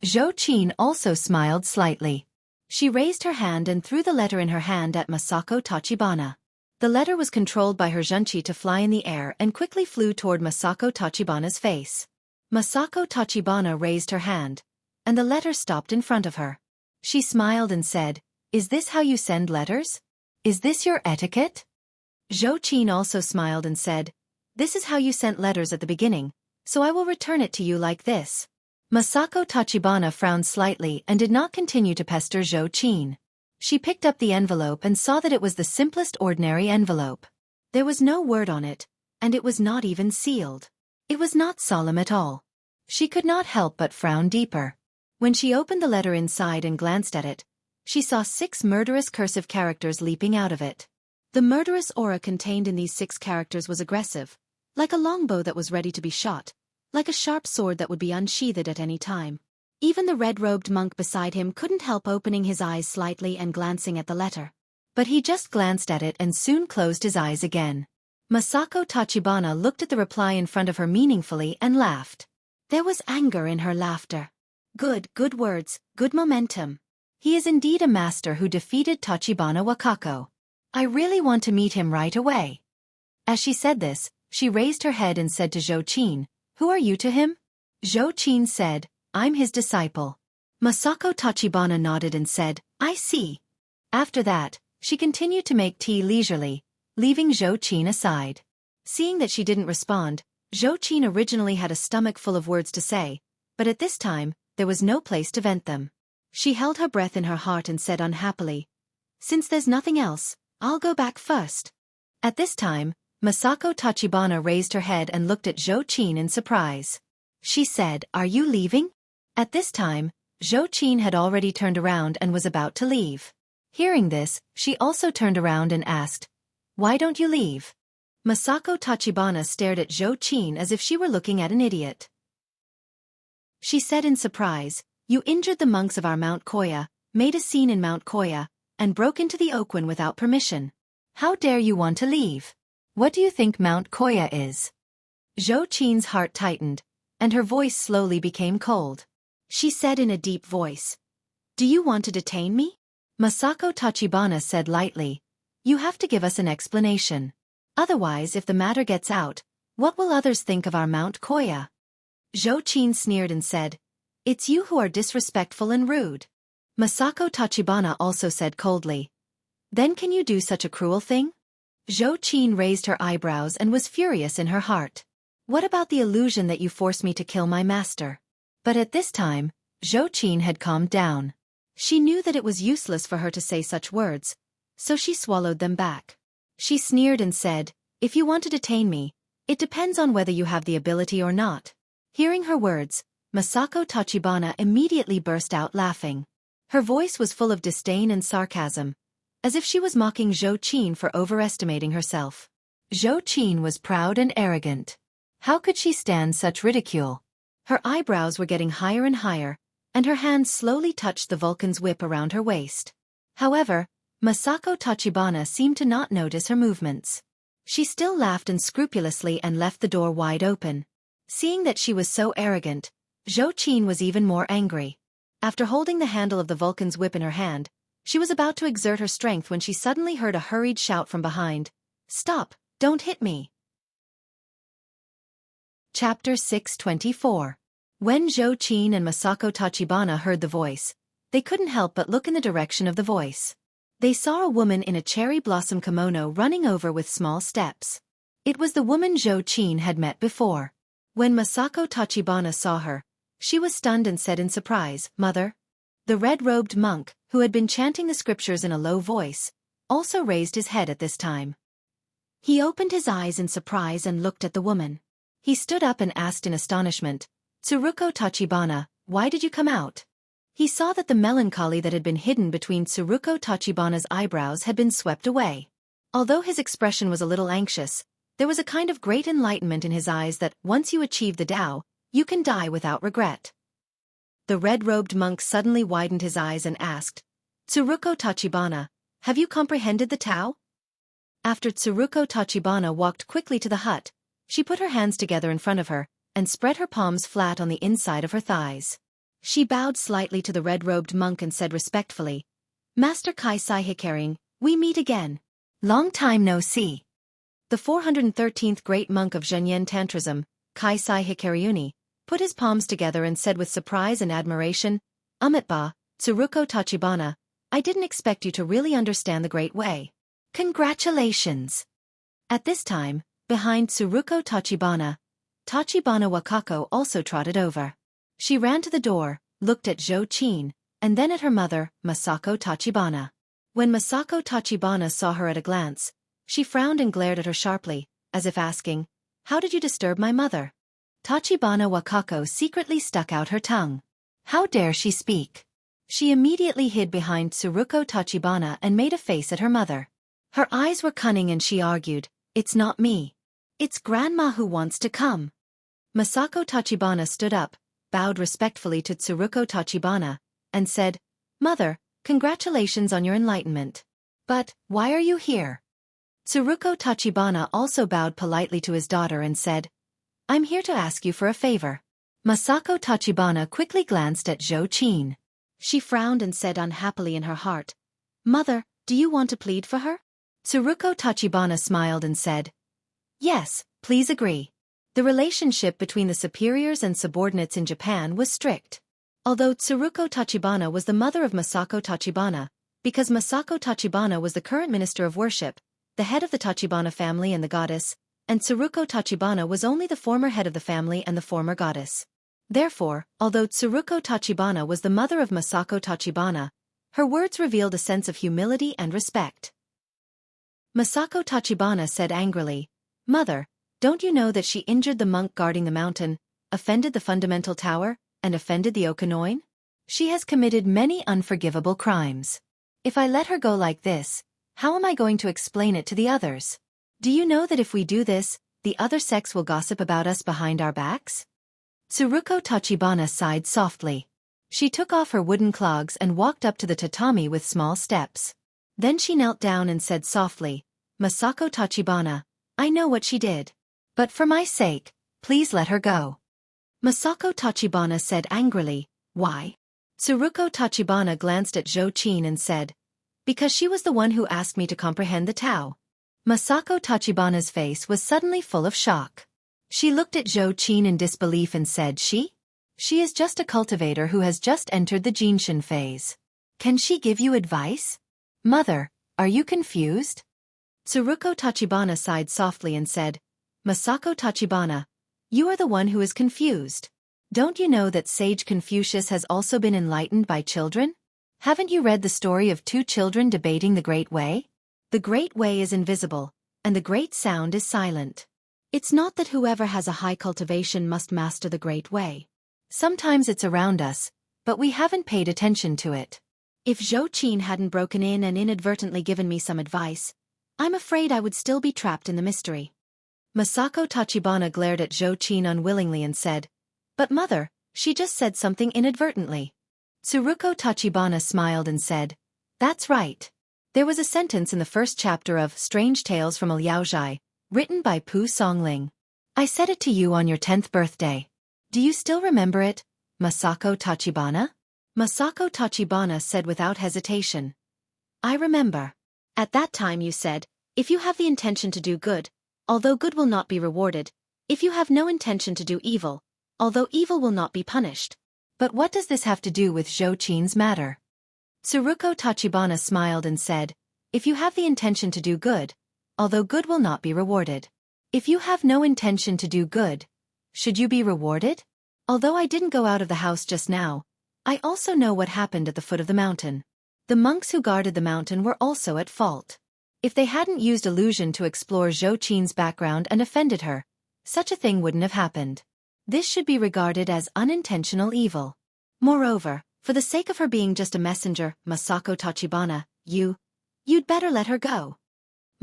Xueqi also smiled slightly. She raised her hand and threw the letter in her hand at Masako Tachibana. The letter was controlled by her zhenqi to fly in the air and quickly flew toward Masako Tachibana's face. Masako Tachibana raised her hand, and the letter stopped in front of her. She smiled and said, "Is this how you send letters? Is this your etiquette?" Xueqi also smiled and said, "This is how you sent letters at the beginning, so I will return it to you like this." Masako Tachibana frowned slightly and did not continue to pester Xueqi. She picked up the envelope and saw that it was the simplest ordinary envelope. There was no word on it, and it was not even sealed. It was not solemn at all. She could not help but frown deeper. When she opened the letter inside and glanced at it, she saw 6 murderous cursive characters leaping out of it. The murderous aura contained in these 6 characters was aggressive, like a longbow that was ready to be shot, like a sharp sword that would be unsheathed at any time. Even the red-robed monk beside him couldn't help opening his eyes slightly and glancing at the letter. But he just glanced at it and soon closed his eyes again. Masako Tachibana looked at the reply in front of her meaningfully and laughed. There was anger in her laughter. Good words, good momentum. He is indeed a master who defeated Tachibana Wakako. I really want to meet him right away. As she said this, she raised her head and said to Xueqi, "Who are you to him?" Xueqi said, "I'm his disciple." Masako Tachibana nodded and said, "I see." After that, she continued to make tea leisurely, leaving Xueqi aside. Seeing that she didn't respond, Xueqi originally had a stomach full of words to say, but at this time, there was no place to vent them. She held her breath in her heart and said unhappily, "Since there's nothing else, I'll go back first." At this time, Masako Tachibana raised her head and looked at Xueqi in surprise. She said, "Are you leaving?" At this time, Xueqi had already turned around and was about to leave. Hearing this, she also turned around and asked, "Why don't you leave?" Masako Tachibana stared at Xueqi as if she were looking at an idiot. She said in surprise, "You injured the monks of our Mount Koya, made a scene in Mount Koya, and broke into the Oakwen without permission. How dare you want to leave? What do you think Mount Koya is? Xueqi's heart tightened, and her voice slowly became cold. She said in a deep voice, "Do you want to detain me?" Masako Tachibana said lightly, "You have to give us an explanation. Otherwise, if the matter gets out, what will others think of our Mount Koya?" Xueqi sneered and said, "It's you who are disrespectful and rude." Masako Tachibana also said coldly, "Then can you do such a cruel thing?" Xueqi raised her eyebrows and was furious in her heart. "What about the illusion that you forced me to kill my master?" But at this time, Xueqi had calmed down. She knew that it was useless for her to say such words, so she swallowed them back. She sneered and said, "If you want to detain me, it depends on whether you have the ability or not." Hearing her words, Masako Tachibana immediately burst out laughing. Her voice was full of disdain and sarcasm, as if she was mocking Xueqi for overestimating herself. Xueqi was proud and arrogant. How could she stand such ridicule? Her eyebrows were getting higher and higher, and her hands slowly touched the Vulcan's whip around her waist. However, Masako Tachibana seemed to not notice her movements. She still laughed unscrupulously and left the door wide open. Seeing that she was so arrogant, Xueqi was even more angry. After holding the handle of the Vulcan's whip in her hand, she was about to exert her strength when she suddenly heard a hurried shout from behind. "Stop! Don't hit me!" Chapter 624. When Xueqi and Masako Tachibana heard the voice, they couldn't help but look in the direction of the voice. They saw a woman in a cherry blossom kimono running over with small steps. It was the woman Xueqi had met before. When Masako Tachibana saw her, she was stunned and said in surprise, "Mother?" The red-robed monk, who had been chanting the scriptures in a low voice, also raised his head at this time. He opened his eyes in surprise and looked at the woman. He stood up and asked in astonishment, "Tsuruko Tachibana, why did you come out?" He saw that the melancholy that had been hidden between Tsuruko Tachibana's eyebrows had been swept away. Although his expression was a little anxious, there was a kind of great enlightenment in his eyes that, once you achieve the Tao, you can die without regret. The red-robed monk suddenly widened his eyes and asked, "Tsuruko Tachibana, have you comprehended the Tao?" After Tsuruko Tachibana walked quickly to the hut, she put her hands together in front of her, and spread her palms flat on the inside of her thighs. She bowed slightly to the red-robed monk and said respectfully, "Master Kaisai Hikaring, we meet again. Long time no see." The 413th great monk of Zhenyan Tantrism, Kaisai Hikaryuni, put his palms together and said with surprise and admiration, "Amitabha, Tsuruko Tachibana, I didn't expect you to really understand the great way. Congratulations." At this time, behind Tsuruko Tachibana Wakako also trotted over. She ran to the door, looked at Xueqi, and then at her mother, Masako Tachibana. When Masako Tachibana saw her at a glance, she frowned and glared at her sharply, as if asking, "How did you disturb my mother?" Tachibana Wakako secretly stuck out her tongue. How dare she speak? She immediately hid behind Tsuruko Tachibana and made a face at her mother. Her eyes were cunning and she argued, "It's not me. It's Grandma who wants to come." Masako Tachibana stood up, bowed respectfully to Tsuruko Tachibana, and said, "Mother, congratulations on your enlightenment. But, why are you here?" Tsuruko Tachibana also bowed politely to his daughter and said, "I'm here to ask you for a favor." Masako Tachibana quickly glanced at Xueqi. She frowned and said unhappily in her heart, "Mother, do you want to plead for her?" Tsuruko Tachibana smiled and said, "Yes, please agree." The relationship between the superiors and subordinates in Japan was strict. Although Tsuruko Tachibana was the mother of Masako Tachibana, because Masako Tachibana was the current minister of worship, the head of the Tachibana family and the goddess, and Tsuruko Tachibana was only the former head of the family and the former goddess. Therefore, although Tsuruko Tachibana was the mother of Masako Tachibana, her words revealed a sense of humility and respect. Masako Tachibana said angrily, "Mother, don't you know that she injured the monk guarding the mountain, offended the fundamental tower, and offended the Okanoin? She has committed many unforgivable crimes. If I let her go like this, how am I going to explain it to the others? Do you know that if we do this, the other sects will gossip about us behind our backs?" Tsuruko Tachibana sighed softly. She took off her wooden clogs and walked up to the tatami with small steps. Then she knelt down and said softly, Masako Tachibana, I know what she did. But for my sake, please let her go. Masako Tachibana said angrily, why? Tsuruko Tachibana glanced at Xueqi and said, because she was the one who asked me to comprehend the Tao. Masako Tachibana's face was suddenly full of shock. She looked at Xueqi in disbelief and said, She is just a cultivator who has just entered the Jinshin phase. Can she give you advice? Mother, are you confused? Tsuruko Tachibana sighed softly and said, Masako Tachibana, you are the one who is confused. Don't you know that sage Confucius has also been enlightened by children? Haven't you read the story of two children debating the Great Way? The Great Way is invisible, and the Great Sound is silent. It's not that whoever has a high cultivation must master the Great Way. Sometimes it's around us, but we haven't paid attention to it. If Xueqi hadn't broken in and inadvertently given me some advice, I'm afraid I would still be trapped in the mystery. Masako Tachibana glared at Xueqi unwillingly and said, But mother, she just said something inadvertently. Tsuruko Tachibana smiled and said, That's right. There was a sentence in the first chapter of Strange Tales from a Liaozhai, written by Pu Songling. I said it to you on your 10th birthday. Do you still remember it, Masako Tachibana? Masako Tachibana said without hesitation. I remember. At that time you said, if you have the intention to do good, although good will not be rewarded, if you have no intention to do evil, although evil will not be punished. But what does this have to do with Xueqi's matter? Tsuruko Tachibana smiled and said, if you have the intention to do good, although good will not be rewarded. If you have no intention to do good, should you be rewarded? Although I didn't go out of the house just now, I also know what happened at the foot of the mountain. The monks who guarded the mountain were also at fault. If they hadn't used illusion to explore Xueqi's background and offended her, such a thing wouldn't have happened. This should be regarded as unintentional evil. Moreover, for the sake of her being just a messenger, Masako Tachibana, you'd better let her go.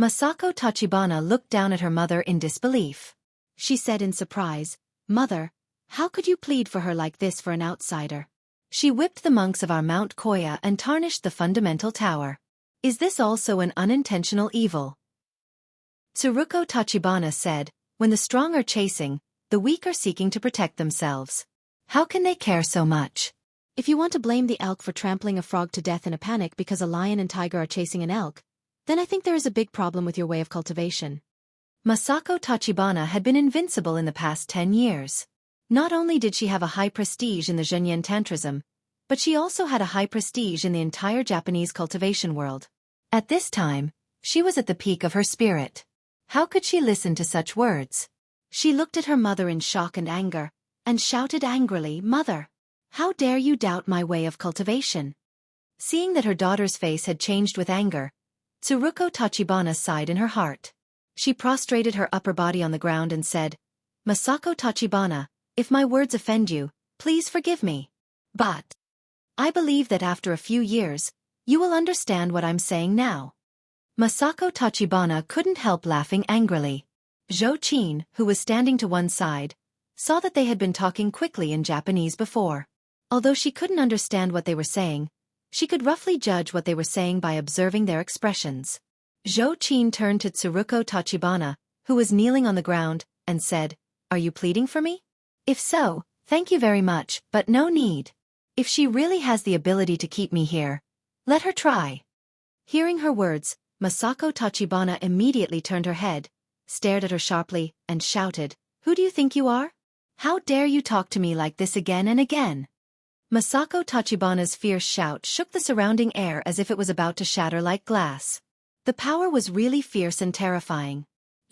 Masako Tachibana looked down at her mother in disbelief. She said in surprise, Mother, how could you plead for her like this for an outsider? She whipped the monks of our Mount Koya and tarnished the fundamental tower. Is this also an unintentional evil? Tsuruko Tachibana said, when the strong are chasing, the weak are seeking to protect themselves. How can they care so much? If you want to blame the elk for trampling a frog to death in a panic because a lion and tiger are chasing an elk, then I think there is a big problem with your way of cultivation. Masako Tachibana had been invincible in the past 10 years. Not only did she have a high prestige in the Zhenyan Tantrism, but she also had a high prestige in the entire Japanese cultivation world. At this time, she was at the peak of her spirit. How could she listen to such words? She looked at her mother in shock and anger, and shouted angrily, Mother, how dare you doubt my way of cultivation? Seeing that her daughter's face had changed with anger, Tsuruko Tachibana sighed in her heart. She prostrated her upper body on the ground and said, Masako Tachibana, if my words offend you, please forgive me. But I believe that after a few years, you will understand what I'm saying now. Masako Tachibana couldn't help laughing angrily. Xueqi, who was standing to one side, saw that they had been talking quickly in Japanese before. Although she couldn't understand what they were saying, she could roughly judge what they were saying by observing their expressions. Xueqi turned to Tsuruko Tachibana, who was kneeling on the ground, and said, Are you pleading for me? If so, thank you very much, but no need. If she really has the ability to keep me here, let her try. Hearing her words, Masako Tachibana immediately turned her head, stared at her sharply, and shouted, Who do you think you are? How dare you talk to me like this again and again? Masako Tachibana's fierce shout shook the surrounding air as if it was about to shatter like glass. The power was really fierce and terrifying.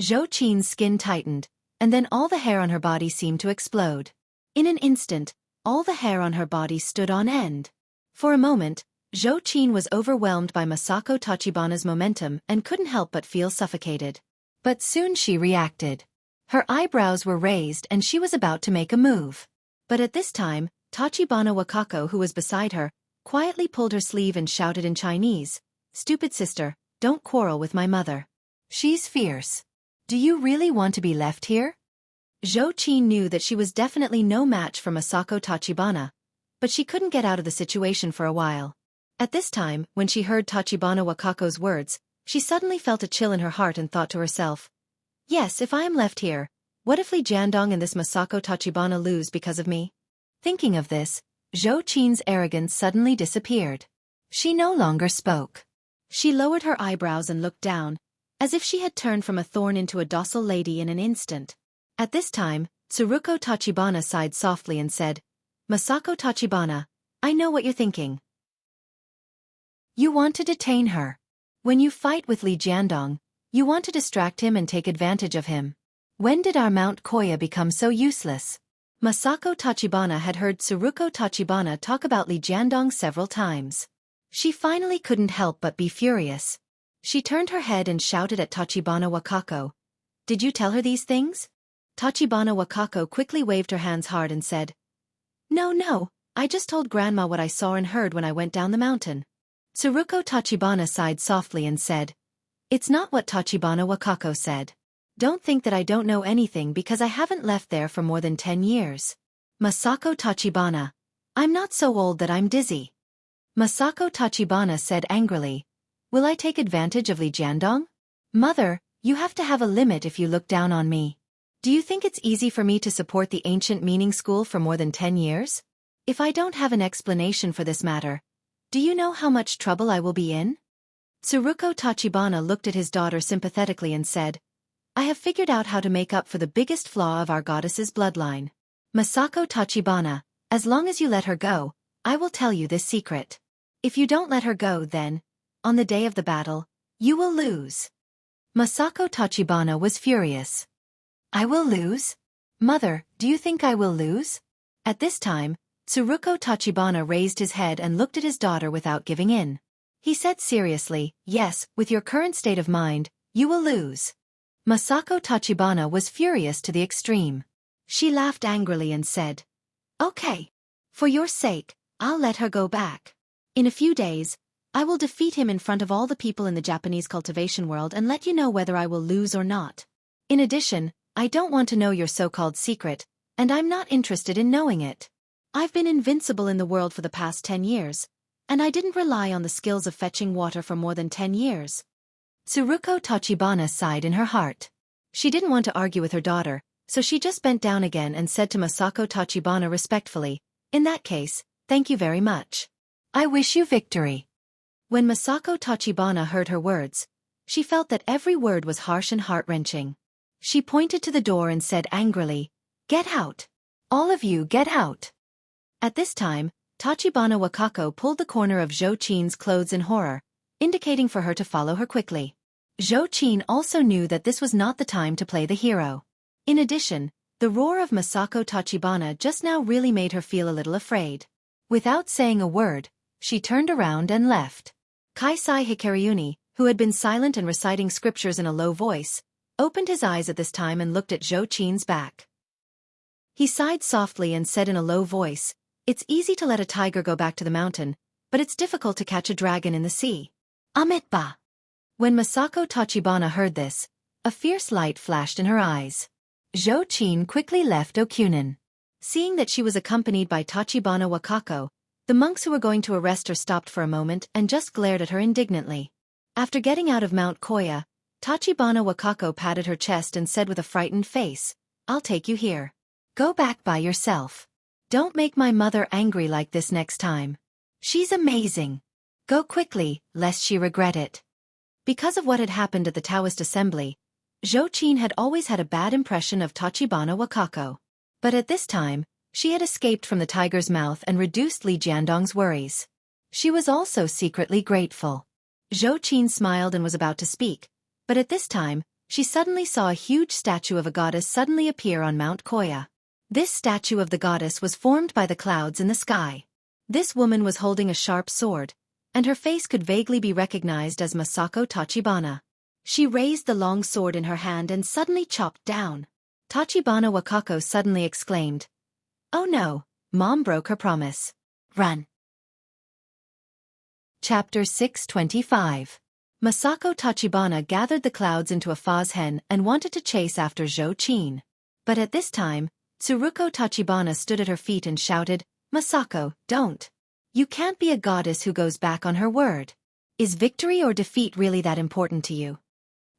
Xueqi's skin tightened, and then all the hair on her body seemed to explode. In an instant, all the hair on her body stood on end. For a moment, Xueqi was overwhelmed by Masako Tachibana's momentum and couldn't help but feel suffocated. But soon she reacted. Her eyebrows were raised and she was about to make a move. But at this time, Tachibana Wakako, who was beside her, quietly pulled her sleeve and shouted in Chinese, Stupid sister, don't quarrel with my mother. She's fierce. Do you really want to be left here? Xueqi knew that she was definitely no match for Masako Tachibana, but she couldn't get out of the situation for a while. At this time, when she heard Tachibana Wakako's words, She suddenly felt a chill in her heart and thought to herself, yes, if I am left here, what if Li Jiandong and this Masako Tachibana lose because of me? Thinking of this, Zhou Qin's arrogance suddenly disappeared. She no longer spoke. She lowered her eyebrows and looked down, as if she had turned from a thorn into a docile lady in an instant. At this time, Tsuruko Tachibana sighed softly and said, Masako Tachibana, I know what you're thinking. You want to detain her. When you fight with Li Jiandong, you want to distract him and take advantage of him. When did our Mount Koya become so useless? Masako Tachibana had heard Tsuruko Tachibana talk about Li Jiandong several times. She finally couldn't help but be furious. She turned her head and shouted at Tachibana Wakako. Did you tell her these things? Tachibana Wakako quickly waved her hands hard and said, No, I just told Grandma what I saw and heard when I went down the mountain. Tsuruko Tachibana sighed softly and said, It's not what Tachibana Wakako said. Don't think that I don't know anything because I haven't left there for more than 10 years. Masako Tachibana, I'm not so old that I'm dizzy. Masako Tachibana said angrily, Will I take advantage of Li Jiandong? Mother, you have to have a limit if you look down on me. Do you think it's easy for me to support the ancient meaning school for more than 10 years? If I don't have an explanation for this matter, do you know how much trouble I will be in? Tsuruko Tachibana looked at his daughter sympathetically and said, I have figured out how to make up for the biggest flaw of our goddess's bloodline. Masako Tachibana, as long as you let her go, I will tell you this secret. If you don't let her go then, on the day of the battle, you will lose. Masako Tachibana was furious. I will lose? Mother, do you think I will lose? At this time, Tsuruko Tachibana raised his head and looked at his daughter without giving in. He said seriously, Yes, with your current state of mind, you will lose. Masako Tachibana was furious to the extreme. She laughed angrily and said, Okay. For your sake, I'll let her go back. In a few days, I will defeat him in front of all the people in the Japanese cultivation world and let you know whether I will lose or not. In addition, I don't want to know your so-called secret, and I'm not interested in knowing it. I've been invincible in the world for the past 10 years, and I didn't rely on the skills of fetching water for more than 10 years. Tsuruko Tachibana sighed in her heart. She didn't want to argue with her daughter, so she just bent down again and said to Masako Tachibana respectfully, In that case, thank you very much. I wish you victory. When Masako Tachibana heard her words, she felt that every word was harsh and heart-wrenching. She pointed to the door and said angrily, Get out. All of you get out. At this time, Tachibana Wakako pulled the corner of Zhou Qin's clothes in horror, indicating for her to follow her quickly. Zhou Qin also knew that this was not the time to play the hero. In addition, the roar of Masako Tachibana just now really made her feel a little afraid. Without saying a word, she turned around and left. Kaisai Hikaryuni, who had been silent and reciting scriptures in a low voice, opened his eyes at this time and looked at Zhou Qin's back. He sighed softly and said in a low voice, It's easy to let a tiger go back to the mountain, but it's difficult to catch a dragon in the sea. Amitba. When Masako Tachibana heard this, a fierce light flashed in her eyes. Zhou Qin quickly left Okunin. Seeing that she was accompanied by Tachibana Wakako, the monks who were going to arrest her stopped for a moment and just glared at her indignantly. After getting out of Mount Koya, Tachibana Wakako patted her chest and said with a frightened face, I'll take you here. Go back by yourself. Don't make my mother angry like this next time. She's amazing. Go quickly, lest she regret it. Because of what had happened at the Taoist assembly, Zhou Qin had always had a bad impression of Tachibana Wakako. But at this time, she had escaped from the tiger's mouth and reduced Li Jiandong's worries. She was also secretly grateful. Zhou Qin smiled and was about to speak, but at this time, she suddenly saw a huge statue of a goddess suddenly appear on Mount Koya. This statue of the goddess was formed by the clouds in the sky. This woman was holding a sharp sword, and her face could vaguely be recognized as Masako Tachibana. She raised the long sword in her hand and suddenly chopped down. Tachibana Wakako suddenly exclaimed, Oh no, Mom broke her promise. Run. Chapter 625. Masako Tachibana gathered the clouds into a faz hen and wanted to chase after Zhou Qin. But at this time, Tsuruko Tachibana stood at her feet and shouted, Masako, don't. You can't be a goddess who goes back on her word. Is victory or defeat really that important to you?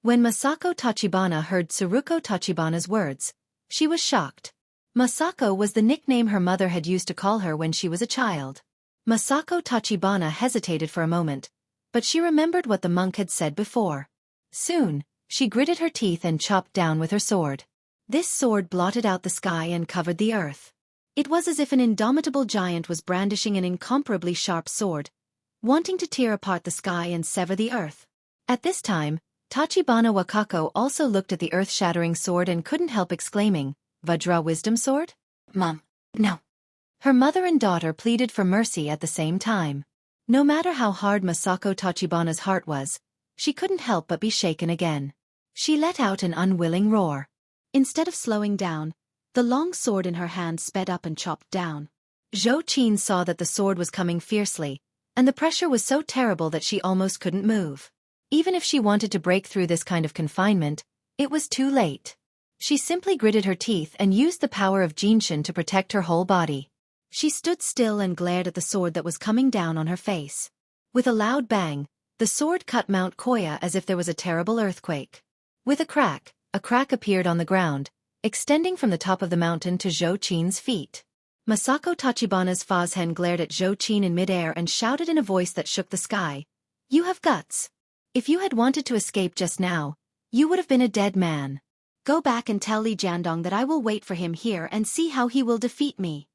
When Masako Tachibana heard Tsuruko Tachibana's words, she was shocked. Masako was the nickname her mother had used to call her when she was a child. Masako Tachibana hesitated for a moment, but she remembered what the monk had said before. Soon, she gritted her teeth and chopped down with her sword. This sword blotted out the sky and covered the earth. It was as if an indomitable giant was brandishing an incomparably sharp sword, wanting to tear apart the sky and sever the earth. At this time, Tachibana Wakako also looked at the earth-shattering sword and couldn't help exclaiming, "Vajra wisdom sword? Mom, no." Her mother and daughter pleaded for mercy at the same time. No matter how hard Masako Tachibana's heart was, she couldn't help but be shaken again. She let out an unwilling roar. Instead of slowing down, the long sword in her hand sped up and chopped down. Xueqi saw that the sword was coming fiercely, and the pressure was so terrible that she almost couldn't move. Even if she wanted to break through this kind of confinement, it was too late. She simply gritted her teeth and used the power of Jinshin to protect her whole body. She stood still and glared at the sword that was coming down on her face. With a loud bang, the sword cut Mount Koya as if there was a terrible earthquake. With a crack appeared on the ground, extending from the top of the mountain to Xueqi's feet. Masako Tachibana's Fazhen glared at Xueqi in midair and shouted in a voice that shook the sky, "You have guts. If you had wanted to escape just now, you would have been a dead man. Go back and tell Li Jiandong that I will wait for him here and see how he will defeat me."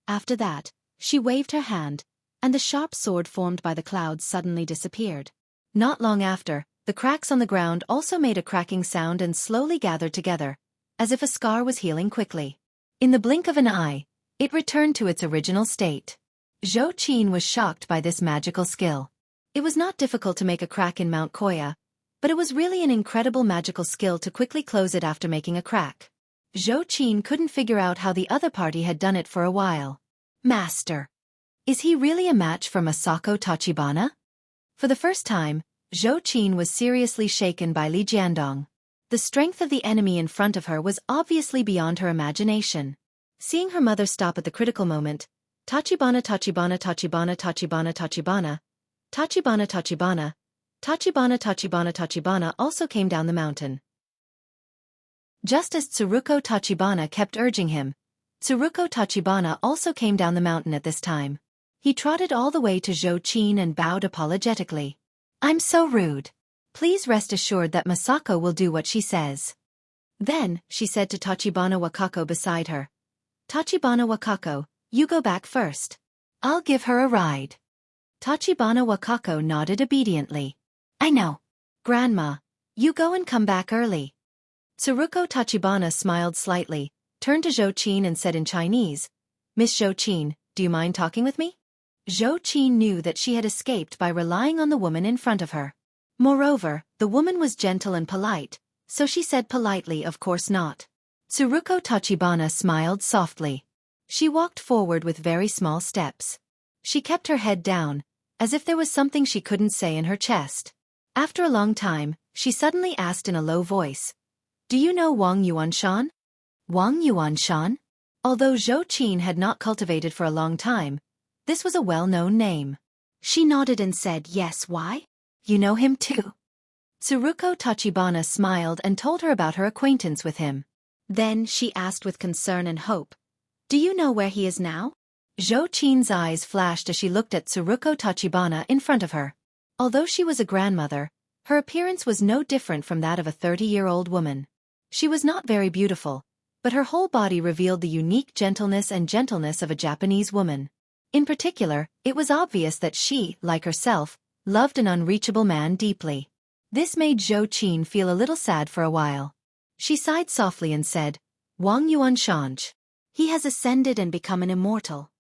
After that, she waved her hand, and the sharp sword formed by the clouds suddenly disappeared. Not long after, the cracks on the ground also made a cracking sound and slowly gathered together, as if a scar was healing quickly. In the blink of an eye, it returned to its original state. Xueqi was shocked by this magical skill. It was not difficult to make a crack in Mount Koya, but it was really an incredible magical skill to quickly close it after making a crack. Xueqi couldn't figure out how the other party had done it for a while. Master. Is he really a match for Masako Tachibana? For the first time, Xueqi was seriously shaken by Li Jiandong. The strength of the enemy in front of her was obviously beyond her imagination. Seeing her mother stop at the critical moment, Tachibana Tachibana Tachibana Tachibana Tachibana Tachibana Tachibana Tachibana Tachibana Tachibana also came down the mountain. Just as Tsuruko Tachibana kept urging him, Tsuruko Tachibana also came down the mountain at this time. He trotted all the way to Xueqi and bowed apologetically. "I'm so rude. Please rest assured that Masako will do what she says." Then, she said to Tachibana Wakako beside her, "Tachibana Wakako, you go back first. I'll give her a ride." Tachibana Wakako nodded obediently. "I know. Grandma, you go and come back early." Tsuruko Tachibana smiled slightly, turned to Xueqi and said in Chinese, "Miss Xueqi, do you mind talking with me?" Xueqi knew that she had escaped by relying on the woman in front of her. Moreover, the woman was gentle and polite, so she said politely, "Of course not." Tsuruko Tachibana smiled softly. She walked forward with very small steps. She kept her head down, as if there was something she couldn't say in her chest. After a long time, she suddenly asked in a low voice, "Do you know Wang Yuanshan?" Wang Yuanshan? Although Xueqi had not cultivated for a long time, this was a well-known name. She nodded and said, "Yes, why? You know him too." Tsuruko Tachibana smiled and told her about her acquaintance with him. Then she asked with concern and hope, "Do you know where he is now?" Xueqi's eyes flashed as she looked at Tsuruko Tachibana in front of her. Although she was a grandmother, her appearance was no different from that of a 30-year-old woman. She was not very beautiful, but her whole body revealed the unique gentleness of a Japanese woman. In particular, it was obvious that she, like herself, loved an unreachable man deeply. This made Xueqi feel a little sad for a while. She sighed softly and said, "Wang Yuanshan. He has ascended and become an immortal."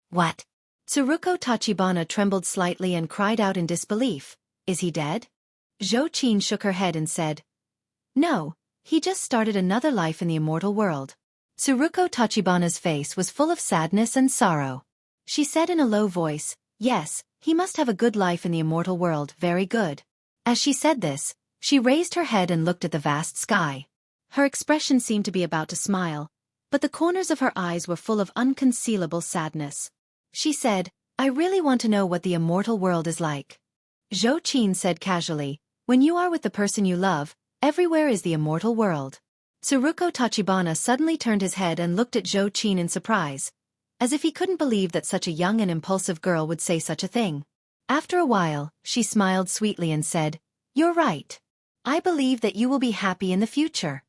"What?" Tsuruko Tachibana trembled slightly and cried out in disbelief, "Is he dead?" Xueqi shook her head and said, "No, he just started another life in the immortal world." Tsuruko Tachibana's face was full of sadness and sorrow. She said in a low voice, "Yes, he must have a good life in the immortal world, very good." As she said this, she raised her head and looked at the vast sky. Her expression seemed to be about to smile, but the corners of her eyes were full of unconcealable sadness. She said, "I really want to know what the immortal world is like." Zhou Qin said casually, when you are with the person you love, everywhere is the immortal world. Tsuruko Tachibana suddenly turned his head and looked at Zhou Qin in surprise, as if he couldn't believe that such a young and impulsive girl would say such a thing. After a while, she smiled sweetly and said, "You're right. I believe that you will be happy in the future."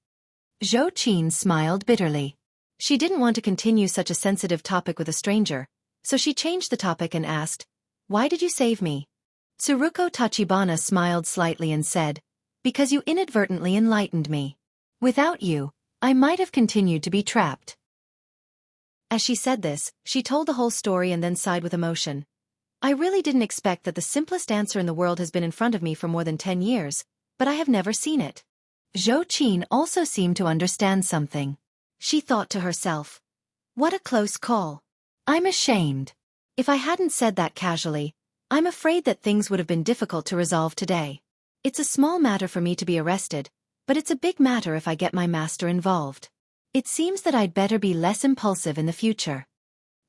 Zhou Qin smiled bitterly. She didn't want to continue such a sensitive topic with a stranger, so she changed the topic and asked, "Why did you save me?" Tsuruko Tachibana smiled slightly and said, "Because you inadvertently enlightened me. Without you, I might have continued to be trapped." As she said this, she told the whole story and then sighed with emotion. "I really didn't expect that the simplest answer in the world has been in front of me for more than 10 years, but I have never seen it." Zhou Qin also seemed to understand something. She thought to herself, "What a close call. I'm ashamed. If I hadn't said that casually, I'm afraid that things would have been difficult to resolve today. It's a small matter for me to be arrested, but it's a big matter if I get my master involved. It seems that I'd better be less impulsive in the future."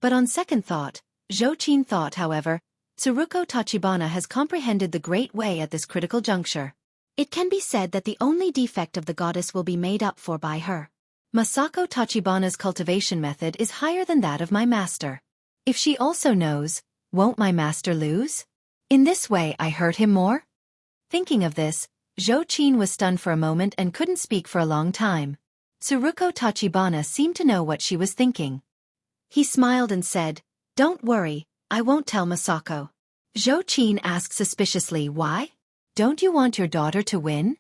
But on second thought, Zhou Qin thought, however, Tsuruko Tachibana has comprehended the great way at this critical juncture. It can be said that the only defect of the goddess will be made up for by her. Masako Tachibana's cultivation method is higher than that of my master. If she also knows, won't my master lose? In this way I hurt him more? Thinking of this, Zhou Qin was stunned for a moment and couldn't speak for a long time. Tsuruko Tachibana seemed to know what she was thinking. He smiled and said, "Don't worry, I won't tell Masako." Zhou Qin asked suspiciously, "Why? Don't you want your daughter to win?"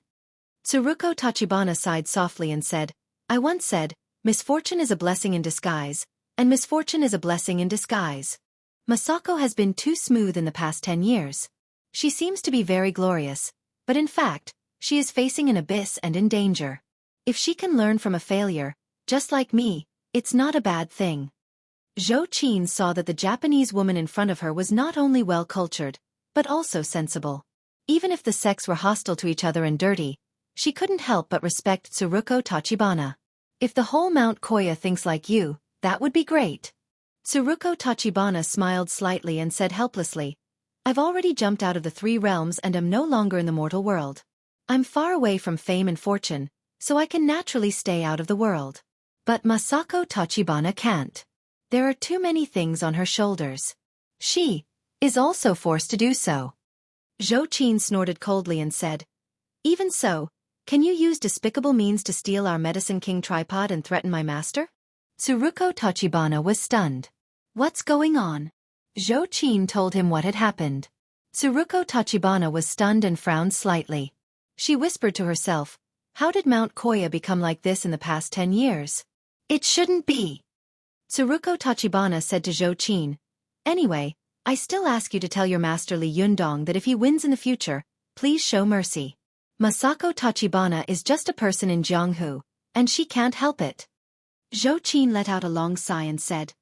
Tsuruko Tachibana sighed softly and said, "I once said, misfortune is a blessing in disguise, and misfortune is a blessing in disguise. Masako has been too smooth in the past 10 years. She seems to be very glorious, but in fact, she is facing an abyss and in danger. If she can learn from a failure, just like me, it's not a bad thing." Zhou Qin saw that the Japanese woman in front of her was not only well-cultured, but also sensible. Even if the sex were hostile to each other and dirty, she couldn't help but respect Tsuruko Tachibana. "If the whole Mount Koya thinks like you, that would be great." Tsuruko Tachibana smiled slightly and said helplessly, "I've already jumped out of the 3 realms and am no longer in the mortal world. I'm far away from fame and fortune, so I can naturally stay out of the world. But Masako Tachibana can't. There are too many things on her shoulders. She is also forced to do so." Zhou Qin snorted coldly and said, "Even so, can you use despicable means to steal our Medicine King tripod and threaten my master?" Tsuruko Tachibana was stunned. "What's going on?" Zhou Qin told him what had happened. Tsuruko Tachibana was stunned and frowned slightly. She whispered to herself, "How did Mount Koya become like this in the past 10 years? It shouldn't be." Tsuruko Tachibana said to Zhou Qin, "Anyway, I still ask you to tell your master Li Yundong that if he wins in the future, please show mercy. Masako Tachibana is just a person in Jianghu, and she can't help it." Zhou Qin let out a long sigh and said,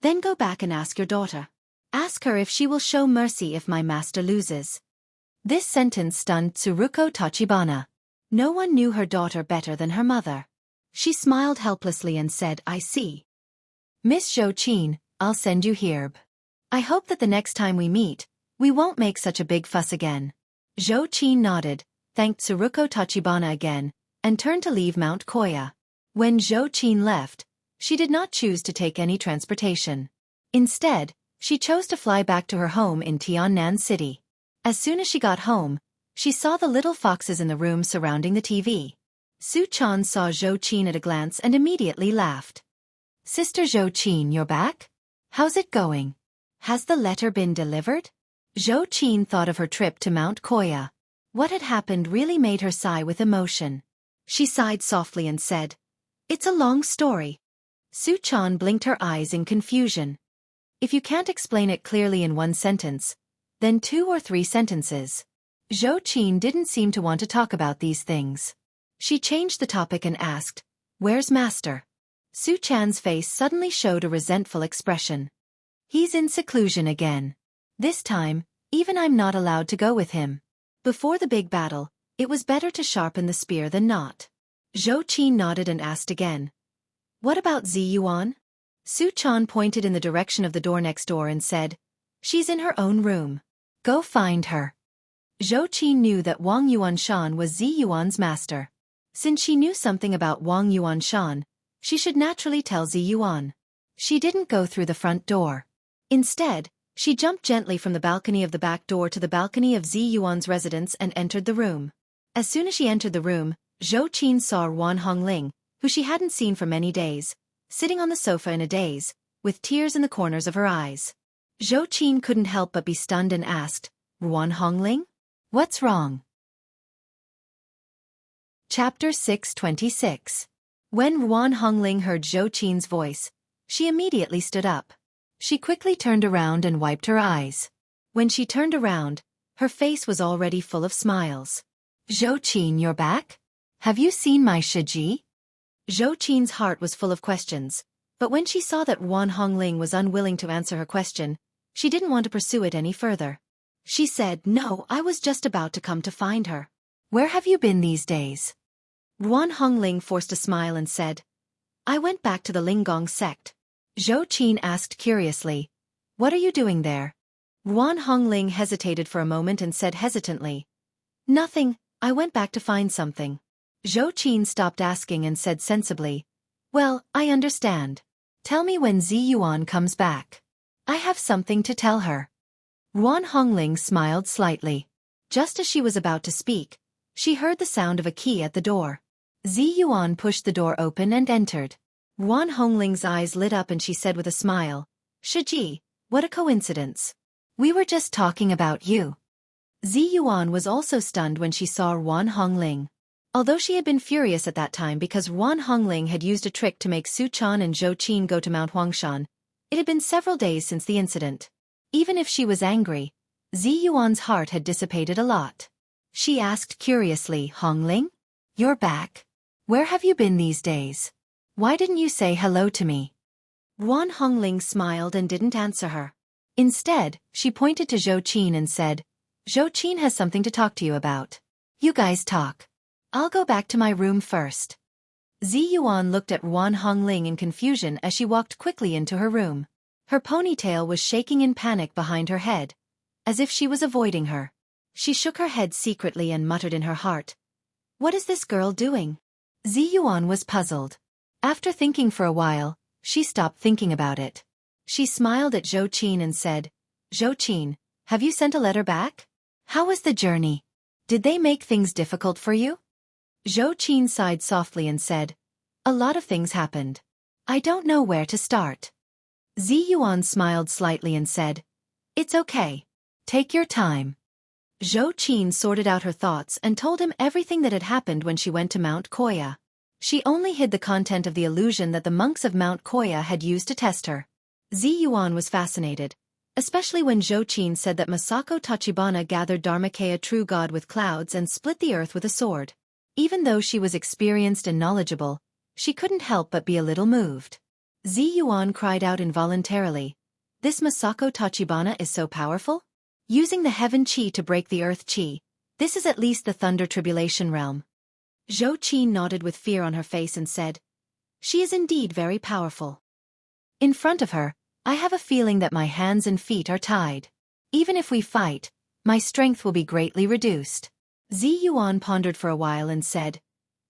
"Then go back and ask your daughter. Ask her if she will show mercy if my master loses." This sentence stunned Tsuruko Tachibana. No one knew her daughter better than her mother. She smiled helplessly and said, "I see. Miss Zhou Qin, I'll send you herb. I hope that the next time we meet, we won't make such a big fuss again." Zhou Qin nodded, thanked Tsuruko Tachibana again, and turned to leave Mount Koya. When Zhou Qin left, she did not choose to take any transportation. Instead, she chose to fly back to her home in Tiannan City. As soon as she got home, she saw the little foxes in the room surrounding the TV. Su Chan saw Zhou Qin at a glance and immediately laughed. "Sister Zhou Qin, you're back? How's it going? Has the letter been delivered?" Zhou Qin thought of her trip to Mount Koya. What had happened really made her sigh with emotion. She sighed softly and said, "It's a long story." Su Chan blinked her eyes in confusion. "If you can't explain it clearly in one sentence, then 2 or 3 sentences." Zhou Qin didn't seem to want to talk about these things. She changed the topic and asked, "Where's Master?" Su Chan's face suddenly showed a resentful expression. "He's in seclusion again. This time, even I'm not allowed to go with him. Before the big battle, it was better to sharpen the spear than not." Zhou Qin nodded and asked again, "What about Zi Yuan?" Su Chan pointed in the direction of the door next door and said, "She's in her own room. Go find her." Xueqi knew that Wang Yuanshan was Zi Yuan's master. Since she knew something about Wang Yuanshan, she should naturally tell Zi Yuan. She didn't go through the front door. Instead, she jumped gently from the balcony of the back door to the balcony of Zi Yuan's residence and entered the room. As soon as she entered the room, Xueqi saw Wan Hongling, who she hadn't seen for many days, sitting on the sofa in a daze, with tears in the corners of her eyes. Xueqi couldn't help but be stunned and asked, "Wan Hongling? What's wrong?" Chapter 626. When Wan Hongling heard Xueqi's voice, she immediately stood up. She quickly turned around and wiped her eyes. When she turned around, her face was already full of smiles. "Xueqi, you're back? Have you seen my Xueqi?" Xueqi's heart was full of questions, but when she saw that Wan Hongling was unwilling to answer her question, she didn't want to pursue it any further. She said, "No, I was just about to come to find her. Where have you been these days?" Wan Hongling forced a smile and said, "I went back to the Linggong sect." Xueqi asked curiously, "What are you doing there?" Wan Hongling hesitated for a moment and said hesitantly, "Nothing, I went back to find something." Xueqi stopped asking and said sensibly, "Well, I understand. Tell me when Zi Yuan comes back. I have something to tell her." Wan Hongling smiled slightly. Just as she was about to speak, she heard the sound of a key at the door. Zi Yuan pushed the door open and entered. Wan Hongling's eyes lit up and she said with a smile, "Xueqi, what a coincidence. We were just talking about you." Zi Yuan was also stunned when she saw Wan Hongling. Although she had been furious at that time because Wan Hongling had used a trick to make Su Chan and Xueqi go to Mount Huangshan, it had been several days since the incident. Even if she was angry, Zi Yuan's heart had dissipated a lot. She asked curiously, "Hongling? You're back. Where have you been these days? Why didn't you say hello to me?" Wan Hongling smiled and didn't answer her. Instead, she pointed to Xueqi and said, "Xueqi has something to talk to you about. You guys talk. I'll go back to my room first." Zi Yuan looked at Wan Hongling in confusion as she walked quickly into her room. Her ponytail was shaking in panic behind her head, as if she was avoiding her. She shook her head secretly and muttered in her heart, "What is this girl doing?" Zi Yuan was puzzled. After thinking for a while, she stopped thinking about it. She smiled at Xueqi and said, "Xueqi, have you sent a letter back? How was the journey? Did they make things difficult for you?" Xueqi sighed softly and said, "A lot of things happened. I don't know where to start." Zi Yuan smiled slightly and said, "It's okay. Take your time." Xueqi sorted out her thoughts and told him everything that had happened when she went to Mount Koya. She only hid the content of the illusion that the monks of Mount Koya had used to test her. Zi Yuan was fascinated, especially when Xueqi said that Masako Tachibana gathered Dharmakaya true god with clouds and split the earth with a sword. Even though she was experienced and knowledgeable, she couldn't help but be a little moved. Zi Yuan cried out involuntarily, "This Masako Tachibana is so powerful? Using the heaven chi to break the earth chi, this is at least the thunder tribulation realm." Xueqi nodded with fear on her face and said, "She is indeed very powerful. In front of her, I have a feeling that my hands and feet are tied. Even if we fight, my strength will be greatly reduced." Zi Yuan pondered for a while and said,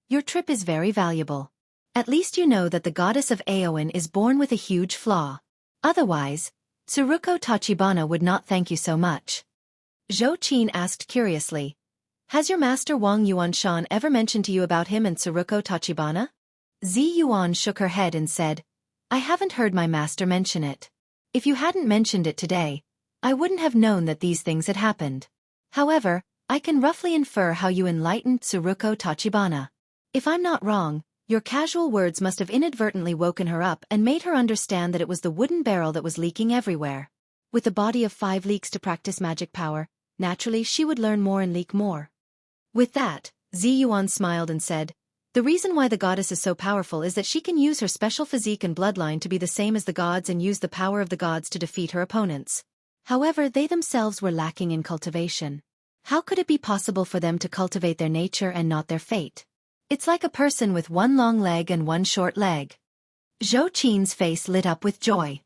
"Your trip is very valuable. At least you know that the goddess of Aoin is born with a huge flaw. Otherwise, Tsuruko Tachibana would not thank you so much." Xueqi asked curiously, "Has your master Wang Yuanshan ever mentioned to you about him and Tsuruko Tachibana?" Zi Yuan shook her head and said, "I haven't heard my master mention it. If you hadn't mentioned it today, I wouldn't have known that these things had happened. However, I can roughly infer how you enlightened Tsuruko Tachibana. If I'm not wrong, your casual words must have inadvertently woken her up and made her understand that it was the wooden barrel that was leaking everywhere. With a body of 5 leaks to practice magic power, naturally she would learn more and leak more." With that, Zi Yuan smiled and said, "The reason why the goddess is so powerful is that she can use her special physique and bloodline to be the same as the gods and use the power of the gods to defeat her opponents. However, they themselves were lacking in cultivation. How could it be possible for them to cultivate their nature and not their fate? It's like a person with one long leg and one short leg." Xueqi's face lit up with joy.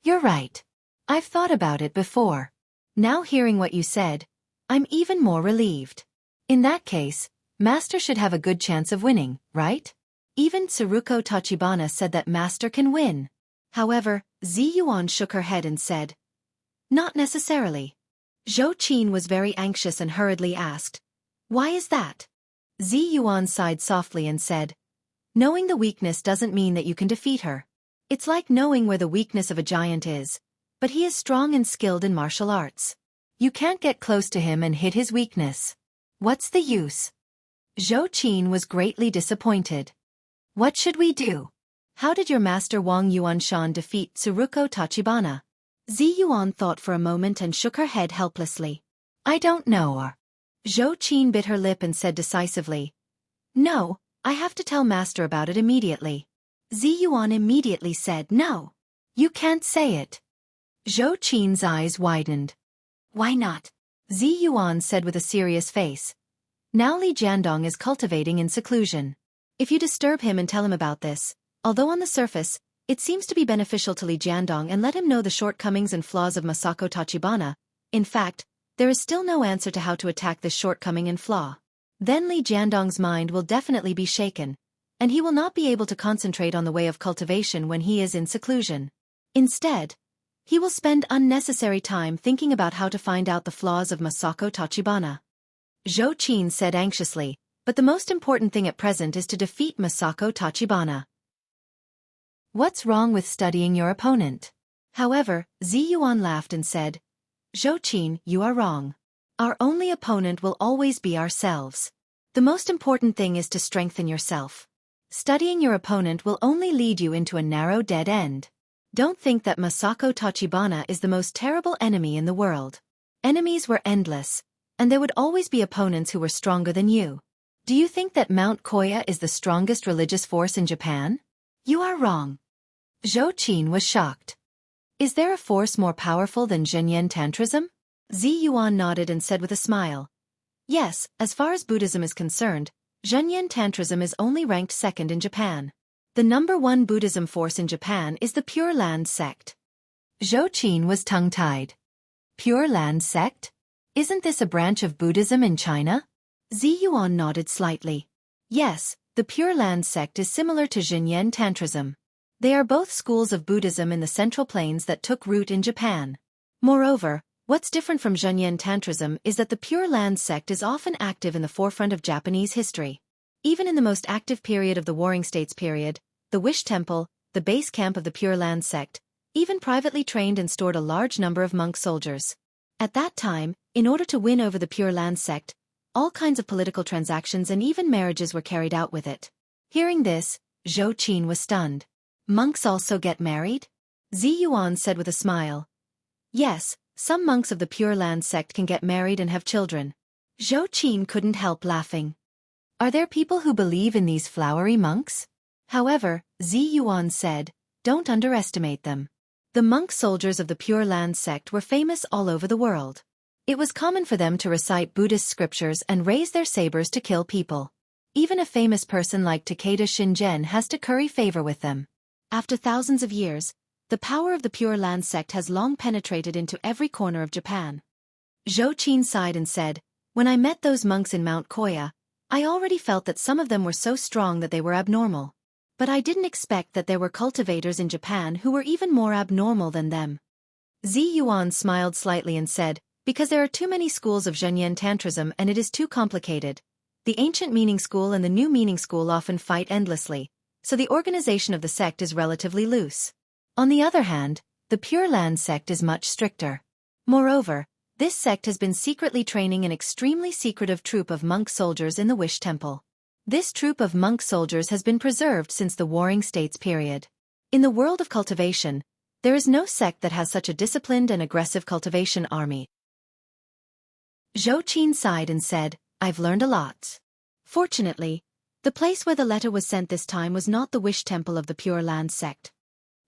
"You're right. I've thought about it before. Now hearing what you said, I'm even more relieved. In that case, Master should have a good chance of winning, right? Even Tsuruko Tachibana said that Master can win. However, Zi Yuan shook her head and said, not necessarily. Zhou Qin was very anxious and hurriedly asked, why is that? Zi Yuan sighed softly and said, knowing the weakness doesn't mean that you can defeat her. It's like knowing where the weakness of a giant is, but he is strong and skilled in martial arts. You can't get close to him and hit his weakness. What's the use? Zhou Qin was greatly disappointed. What should we do? How did your master Wang Yuanshan defeat Tsuruko Tachibana? Zi Yuan thought for a moment and shook her head helplessly. I don't know. Zhou Qin bit her lip and said decisively, no, I have to tell master about it immediately. Zi Yuan immediately said no. You can't say it. Zhou Qin's eyes widened. Why not? Zi Yuan said with a serious face. Now Li Jiandong is cultivating in seclusion. If you disturb him and tell him about this, although on the surface, it seems to be beneficial to Li Jiandong and let him know the shortcomings and flaws of Masako Tachibana, in fact, there is still no answer to how to attack this shortcoming and flaw. Then Li Jiandong's mind will definitely be shaken, and he will not be able to concentrate on the way of cultivation when he is in seclusion. Instead, he will spend unnecessary time thinking about how to find out the flaws of Masako Tachibana. Zhou Qin said anxiously, but the most important thing at present is to defeat Masako Tachibana. What's wrong with studying your opponent? However, Zi Yuan laughed and said, Zhou Qin, you are wrong. Our only opponent will always be ourselves. The most important thing is to strengthen yourself. Studying your opponent will only lead you into a narrow dead end. Don't think that Masako Tachibana is the most terrible enemy in the world. Enemies were endless, and there would always be opponents who were stronger than you. Do you think that Mount Koya is the strongest religious force in Japan? You are wrong. Zhou Qin was shocked. Is there a force more powerful than Zhenyan Tantrism? Zi Yuan nodded and said with a smile. Yes, as far as Buddhism is concerned, Zhenyan Tantrism is only ranked second in Japan. The number one Buddhism force in Japan is the Pure Land sect. Zhou Qin was tongue-tied. Pure Land sect? Isn't this a branch of Buddhism in China? Zi Yuan nodded slightly. Yes, the Pure Land sect is similar to Zhenyan Tantrism. They are both schools of Buddhism in the Central Plains that took root in Japan. Moreover, what's different from Zhenyan Tantrism is that the Pure Land sect is often active in the forefront of Japanese history. Even in the most active period of the Warring States period, the Wish Temple, the base camp of the Pure Land sect, even privately trained and stored a large number of monk soldiers. At that time, in order to win over the Pure Land sect, all kinds of political transactions and even marriages were carried out with it. Hearing this, Zhou Qin was stunned. Monks also get married? Zi Yuan said with a smile. Yes, some monks of the Pure Land sect can get married and have children. Zhou Qin couldn't help laughing. Are there people who believe in these flowery monks? However, Zi Yuan said, don't underestimate them. The monk soldiers of the Pure Land sect were famous all over the world. It was common for them to recite Buddhist scriptures and raise their sabers to kill people. Even a famous person like Takeda Shingen has to curry favor with them. After thousands of years, the power of the Pure Land sect has long penetrated into every corner of Japan. Zhou Qin sighed and said, when I met those monks in Mount Koya, I already felt that some of them were so strong that they were abnormal. But I didn't expect that there were cultivators in Japan who were even more abnormal than them. Zi Yuan smiled slightly and said, because there are too many schools of Zhenyan Tantrism and it is too complicated. The ancient meaning school and the new meaning school often fight endlessly, so the organization of the sect is relatively loose. On the other hand, the Pure Land sect is much stricter. Moreover, this sect has been secretly training an extremely secretive troop of monk soldiers in the Wish Temple. This troop of monk soldiers has been preserved since the Warring States period. In the world of cultivation, there is no sect that has such a disciplined and aggressive cultivation army. Zhou Qin sighed and said, I've learned a lot. Fortunately, the place where the letter was sent this time was not the Wish Temple of the Pure Land sect.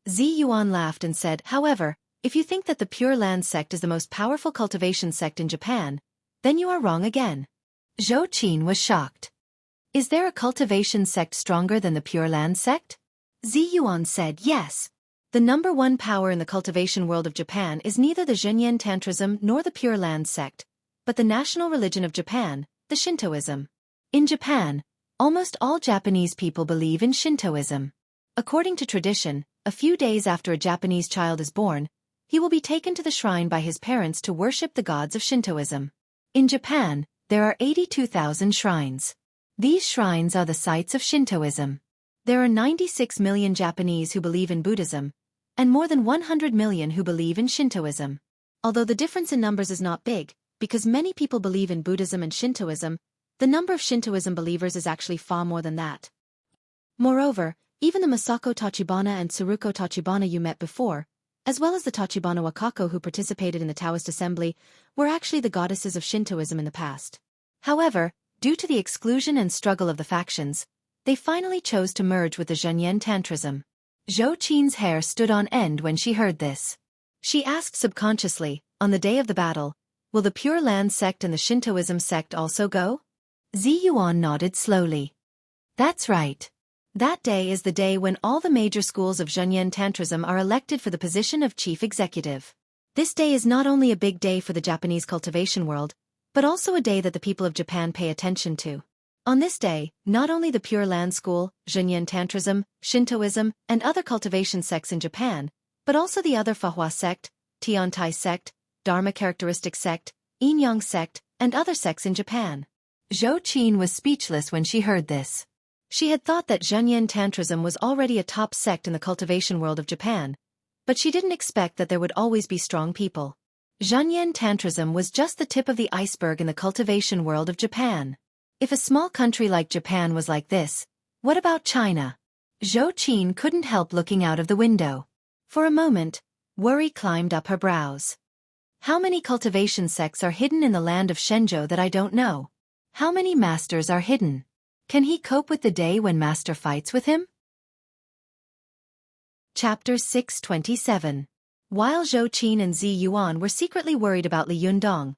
Zi Yuan laughed and said, however, if you think that the Pure Land sect is the most powerful cultivation sect in Japan, then you are wrong again. Zhou Qin was shocked. Is there a cultivation sect stronger than the Pure Land sect? Zi Yuan said yes. The number one power in the cultivation world of Japan is neither the Zhenyan Tantrism nor the Pure Land sect, but the national religion of Japan, the Shintoism. In Japan, almost all Japanese people believe in Shintoism. According to tradition, a few days after a Japanese child is born, he will be taken to the shrine by his parents to worship the gods of Shintoism. In Japan, there are 82,000 shrines. These shrines are the sites of Shintoism. There are 96 million Japanese who believe in Buddhism, and more than 100 million who believe in Shintoism. Although the difference in numbers is not big, because many people believe in Buddhism and Shintoism, the number of Shintoism believers is actually far more than that. Moreover, even the Masako Tachibana and Tsuruko Tachibana you met before, as well as the Tachibana Wakako who participated in the Taoist assembly, were actually the goddesses of Shintoism in the past. However, due to the exclusion and struggle of the factions, they finally chose to merge with the Zhenyan Tantrism. Xueqi's hair stood on end when she heard this. She asked subconsciously, on the day of the battle, will the Pure Land sect and the Shintoism sect also go? Ziyuan nodded slowly. That's right. That day is the day when all the major schools of Zhenyan Tantrism are elected for the position of chief executive. This day is not only a big day for the Japanese cultivation world, but also a day that the people of Japan pay attention to. On this day, not only the Pure Land School, Zhenyan Tantrism, Shintoism, and other cultivation sects in Japan, but also the other Fahua sect, Tiantai sect, Dharma characteristic sect, Yin-Yang sect, and other sects in Japan. Xueqi was speechless when she heard this. She had thought that Zhenyan Tantrism was already a top sect in the cultivation world of Japan, but she didn't expect that there would always be strong people. Zhenyan Tantrism was just the tip of the iceberg in the cultivation world of Japan. If a small country like Japan was like this, what about China? Xueqi couldn't help looking out of the window. For a moment, worry climbed up her brows. How many cultivation sects are hidden in the land of Shenzhou that I don't know? How many masters are hidden? Can he cope with the day when master fights with him? Chapter 627. While Xueqi and Ziyuan were secretly worried about Li Yundong,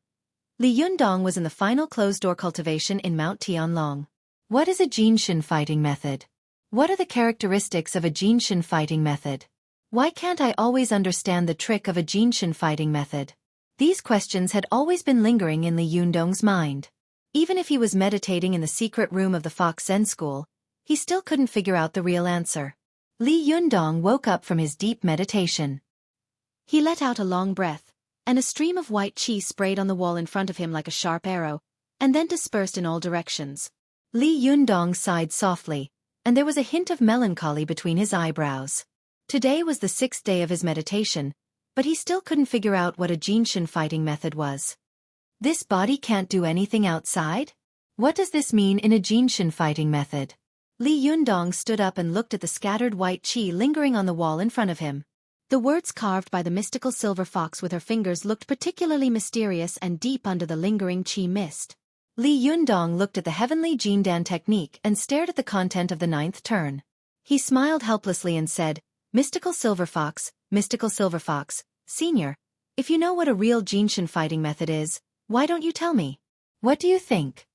Li Yundong was in the final closed-door cultivation in Mount Tianlong. What is a Jinshin fighting method? What are the characteristics of a Jinshin fighting method? Why can't I always understand the trick of a Jinshin fighting method? These questions had always been lingering in Li Yundong's mind. Even if he was meditating in the secret room of the Fox Zen School, he still couldn't figure out the real answer. Li Yundong woke up from his deep meditation. He let out a long breath, and a stream of white qi sprayed on the wall in front of him like a sharp arrow, and then dispersed in all directions. Li Yundong sighed softly, and there was a hint of melancholy between his eyebrows. Today was the 6th day of his meditation, but he still couldn't figure out what a Jinshin fighting method was. This body can't do anything outside? What does this mean in a Jinshin fighting method? Li Yundong stood up and looked at the scattered white qi lingering on the wall in front of him. The words carved by the mystical silver fox with her fingers looked particularly mysterious and deep under the lingering qi mist. Li Yundong looked at the heavenly Jindan technique and stared at the content of the 9th turn. He smiled helplessly and said, Mystical Silver Fox, Senior, if you know what a real Jinshin fighting method is, why don't you tell me? What do you think?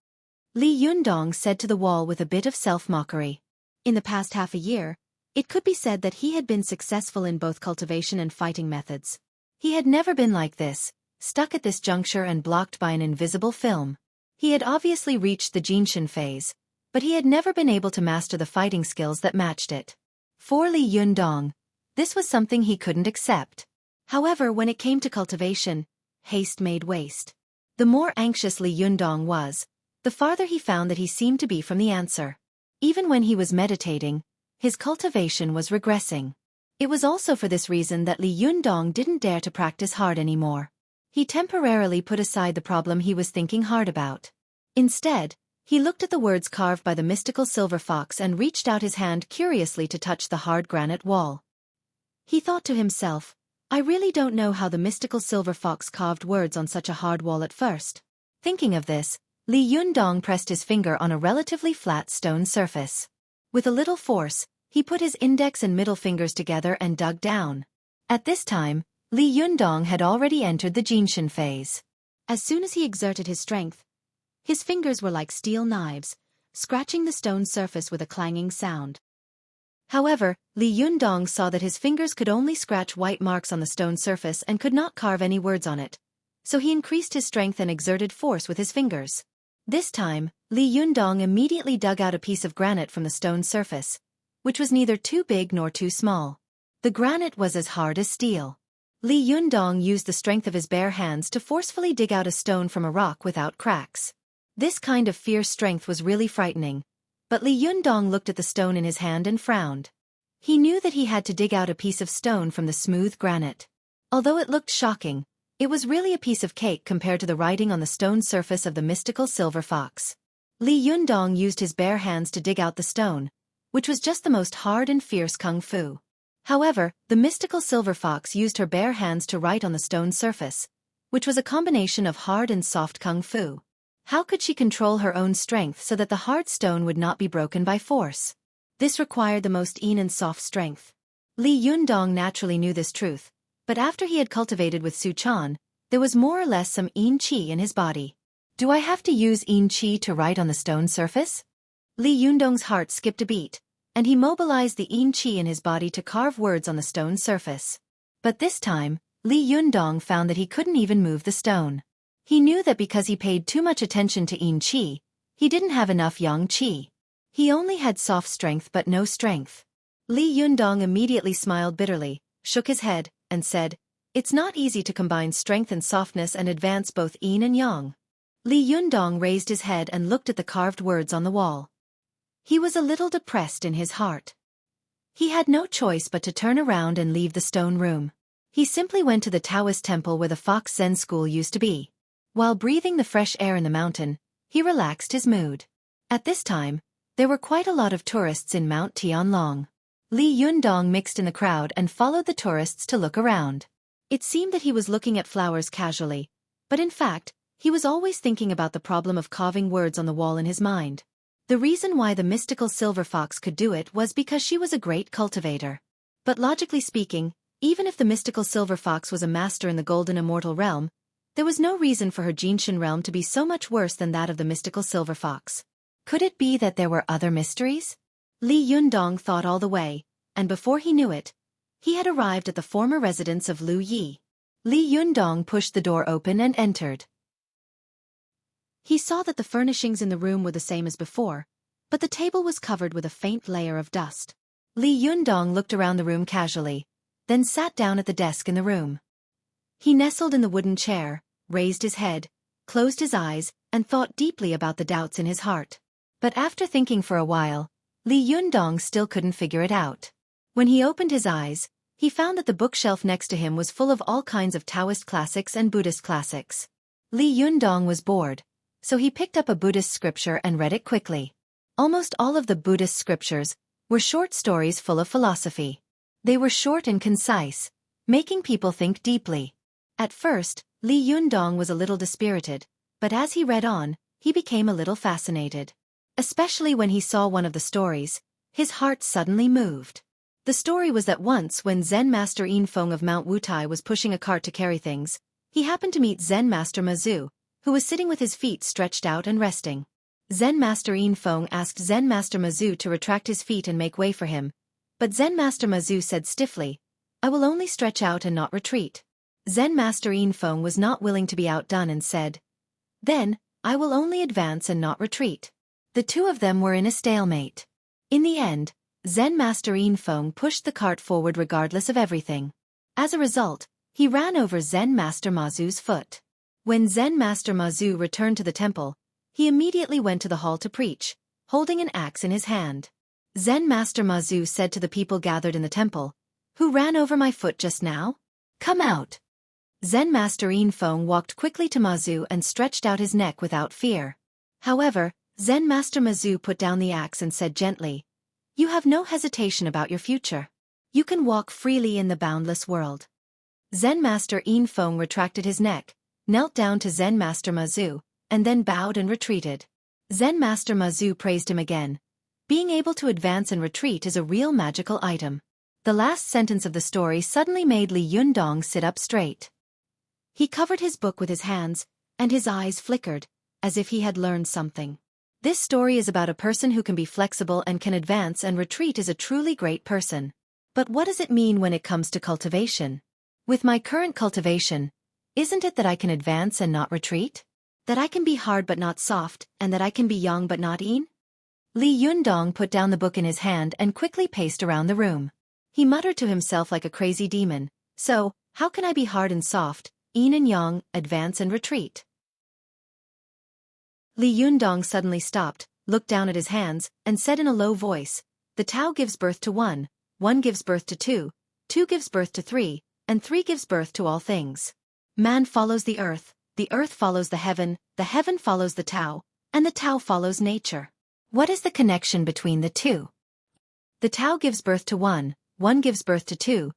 Li Yundong said to the wall with a bit of self-mockery. In the past half a year, it could be said that he had been successful in both cultivation and fighting methods. He had never been like this, stuck at this juncture and blocked by an invisible film. He had obviously reached the Jinshin phase, but he had never been able to master the fighting skills that matched it. For Li Yundong, this was something he couldn't accept. However, when it came to cultivation, haste made waste. The more anxious Li Yundong was, the farther he found that he seemed to be from the answer. Even when he was meditating, his cultivation was regressing. It was also for this reason that Li Yundong didn't dare to practice hard anymore. He temporarily put aside the problem he was thinking hard about. Instead, he looked at the words carved by the mystical silver fox and reached out his hand curiously to touch the hard granite wall. He thought to himself, I really don't know how the mystical silver fox carved words on such a hard wall at first. Thinking of this, Li Yundong pressed his finger on a relatively flat stone surface. With a little force, he put his index and middle fingers together and dug down. At this time, Li Yundong had already entered the Jinshin phase. As soon as he exerted his strength, his fingers were like steel knives, scratching the stone surface with a clanging sound. However, Li Yundong saw that his fingers could only scratch white marks on the stone surface and could not carve any words on it, so he increased his strength and exerted force with his fingers. This time, Li Yundong immediately dug out a piece of granite from the stone's surface, which was neither too big nor too small. The granite was as hard as steel. Li Yundong used the strength of his bare hands to forcefully dig out a stone from a rock without cracks. This kind of fierce strength was really frightening, but Li Yundong looked at the stone in his hand and frowned. He knew that he had to dig out a piece of stone from the smooth granite. Although it looked shocking, it was really a piece of cake compared to the writing on the stone surface of the mystical silver fox. Li Yundong used his bare hands to dig out the stone, which was just the most hard and fierce kung fu. However, the mystical silver fox used her bare hands to write on the stone surface, which was a combination of hard and soft kung fu. How could she control her own strength so that the hard stone would not be broken by force? This required the most yin and soft strength. Li Yundong naturally knew this truth, but after he had cultivated with Su Chan, there was more or less some yin qi in his body. Do I have to use yin qi to write on the stone surface? Li Yundong's heart skipped a beat, and he mobilized the yin qi in his body to carve words on the stone surface. But this time, Li Yundong found that he couldn't even move the stone. He knew that because he paid too much attention to yin qi, he didn't have enough yang qi. He only had soft strength but no strength. Li Yundong immediately smiled bitterly, shook his head, and said, "It's not easy to combine strength and softness and advance both yin and yang." Li Yundong raised his head and looked at the carved words on the wall. He was a little depressed in his heart. He had no choice but to turn around and leave the stone room. He simply went to the Taoist temple where the Fox Zen school used to be. While breathing the fresh air in the mountain, he relaxed his mood. At this time, there were quite a lot of tourists in Mount Tianlong. Li Yundong mixed in the crowd and followed the tourists to look around. It seemed that he was looking at flowers casually, but in fact, he was always thinking about the problem of carving words on the wall in his mind. The reason why the mystical silver fox could do it was because she was a great cultivator. But logically speaking, even if the mystical silver fox was a master in the golden immortal realm, there was no reason for her Jinshin realm to be so much worse than that of the mystical silver fox. Could it be that there were other mysteries? Li Yundong thought all the way, and before he knew it, he had arrived at the former residence of Lu Yi. Li Yundong pushed the door open and entered. He saw that the furnishings in the room were the same as before, but the table was covered with a faint layer of dust. Li Yundong looked around the room casually, then sat down at the desk in the room. He nestled in the wooden chair, raised his head, closed his eyes, and thought deeply about the doubts in his heart. But after thinking for a while, Li Yundong still couldn't figure it out. When he opened his eyes, he found that the bookshelf next to him was full of all kinds of Taoist classics and Buddhist classics. Li Yundong was bored, so he picked up a Buddhist scripture and read it quickly. Almost all of the Buddhist scriptures were short stories full of philosophy. They were short and concise, making people think deeply. At first, Li Yundong was a little dispirited, but as he read on, he became a little fascinated. Especially when he saw one of the stories, his heart suddenly moved. The story was that once when Zen Master Yin Feng of Mount Wutai was pushing a cart to carry things, he happened to meet Zen Master Mazu, who was sitting with his feet stretched out and resting. Zen Master Yin Feng asked Zen Master Mazu to retract his feet and make way for him, but Zen Master Mazu said stiffly, "I will only stretch out and not retreat." Zen Master Yin Feng was not willing to be outdone and said, "Then, I will only advance and not retreat." The two of them were in a stalemate. In the end, Zen Master Yin Feng pushed the cart forward regardless of everything. As a result, he ran over Zen Master Mazu's foot. When Zen Master Mazu returned to the temple, he immediately went to the hall to preach, holding an axe in his hand. Zen Master Mazu said to the people gathered in the temple, "Who ran over my foot just now? Come out." Zen Master Yin Feng walked quickly to Mazu and stretched out his neck without fear. However, Zen Master Mazu put down the axe and said gently, "You have no hesitation about your future. You can walk freely in the boundless world." Zen Master Yin Feng retracted his neck, knelt down to Zen Master Mazu, and then bowed and retreated. Zen Master Mazu praised him again. Being able to advance and retreat is a real magical item. The last sentence of the story suddenly made Li Yundong sit up straight. He covered his book with his hands, and his eyes flickered, as if he had learned something. This story is about a person who can be flexible and can advance and retreat is a truly great person. But what does it mean when it comes to cultivation? With my current cultivation, Isn't it that I can advance and not retreat? That I can be hard but not soft, and that I can be young but not in? Li Yundong put down the book in his hand and quickly paced around the room. He muttered to himself like a crazy demon, so, how can I be hard and soft, in and yang, advance and retreat? Li Yundong suddenly stopped, looked down at his hands, and said in a low voice, the Tao gives birth to one gives birth to two gives birth to three, and three gives birth to all things. Man follows the earth follows the heaven follows the Tao, and the Tao follows nature. What is the connection between the two? The Tao gives birth to one gives birth to two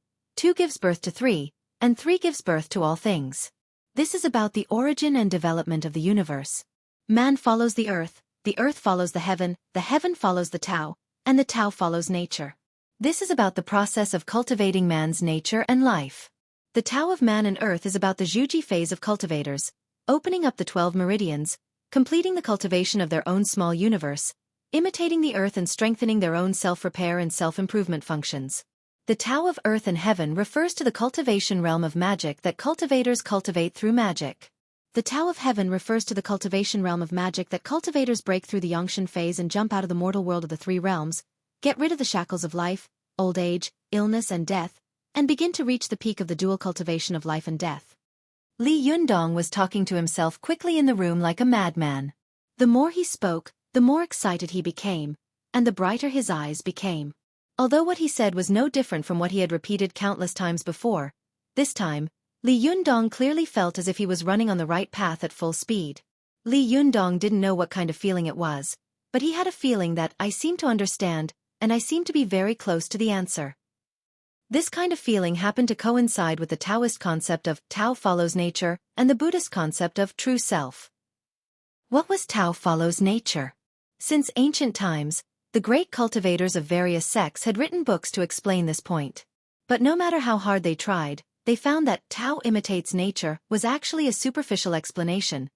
gives birth to three, and three gives birth to all things. This is about the origin and development of the universe. Man follows the earth follows the heaven follows the Tao, and the Tao follows nature. This is about the process of cultivating man's nature and life. The Tao of man and earth is about the Xueqi phase of cultivators, opening up the 12 meridians, completing the cultivation of their own small universe, imitating the earth and strengthening their own self-repair and self-improvement functions. The Tao of earth and heaven refers to the cultivation realm of magic that cultivators cultivate through magic. The Tao of heaven refers to the cultivation realm of magic that cultivators break through the Yongshan phase and jump out of the mortal world of the three realms, get rid of the shackles of life, old age, illness and death, and begin to reach the peak of the dual cultivation of life and death. Li Yundong was talking to himself quickly in the room like a madman. The more he spoke, the more excited he became, and the brighter his eyes became. Although what he said was no different from what he had repeated countless times before, this time, Li Yundong clearly felt as if he was running on the right path at full speed. Li Yundong didn't know what kind of feeling it was, but he had a feeling that I seem to understand, and I seem to be very close to the answer. This kind of feeling happened to coincide with the Taoist concept of Tao follows nature and the Buddhist concept of true self. What was Tao follows nature? Since ancient times, the great cultivators of various sects had written books to explain this point. But no matter how hard they tried, they found that Tao imitates nature was actually a superficial explanation,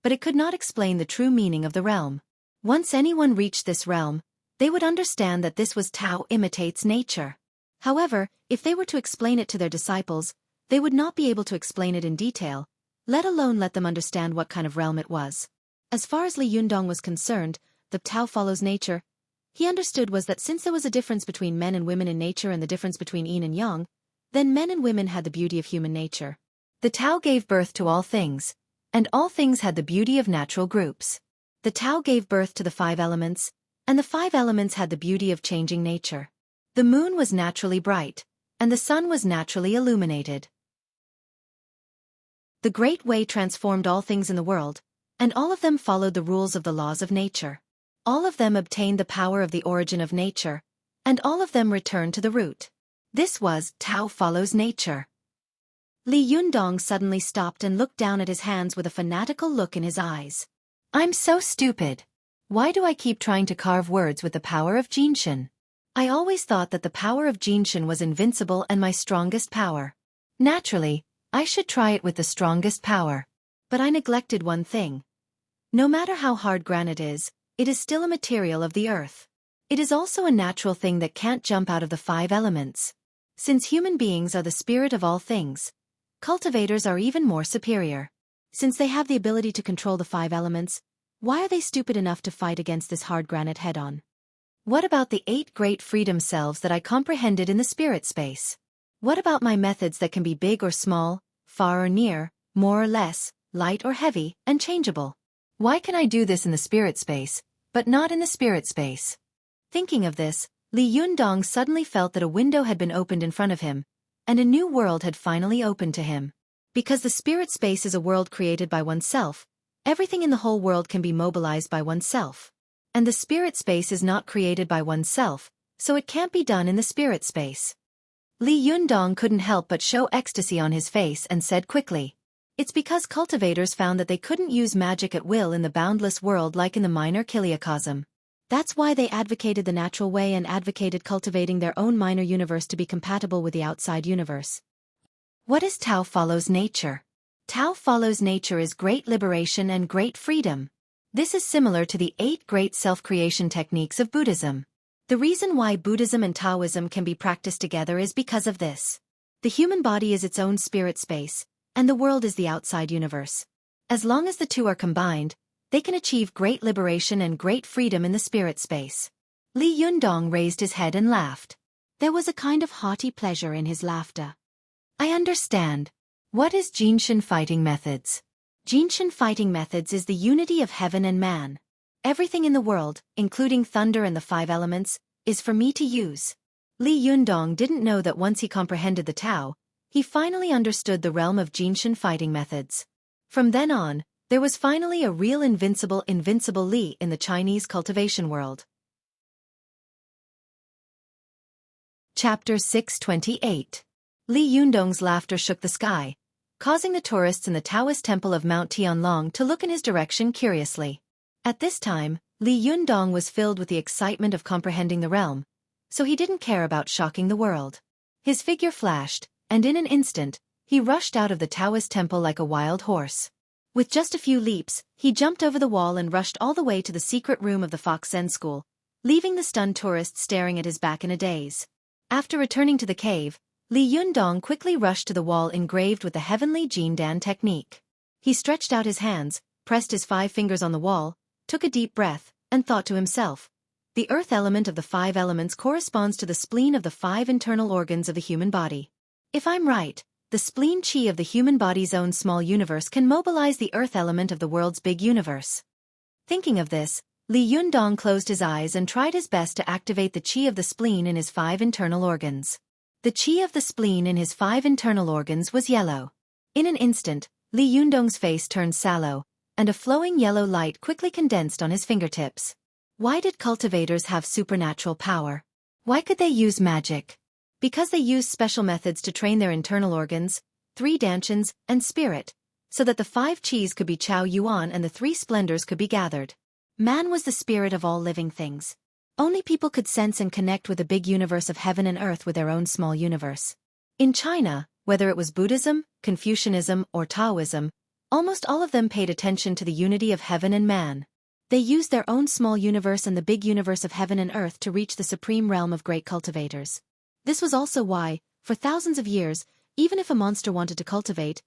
but it could not explain the true meaning of the realm. Once anyone reached this realm, they would understand that this was Tao imitates nature. However, if they were to explain it to their disciples, they would not be able to explain it in detail, let alone let them understand what kind of realm it was. As far as Li Yundong was concerned, the Tao follows nature. He understood was that since there was a difference between men and women in nature and the difference between yin and yang, then men and women had the beauty of human nature. The Tao gave birth to all things, and all things had the beauty of natural groups. The Tao gave birth to the 5 elements, and the 5 elements had the beauty of changing nature. The moon was naturally bright, and the sun was naturally illuminated. The Great Way transformed all things in the world, and all of them followed the rules of the laws of nature. All of them obtained the power of the origin of nature, and all of them returned to the root. This was Tao follows nature. Li Yundong suddenly stopped and looked down at his hands with a fanatical look in his eyes. I'm so stupid. Why do I keep trying to carve words with the power of Jinshin? I always thought that the power of Jinshin was invincible and my strongest power. Naturally, I should try it with the strongest power. But I neglected one thing. No matter how hard granite is, it is still a material of the earth. It is also a natural thing that can't jump out of the 5 elements. Since human beings are the spirit of all things, cultivators are even more superior. Since they have the ability to control the 5 elements, why are they stupid enough to fight against this hard granite head-on? What about the 8 great freedom selves that I comprehended in the spirit space? What about my methods that can be big or small, far or near, more or less, light or heavy, and changeable? Why can I do this in the spirit space, but not in the spirit space? Thinking of this, Li Yundong suddenly felt that a window had been opened in front of him, and a new world had finally opened to him. Because the spirit space is a world created by oneself, everything in the whole world can be mobilized by oneself. And the spirit space is not created by oneself, so it can't be done in the spirit space. Li Yundong couldn't help but show ecstasy on his face and said quickly, it's because cultivators found that they couldn't use magic at will in the boundless world like in the minor kiliacosm. That's why they advocated the natural way and advocated cultivating their own minor universe to be compatible with the outside universe. What is Tao follows nature? Tao follows nature is great liberation and great freedom. This is similar to the 8 great self-creation techniques of Buddhism. The reason why Buddhism and Taoism can be practiced together is because of this. The human body is its own spirit space, and the world is the outside universe. As long as the two are combined, they can achieve great liberation and great freedom in the spirit space. Li Yundong raised his head and laughed. There was a kind of haughty pleasure in his laughter. I understand. What is Jinshin fighting methods? Jinshin fighting methods is the unity of heaven and man. Everything in the world, including thunder and the 5 elements, is for me to use. Li Yundong didn't know that once he comprehended the Tao, he finally understood the realm of Jinshin fighting methods. From then on, there was finally a real invincible Li in the Chinese cultivation world. Chapter 628. Li Yundong's laughter shook the sky, causing the tourists in the Taoist temple of Mount Tianlong to look in his direction curiously. At this time, Li Yundong was filled with the excitement of comprehending the realm, so he didn't care about shocking the world. His figure flashed, and in an instant, he rushed out of the Taoist temple like a wild horse. With just a few leaps, he jumped over the wall and rushed all the way to the secret room of the Fox Zen school, leaving the stunned tourists staring at his back in a daze. After returning to the cave, Li Yundong quickly rushed to the wall engraved with the heavenly Jin Dan technique. He stretched out his hands, pressed his 5 fingers on the wall, took a deep breath, and thought to himself, the earth element of the 5 elements corresponds to the spleen of the 5 internal organs of the human body. If I'm right, the spleen chi of the human body's own small universe can mobilize the earth element of the world's big universe. Thinking of this, Li Yundong closed his eyes and tried his best to activate the chi of the spleen in his 5 internal organs. The chi of the spleen in his 5 internal organs was yellow. In an instant, Li Yundong's face turned sallow, and a flowing yellow light quickly condensed on his fingertips. Why did cultivators have supernatural power? Why could they use magic? Because they used special methods to train their internal organs, 3 danshans, and spirit, so that the 5 chis could be Chao Yuan and the 3 splendors could be gathered. Man was the spirit of all living things. Only people could sense and connect with the big universe of heaven and earth with their own small universe. In China, whether it was Buddhism, Confucianism, or Taoism, almost all of them paid attention to the unity of heaven and man. They used their own small universe and the big universe of heaven and earth to reach the supreme realm of great cultivators. This was also why, for thousands of years, even if a monster wanted to cultivate,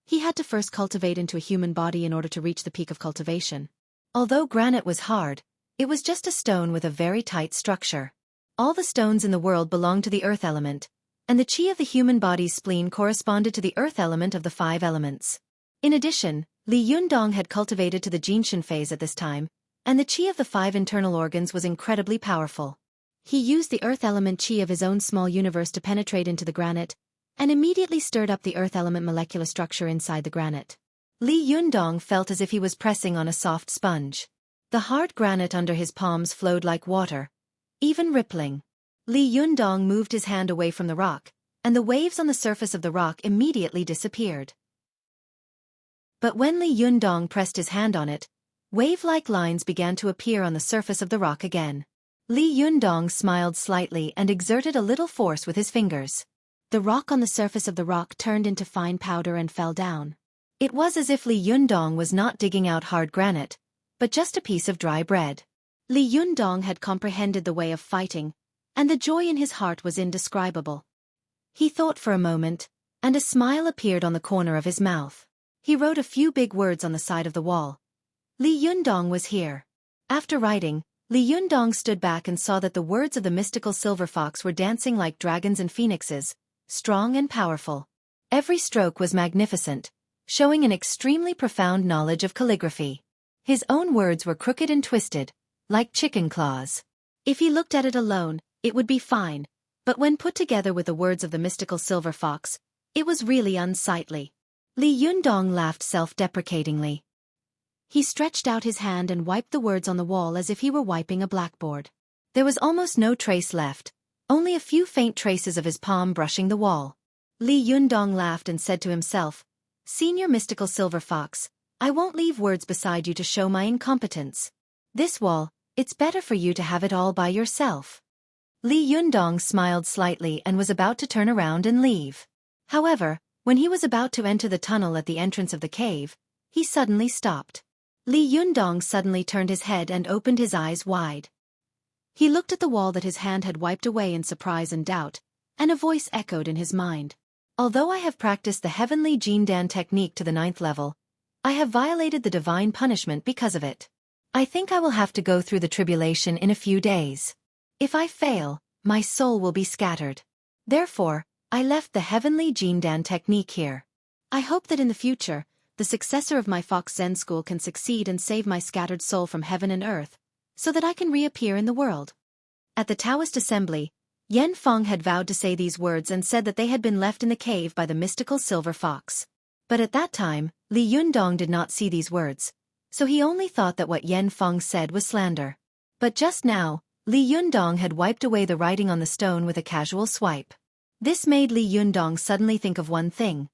he had to first cultivate into a human body in order to reach the peak of cultivation. Although granite was hard, it was just a stone with a very tight structure. All the stones in the world belonged to the earth element, and the chi of the human body's spleen corresponded to the earth element of the 5 elements. In addition, Li Yundong had cultivated to the Jinshin phase at this time, and the chi of the 5 internal organs was incredibly powerful. He used the earth element chi of his own small universe to penetrate into the granite, and immediately stirred up the earth element molecular structure inside the granite. Li Yundong felt as if he was pressing on a soft sponge. The hard granite under his palms flowed like water, even rippling. Li Yundong moved his hand away from the rock, and the waves on the surface of the rock immediately disappeared. But when Li Yundong pressed his hand on it, wave-like lines began to appear on the surface of the rock again. Li Yundong smiled slightly and exerted a little force with his fingers. The rock on the surface of the rock turned into fine powder and fell down. It was as if Li Yundong was not digging out hard granite, but just a piece of dry bread. Li Yundong had comprehended the way of fighting, and the joy in his heart was indescribable. He thought for a moment, and a smile appeared on the corner of his mouth. He wrote a few big words on the side of the wall. Li Yundong was here. After writing, Li Yundong stood back and saw that the words of the mystical silver fox were dancing like dragons and phoenixes, strong and powerful. Every stroke was magnificent, showing an extremely profound knowledge of calligraphy. His own words were crooked and twisted, like chicken claws. If he looked at it alone, it would be fine, but when put together with the words of the mystical silver fox, it was really unsightly. Li Yundong laughed self-deprecatingly. He stretched out his hand and wiped the words on the wall as if he were wiping a blackboard. There was almost no trace left, only a few faint traces of his palm brushing the wall. Li Yundong laughed and said to himself, "Senior mystical silver fox, I won't leave words beside you to show my incompetence. This wall, it's better for you to have it all by yourself." Li Yundong smiled slightly and was about to turn around and leave. However, when he was about to enter the tunnel at the entrance of the cave, he suddenly stopped. Li Yundong suddenly turned his head and opened his eyes wide. He looked at the wall that his hand had wiped away in surprise and doubt, and a voice echoed in his mind. Although I have practiced the heavenly Jindan technique to the 9th level, I have violated the divine punishment because of it. I think I will have to go through the tribulation in a few days. If I fail, my soul will be scattered. Therefore, I left the heavenly Jindan technique here. I hope that in the future, the successor of my Fox Zen school can succeed and save my scattered soul from heaven and earth, so that I can reappear in the world. At the Taoist assembly, Yen Feng had vowed to say these words and said that they had been left in the cave by the mystical silver fox. But at that time, Li Yundong did not see these words, so he only thought that what Yen Feng said was slander. But just now, Li Yundong had wiped away the writing on the stone with a casual swipe. This made Li Yundong suddenly think of one thing.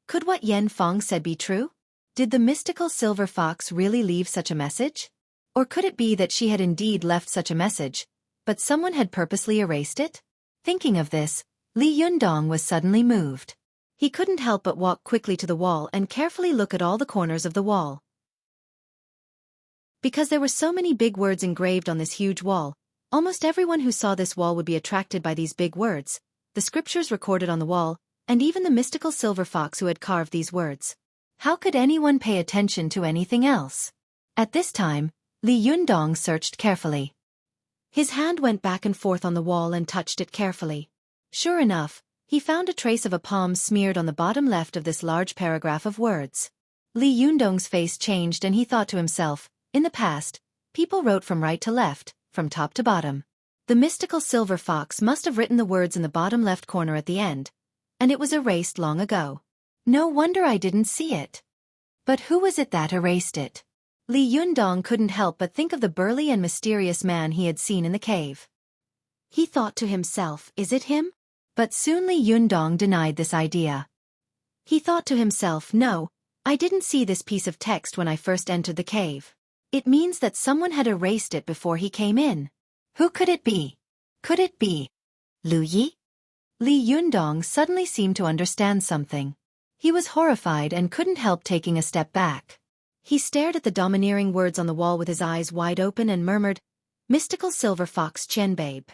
Could what Yen Feng said be true? Did the mystical silver fox really leave such a message? Or could it be that she had indeed left such a message, but someone had purposely erased it? Thinking of this, Li Yundong was suddenly moved. He couldn't help but walk quickly to the wall and carefully look at all the corners of the wall. Because there were so many big words engraved on this huge wall, almost everyone who saw this wall would be attracted by these big words, the scriptures recorded on the wall, and even the mystical silver fox who had carved these words. How could anyone pay attention to anything else? At this time, Li Yundong searched carefully. His hand went back and forth on the wall and touched it carefully. Sure enough, he found a trace of a palm smeared on the bottom left of this large paragraph of words. Li Yundong's face changed and he thought to himself, in the past, people wrote from right to left, from top to bottom. The mystical silver fox must have written the words in the bottom left corner at the end, and it was erased long ago. No wonder I didn't see it. But who was it that erased it? Li Yundong couldn't help but think of the burly and mysterious man he had seen in the cave. He thought to himself, is it him? But soon Li Yundong denied this idea. He thought to himself, no, I didn't see this piece of text when I first entered the cave. It means that someone had erased it before he came in. Who could it be? Could it be Lu Yi? Li Yundong suddenly seemed to understand something. He was horrified and couldn't help taking a step back. He stared at the domineering words on the wall with his eyes wide open and murmured, Mystical silver fox Chen babe.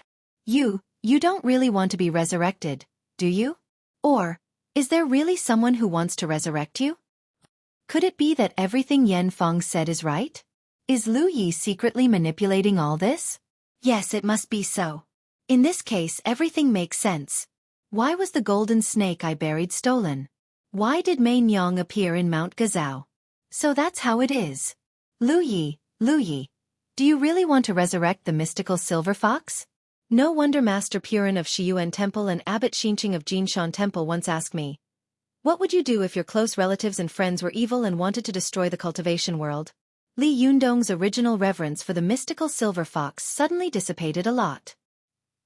You don't really want to be resurrected, do you? Or, is there really someone who wants to resurrect you? Could it be that everything Yen Feng said is right? Is Lu Yi secretly manipulating all this? Yes, it must be so. In this case, everything makes sense. Why was the golden snake I buried stolen? Why did Mei Nyang appear in Mount Gazao? So that's how it is. Lu Yi, do you really want to resurrect the mystical silver fox? No wonder Master Purin of Shiyuan Temple and Abbot Xinqing of Jinshan Temple once asked me, what would you do if your close relatives and friends were evil and wanted to destroy the cultivation world? Li Yundong's original reverence for the mystical silver fox suddenly dissipated a lot.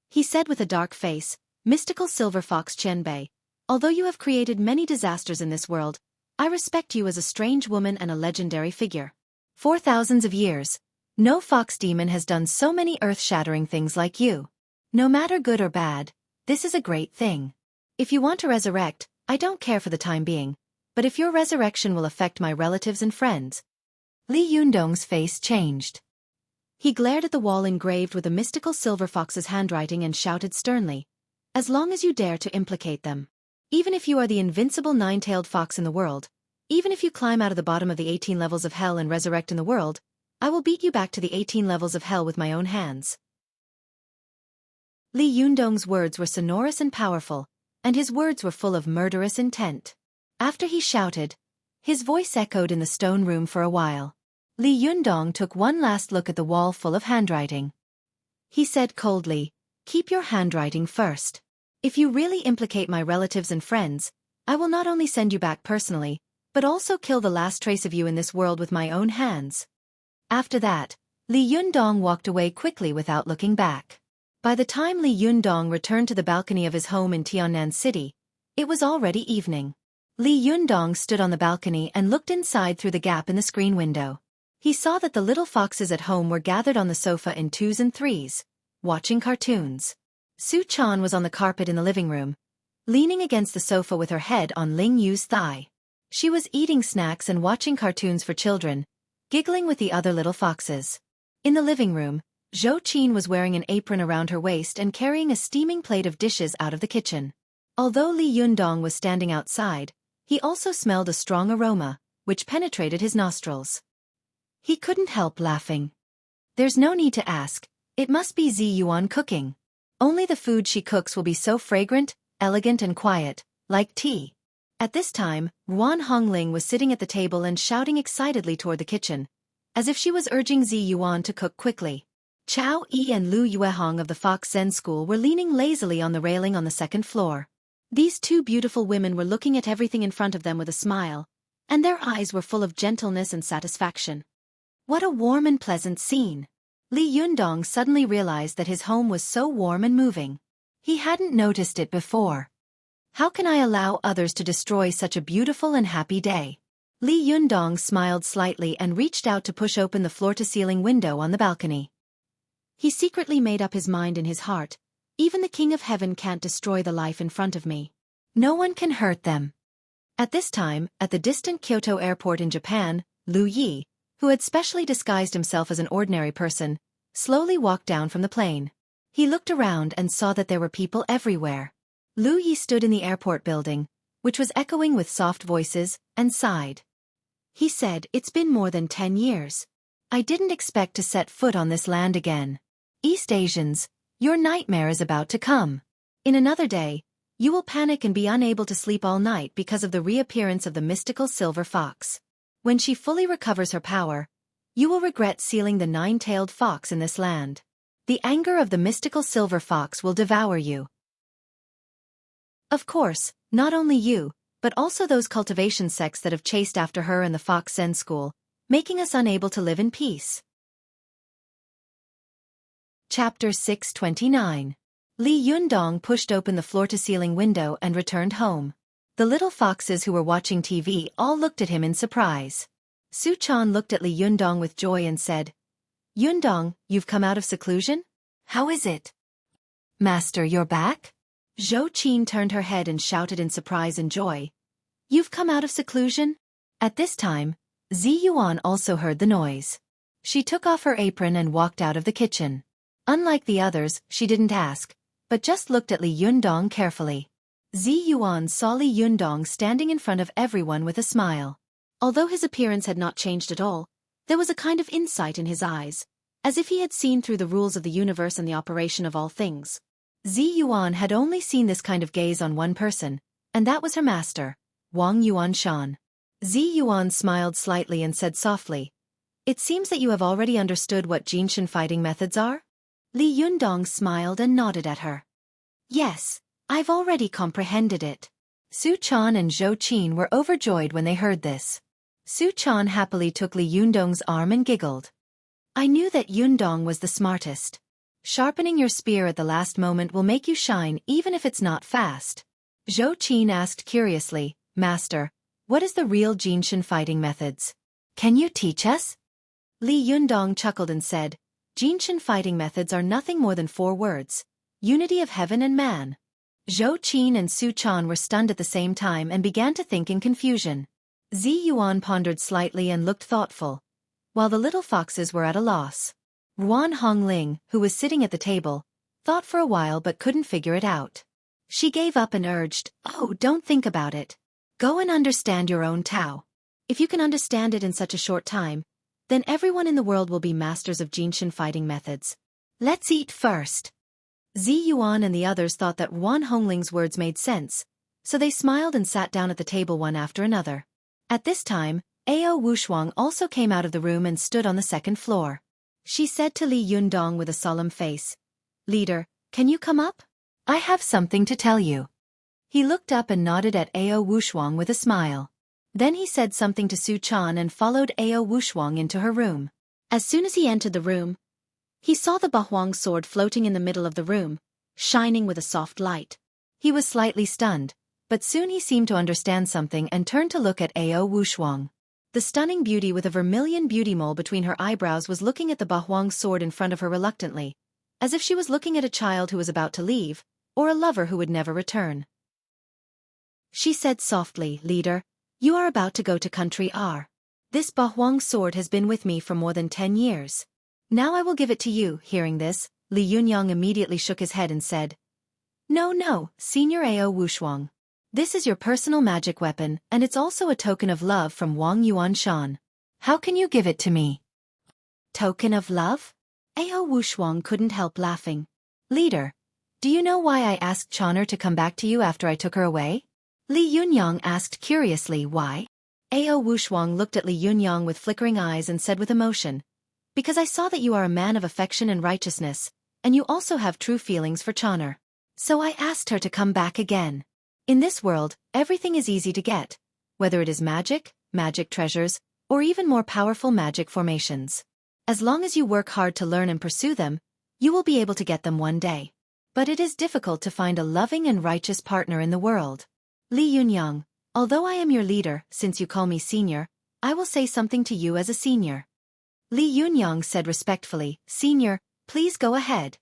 He said with a dark face, Mystical silver fox Qianbei, although you have created many disasters in this world, I respect you as a strange woman and a legendary figure. For thousands of years, no fox demon has done so many earth-shattering things like you. No matter good or bad, this is a great thing. If you want to resurrect, I don't care for the time being, but if your resurrection will affect my relatives and friends. Li Yundong's face changed. He glared at the wall engraved with the mystical silver fox's handwriting and shouted sternly, as long as you dare to implicate them. Even if you are the invincible nine-tailed fox in the world, even if you climb out of the bottom of the 18 levels of hell and resurrect in the world, I will beat you back to the 18 levels of hell with my own hands. Li Yundong's words were sonorous and powerful, and his words were full of murderous intent. After he shouted, his voice echoed in the stone room for a while. Li Yundong took one last look at the wall full of handwriting. He said coldly, keep your handwriting first. If you really implicate my relatives and friends, I will not only send you back personally, but also kill the last trace of you in this world with my own hands. After that, Li Yundong walked away quickly without looking back. By the time Li Yundong returned to the balcony of his home in Tiannan City, it was already evening. Li Yundong stood on the balcony and looked inside through the gap in the screen window. He saw that the little foxes at home were gathered on the sofa in twos and threes, watching cartoons. Su Chan was on the carpet in the living room, leaning against the sofa with her head on Ling Yu's thigh. She was eating snacks and watching cartoons for children, giggling with the other little foxes. In the living room, Zhou Qin was wearing an apron around her waist and carrying a steaming plate of dishes out of the kitchen. Although Li Yundong was standing outside, he also smelled a strong aroma, which penetrated his nostrils. He couldn't help laughing. There's no need to ask, it must be Zi Yuan cooking. Only the food she cooks will be so fragrant, elegant and quiet, like tea. At this time, Ruan Hongling was sitting at the table and shouting excitedly toward the kitchen, as if she was urging Zi Yuan to cook quickly. Chao Yi and Lu Yuehong of the Fox Zen School were leaning lazily on the railing on the second floor. These two beautiful women were looking at everything in front of them with a smile, and their eyes were full of gentleness and satisfaction. What a warm and pleasant scene! Li Yundong suddenly realized that his home was so warm and moving. He hadn't noticed it before. How can I allow others to destroy such a beautiful and happy day? Li Yundong smiled slightly and reached out to push open the floor-to-ceiling window on the balcony. He secretly made up his mind in his heart, even the King of Heaven can't destroy the life in front of me. No one can hurt them. At this time, at the distant Kyoto airport in Japan, Lu Yi, who had specially disguised himself as an ordinary person, slowly walked down from the plane. He looked around and saw that there were people everywhere. Lu Yi stood in the airport building, which was echoing with soft voices, and sighed. He said, "It's been more than 10 years. I didn't expect to set foot on this land again. East Asians, your nightmare is about to come. In another day, you will panic and be unable to sleep all night because of the reappearance of the mystical silver fox. When she fully recovers her power, you will regret sealing the 9-tailed fox in this land. The anger of the mystical silver fox will devour you. Of course, not only you, but also those cultivation sects that have chased after her and the Fox Zen School, making us unable to live in peace." Chapter 629. Li Yundong pushed open the floor-to-ceiling window and returned home. The little foxes who were watching TV all looked at him in surprise. Su Chan looked at Li Yundong with joy and said, "Yundong, you've come out of seclusion? How is it?" "Master, you're back?" Zhou Qin turned her head and shouted in surprise and joy, "You've come out of seclusion?" At this time, Zi Yuan also heard the noise. She took off her apron and walked out of the kitchen. Unlike the others, she didn't ask, but just looked at Li Yundong carefully. Zi Yuan saw Li Yundong standing in front of everyone with a smile. Although his appearance had not changed at all, there was a kind of insight in his eyes, as if he had seen through the rules of the universe and the operation of all things. Zi Yuan had only seen this kind of gaze on one person, and that was her master, Wang Yuanshan. Zi Yuan smiled slightly and said softly, "It seems that you have already understood what Jinshin fighting methods are?" Li Yundong smiled and nodded at her. "Yes, I've already comprehended it." Su Chan and Zhou Qin were overjoyed when they heard this. Su Chan happily took Li Yundong's arm and giggled. "I knew that Yundong was the smartest. Sharpening your spear at the last moment will make you shine even if it's not fast." Zhou Qin asked curiously, "Master, what is the real Jinshin fighting methods? Can you teach us?" Li Yundong chuckled and said, "Jinshin fighting methods are nothing more than 4 words. Unity of heaven and man." Zhou Qin and Su Chan were stunned at the same time and began to think in confusion. Zi Yuan pondered slightly and looked thoughtful, while the little foxes were at a loss. Ruan Hongling, who was sitting at the table, thought for a while but couldn't figure it out. She gave up and urged, "Oh, don't think about it. Go and understand your own Tao. If you can understand it in such a short time, then everyone in the world will be masters of Jinshin fighting methods. Let's eat first." Zi Yuan and the others thought that Ruan Hongling's words made sense, so they smiled and sat down at the table one after another. At this time, Ao Wushuang also came out of the room and stood on the second floor. She said to Li Yundong with a solemn face, "Leader, can you come up? I have something to tell you." He looked up and nodded at Ao Wushuang with a smile. Then he said something to Su Chan and followed Ao Wushuang into her room. As soon as he entered the room, he saw the Bahuang sword floating in the middle of the room, shining with a soft light. He was slightly stunned, but soon he seemed to understand something and turned to look at Ao Wushuang. The stunning beauty with a vermilion beauty mole between her eyebrows was looking at the Bahuang sword in front of her reluctantly, as if she was looking at a child who was about to leave, or a lover who would never return. She said softly, "Leader, you are about to go to country R. This Bahuang sword has been with me for more than 10 years. Now I will give it to you." Hearing this, Li Yunyang immediately shook his head and said, No, no, Senior Ao Wushuang. This is your personal magic weapon, and it's also a token of love from Wang Yuanshan. How can you give it to me? Token of love? Ao Wushuang couldn't help laughing. Leader, do you know why I asked Chon'er to come back to you after I took her away? Li Yunyang asked curiously why. Ao Wushuang looked at Li Yunyang with flickering eyes and said with emotion, because I saw that you are a man of affection and righteousness, and you also have true feelings for Chon'er. So I asked her to come back again. In this world, everything is easy to get, whether it is magic, magic treasures, or even more powerful magic formations. As long as you work hard to learn and pursue them, you will be able to get them one day. But it is difficult to find a loving and righteous partner in the world. Li Yunyang, although I am your leader, since you call me senior, I will say something to you as a senior. Li Yunyang said respectfully, Senior, please go ahead.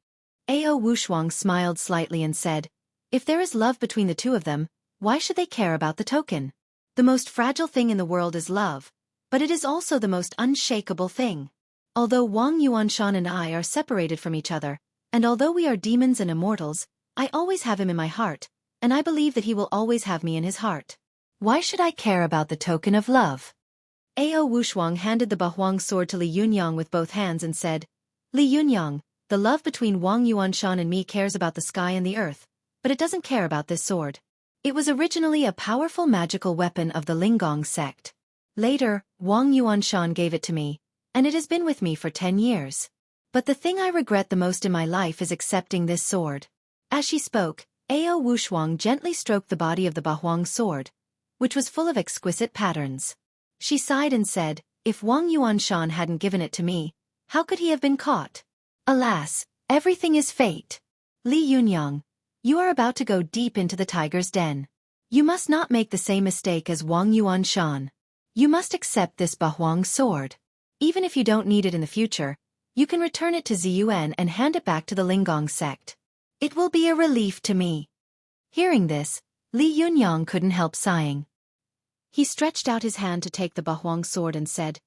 Ao Wushuang smiled slightly and said, if there is love between the two of them, why should they care about the token? The most fragile thing in the world is love, but it is also the most unshakable thing. Although Wang Yuanshan and I are separated from each other, and although we are demons and immortals, I always have him in my heart, and I believe that he will always have me in his heart. Why should I care about the token of love? Ao Wushuang handed the Bahuang sword to Li Yunyang with both hands and said, Li Yunyang, the love between Wang Yuanshan and me cares about the sky and the earth, but it doesn't care about this sword. It was originally a powerful magical weapon of the Linggong sect. Later, Wang Yuanshan gave it to me, and it has been with me for 10 years. But the thing I regret the most in my life is accepting this sword. As she spoke, Ao Wushuang gently stroked the body of the Bahuang sword, which was full of exquisite patterns. She sighed and said, if Wang Yuanshan hadn't given it to me, how could he have been caught? Alas, everything is fate. Li Yunyang, you are about to go deep into the tiger's den. You must not make the same mistake as Wang Yuanshan. You must accept this Bahuang sword. Even if you don't need it in the future, you can return it to Ziyuan and hand it back to the Linggong sect. It will be a relief to me. Hearing this, Li Yunyang couldn't help sighing. He stretched out his hand to take the Bahuang sword and said,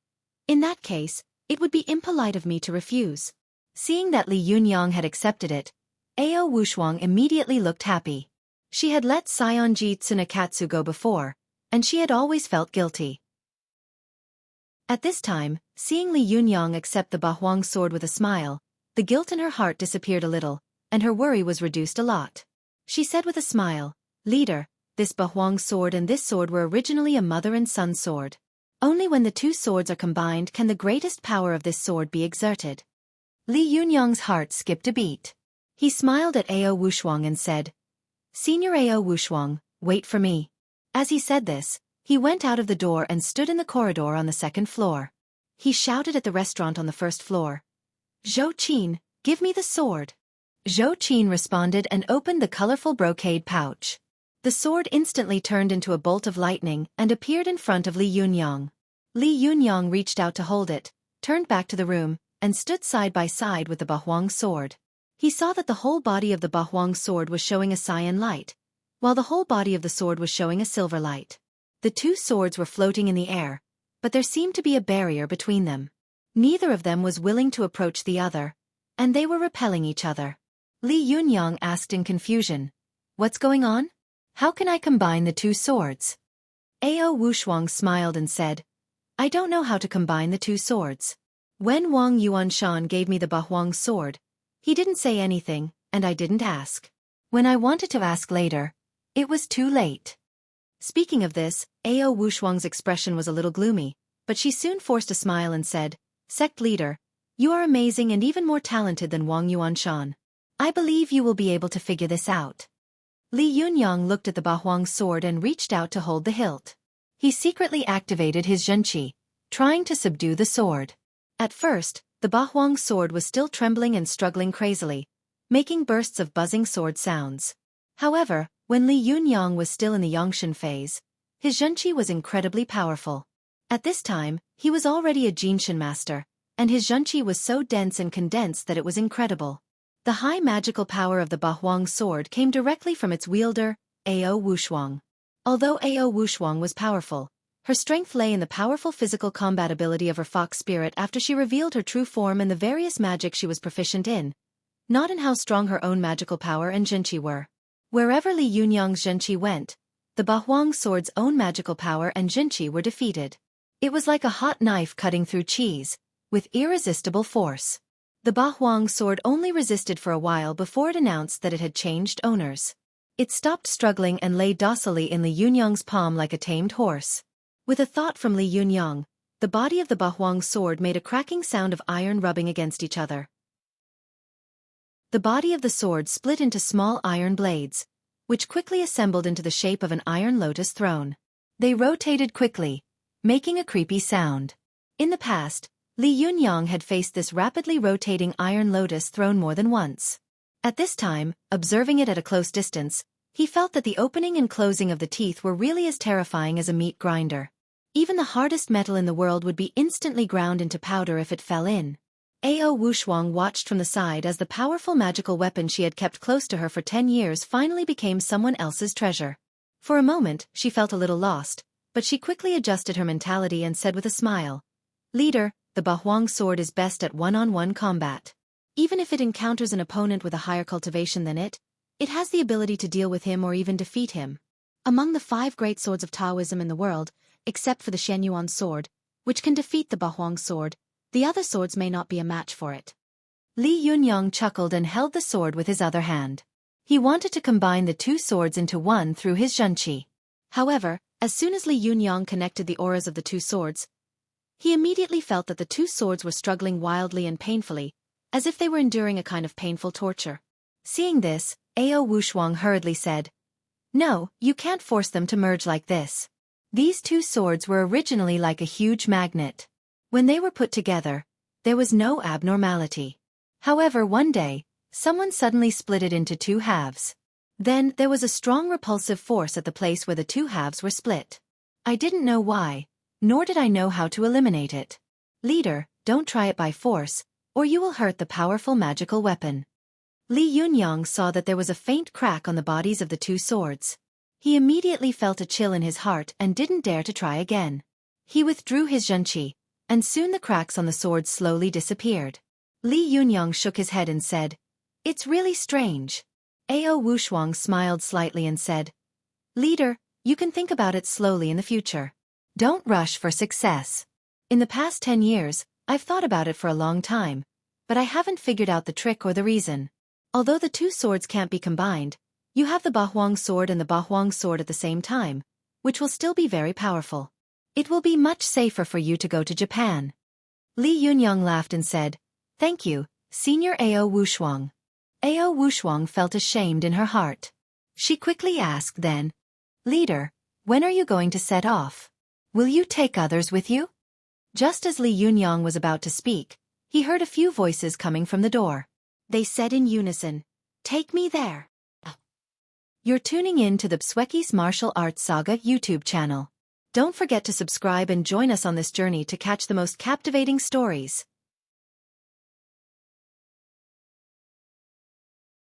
in that case, it would be impolite of me to refuse. Seeing that Li Yunyang had accepted it, Ao Wushuang immediately looked happy. She had let Saionji Tsunekatsu go before, and she had always felt guilty. At this time, seeing Li Yunyang accept the Bahuang sword with a smile, the guilt in her heart disappeared a little, and her worry was reduced a lot. She said with a smile, Leader, this Bahuang sword and this sword were originally a mother and son sword. Only when the two swords are combined can the greatest power of this sword be exerted. Li Yunyang's heart skipped a beat. He smiled at Ao Wushuang and said, Senior Ao Wushuang, wait for me. As he said this, he went out of the door and stood in the corridor on the second floor. He shouted at the restaurant on the first floor, Zhou Qin, give me the sword. Zhou Qin responded and opened the colorful brocade pouch. The sword instantly turned into a bolt of lightning and appeared in front of Li Yunyang. Li Yunyang reached out to hold it, turned back to the room, and stood side by side with the Bahuang sword. He saw that the whole body of the Bahuang sword was showing a cyan light, while the whole body of the sword was showing a silver light. The two swords were floating in the air, but there seemed to be a barrier between them. Neither of them was willing to approach the other, and they were repelling each other. Li Yunyang asked in confusion, What's going on? How can I combine the two swords? Ao Wushuang smiled and said, I don't know how to combine the two swords. When Wang Yuanshan gave me the Bahuang sword, he didn't say anything, and I didn't ask. When I wanted to ask later, it was too late. Speaking of this, Ao Wushuang's expression was a little gloomy, but she soon forced a smile and said, Sect leader, you are amazing and even more talented than Wang Yuanshan. I believe you will be able to figure this out. Li Yunyang looked at the Bahuang sword and reached out to hold the hilt. He secretly activated his zhenqi, trying to subdue the sword. At first, the Bahuang sword was still trembling and struggling crazily, making bursts of buzzing sword sounds. However, when Li Yunyang was still in the Yongshan phase, his zhenqi was incredibly powerful. At this time, he was already a Jinshin master, and his zhenqi was so dense and condensed that it was incredible. The high magical power of the Bahuang sword came directly from its wielder, Ao Wushuang. Although Ao Wushuang was powerful, her strength lay in the powerful physical combat ability of her fox spirit after she revealed her true form and the various magic she was proficient in, not in how strong her own magical power and zhenqi were. Wherever Li Yunyang's Zhenqi went, the Bahuang sword's own magical power and Zhenqi were defeated. It was like a hot knife cutting through cheese, with irresistible force. The Bahuang sword only resisted for a while before it announced that it had changed owners. It stopped struggling and lay docilely in Li Yunyang's palm like a tamed horse. With a thought from Li Yunyang, the body of the Bahuang sword made a cracking sound of iron rubbing against each other. The body of the sword split into small iron blades, which quickly assembled into the shape of an iron lotus throne. They rotated quickly, making a creepy sound. In the past, Li Yunyang had faced this rapidly rotating iron lotus throne more than once. At this time, observing it at a close distance, he felt that the opening and closing of the teeth were really as terrifying as a meat grinder. Even the hardest metal in the world would be instantly ground into powder if it fell in. Ao Wushuang watched from the side as the powerful magical weapon she had kept close to her for 10 years finally became someone else's treasure. For a moment, she felt a little lost, but she quickly adjusted her mentality and said with a smile, "Leader, the Bahuang sword is best at one-on-one combat. Even if it encounters an opponent with a higher cultivation than it has the ability to deal with him or even defeat him. Among the 5 great swords of Taoism in the world, except for the Shenyuan sword, which can defeat the Bahuang sword, the other swords may not be a match for it." Li Yunyang chuckled and held the sword with his other hand. He wanted to combine the 2 swords into one through his Zhenqi. However, as soon as Li Yunyang connected the auras of the 2 swords, he immediately felt that the 2 swords were struggling wildly and painfully, as if they were enduring a kind of painful torture. Seeing this, Ao Wushuang hurriedly said, "No, you can't force them to merge like this. These 2 swords were originally like a huge magnet. When they were put together, there was no abnormality. However, one day, someone suddenly split it into 2 halves. Then, there was a strong repulsive force at the place where the 2 halves were split. I didn't know why, nor did I know how to eliminate it. Leader, don't try it by force, or you will hurt the powerful magical weapon." Li Yunyang saw that there was a faint crack on the bodies of the 2 swords. He immediately felt a chill in his heart and didn't dare to try again. He withdrew his Zhenqi, and soon the cracks on the swords slowly disappeared. Li Yunyang shook his head and said, "It's really strange." Ao Wushuang smiled slightly and said, "Leader, you can think about it slowly in the future. Don't rush for success. In the past 10 years, I've thought about it for a long time, but I haven't figured out the trick or the reason. Although the 2 swords can't be combined, you have the Bahuang sword and the Bahuang sword at the same time, which will still be very powerful. It will be much safer for you to go to Japan." Li Yunyang laughed and said, "Thank you, Senior Ao Wushuang." Ao Wushuang felt ashamed in her heart. She quickly asked then, "Leader, when are you going to set off? Will you take others with you?" Just as Li Yunyang was about to speak, he heard a few voices coming from the door. They said in unison, "Take me there." You're tuning in to the Xueqi's Martial Arts Saga YouTube channel. Don't forget to subscribe and join us on this journey to catch the most captivating stories.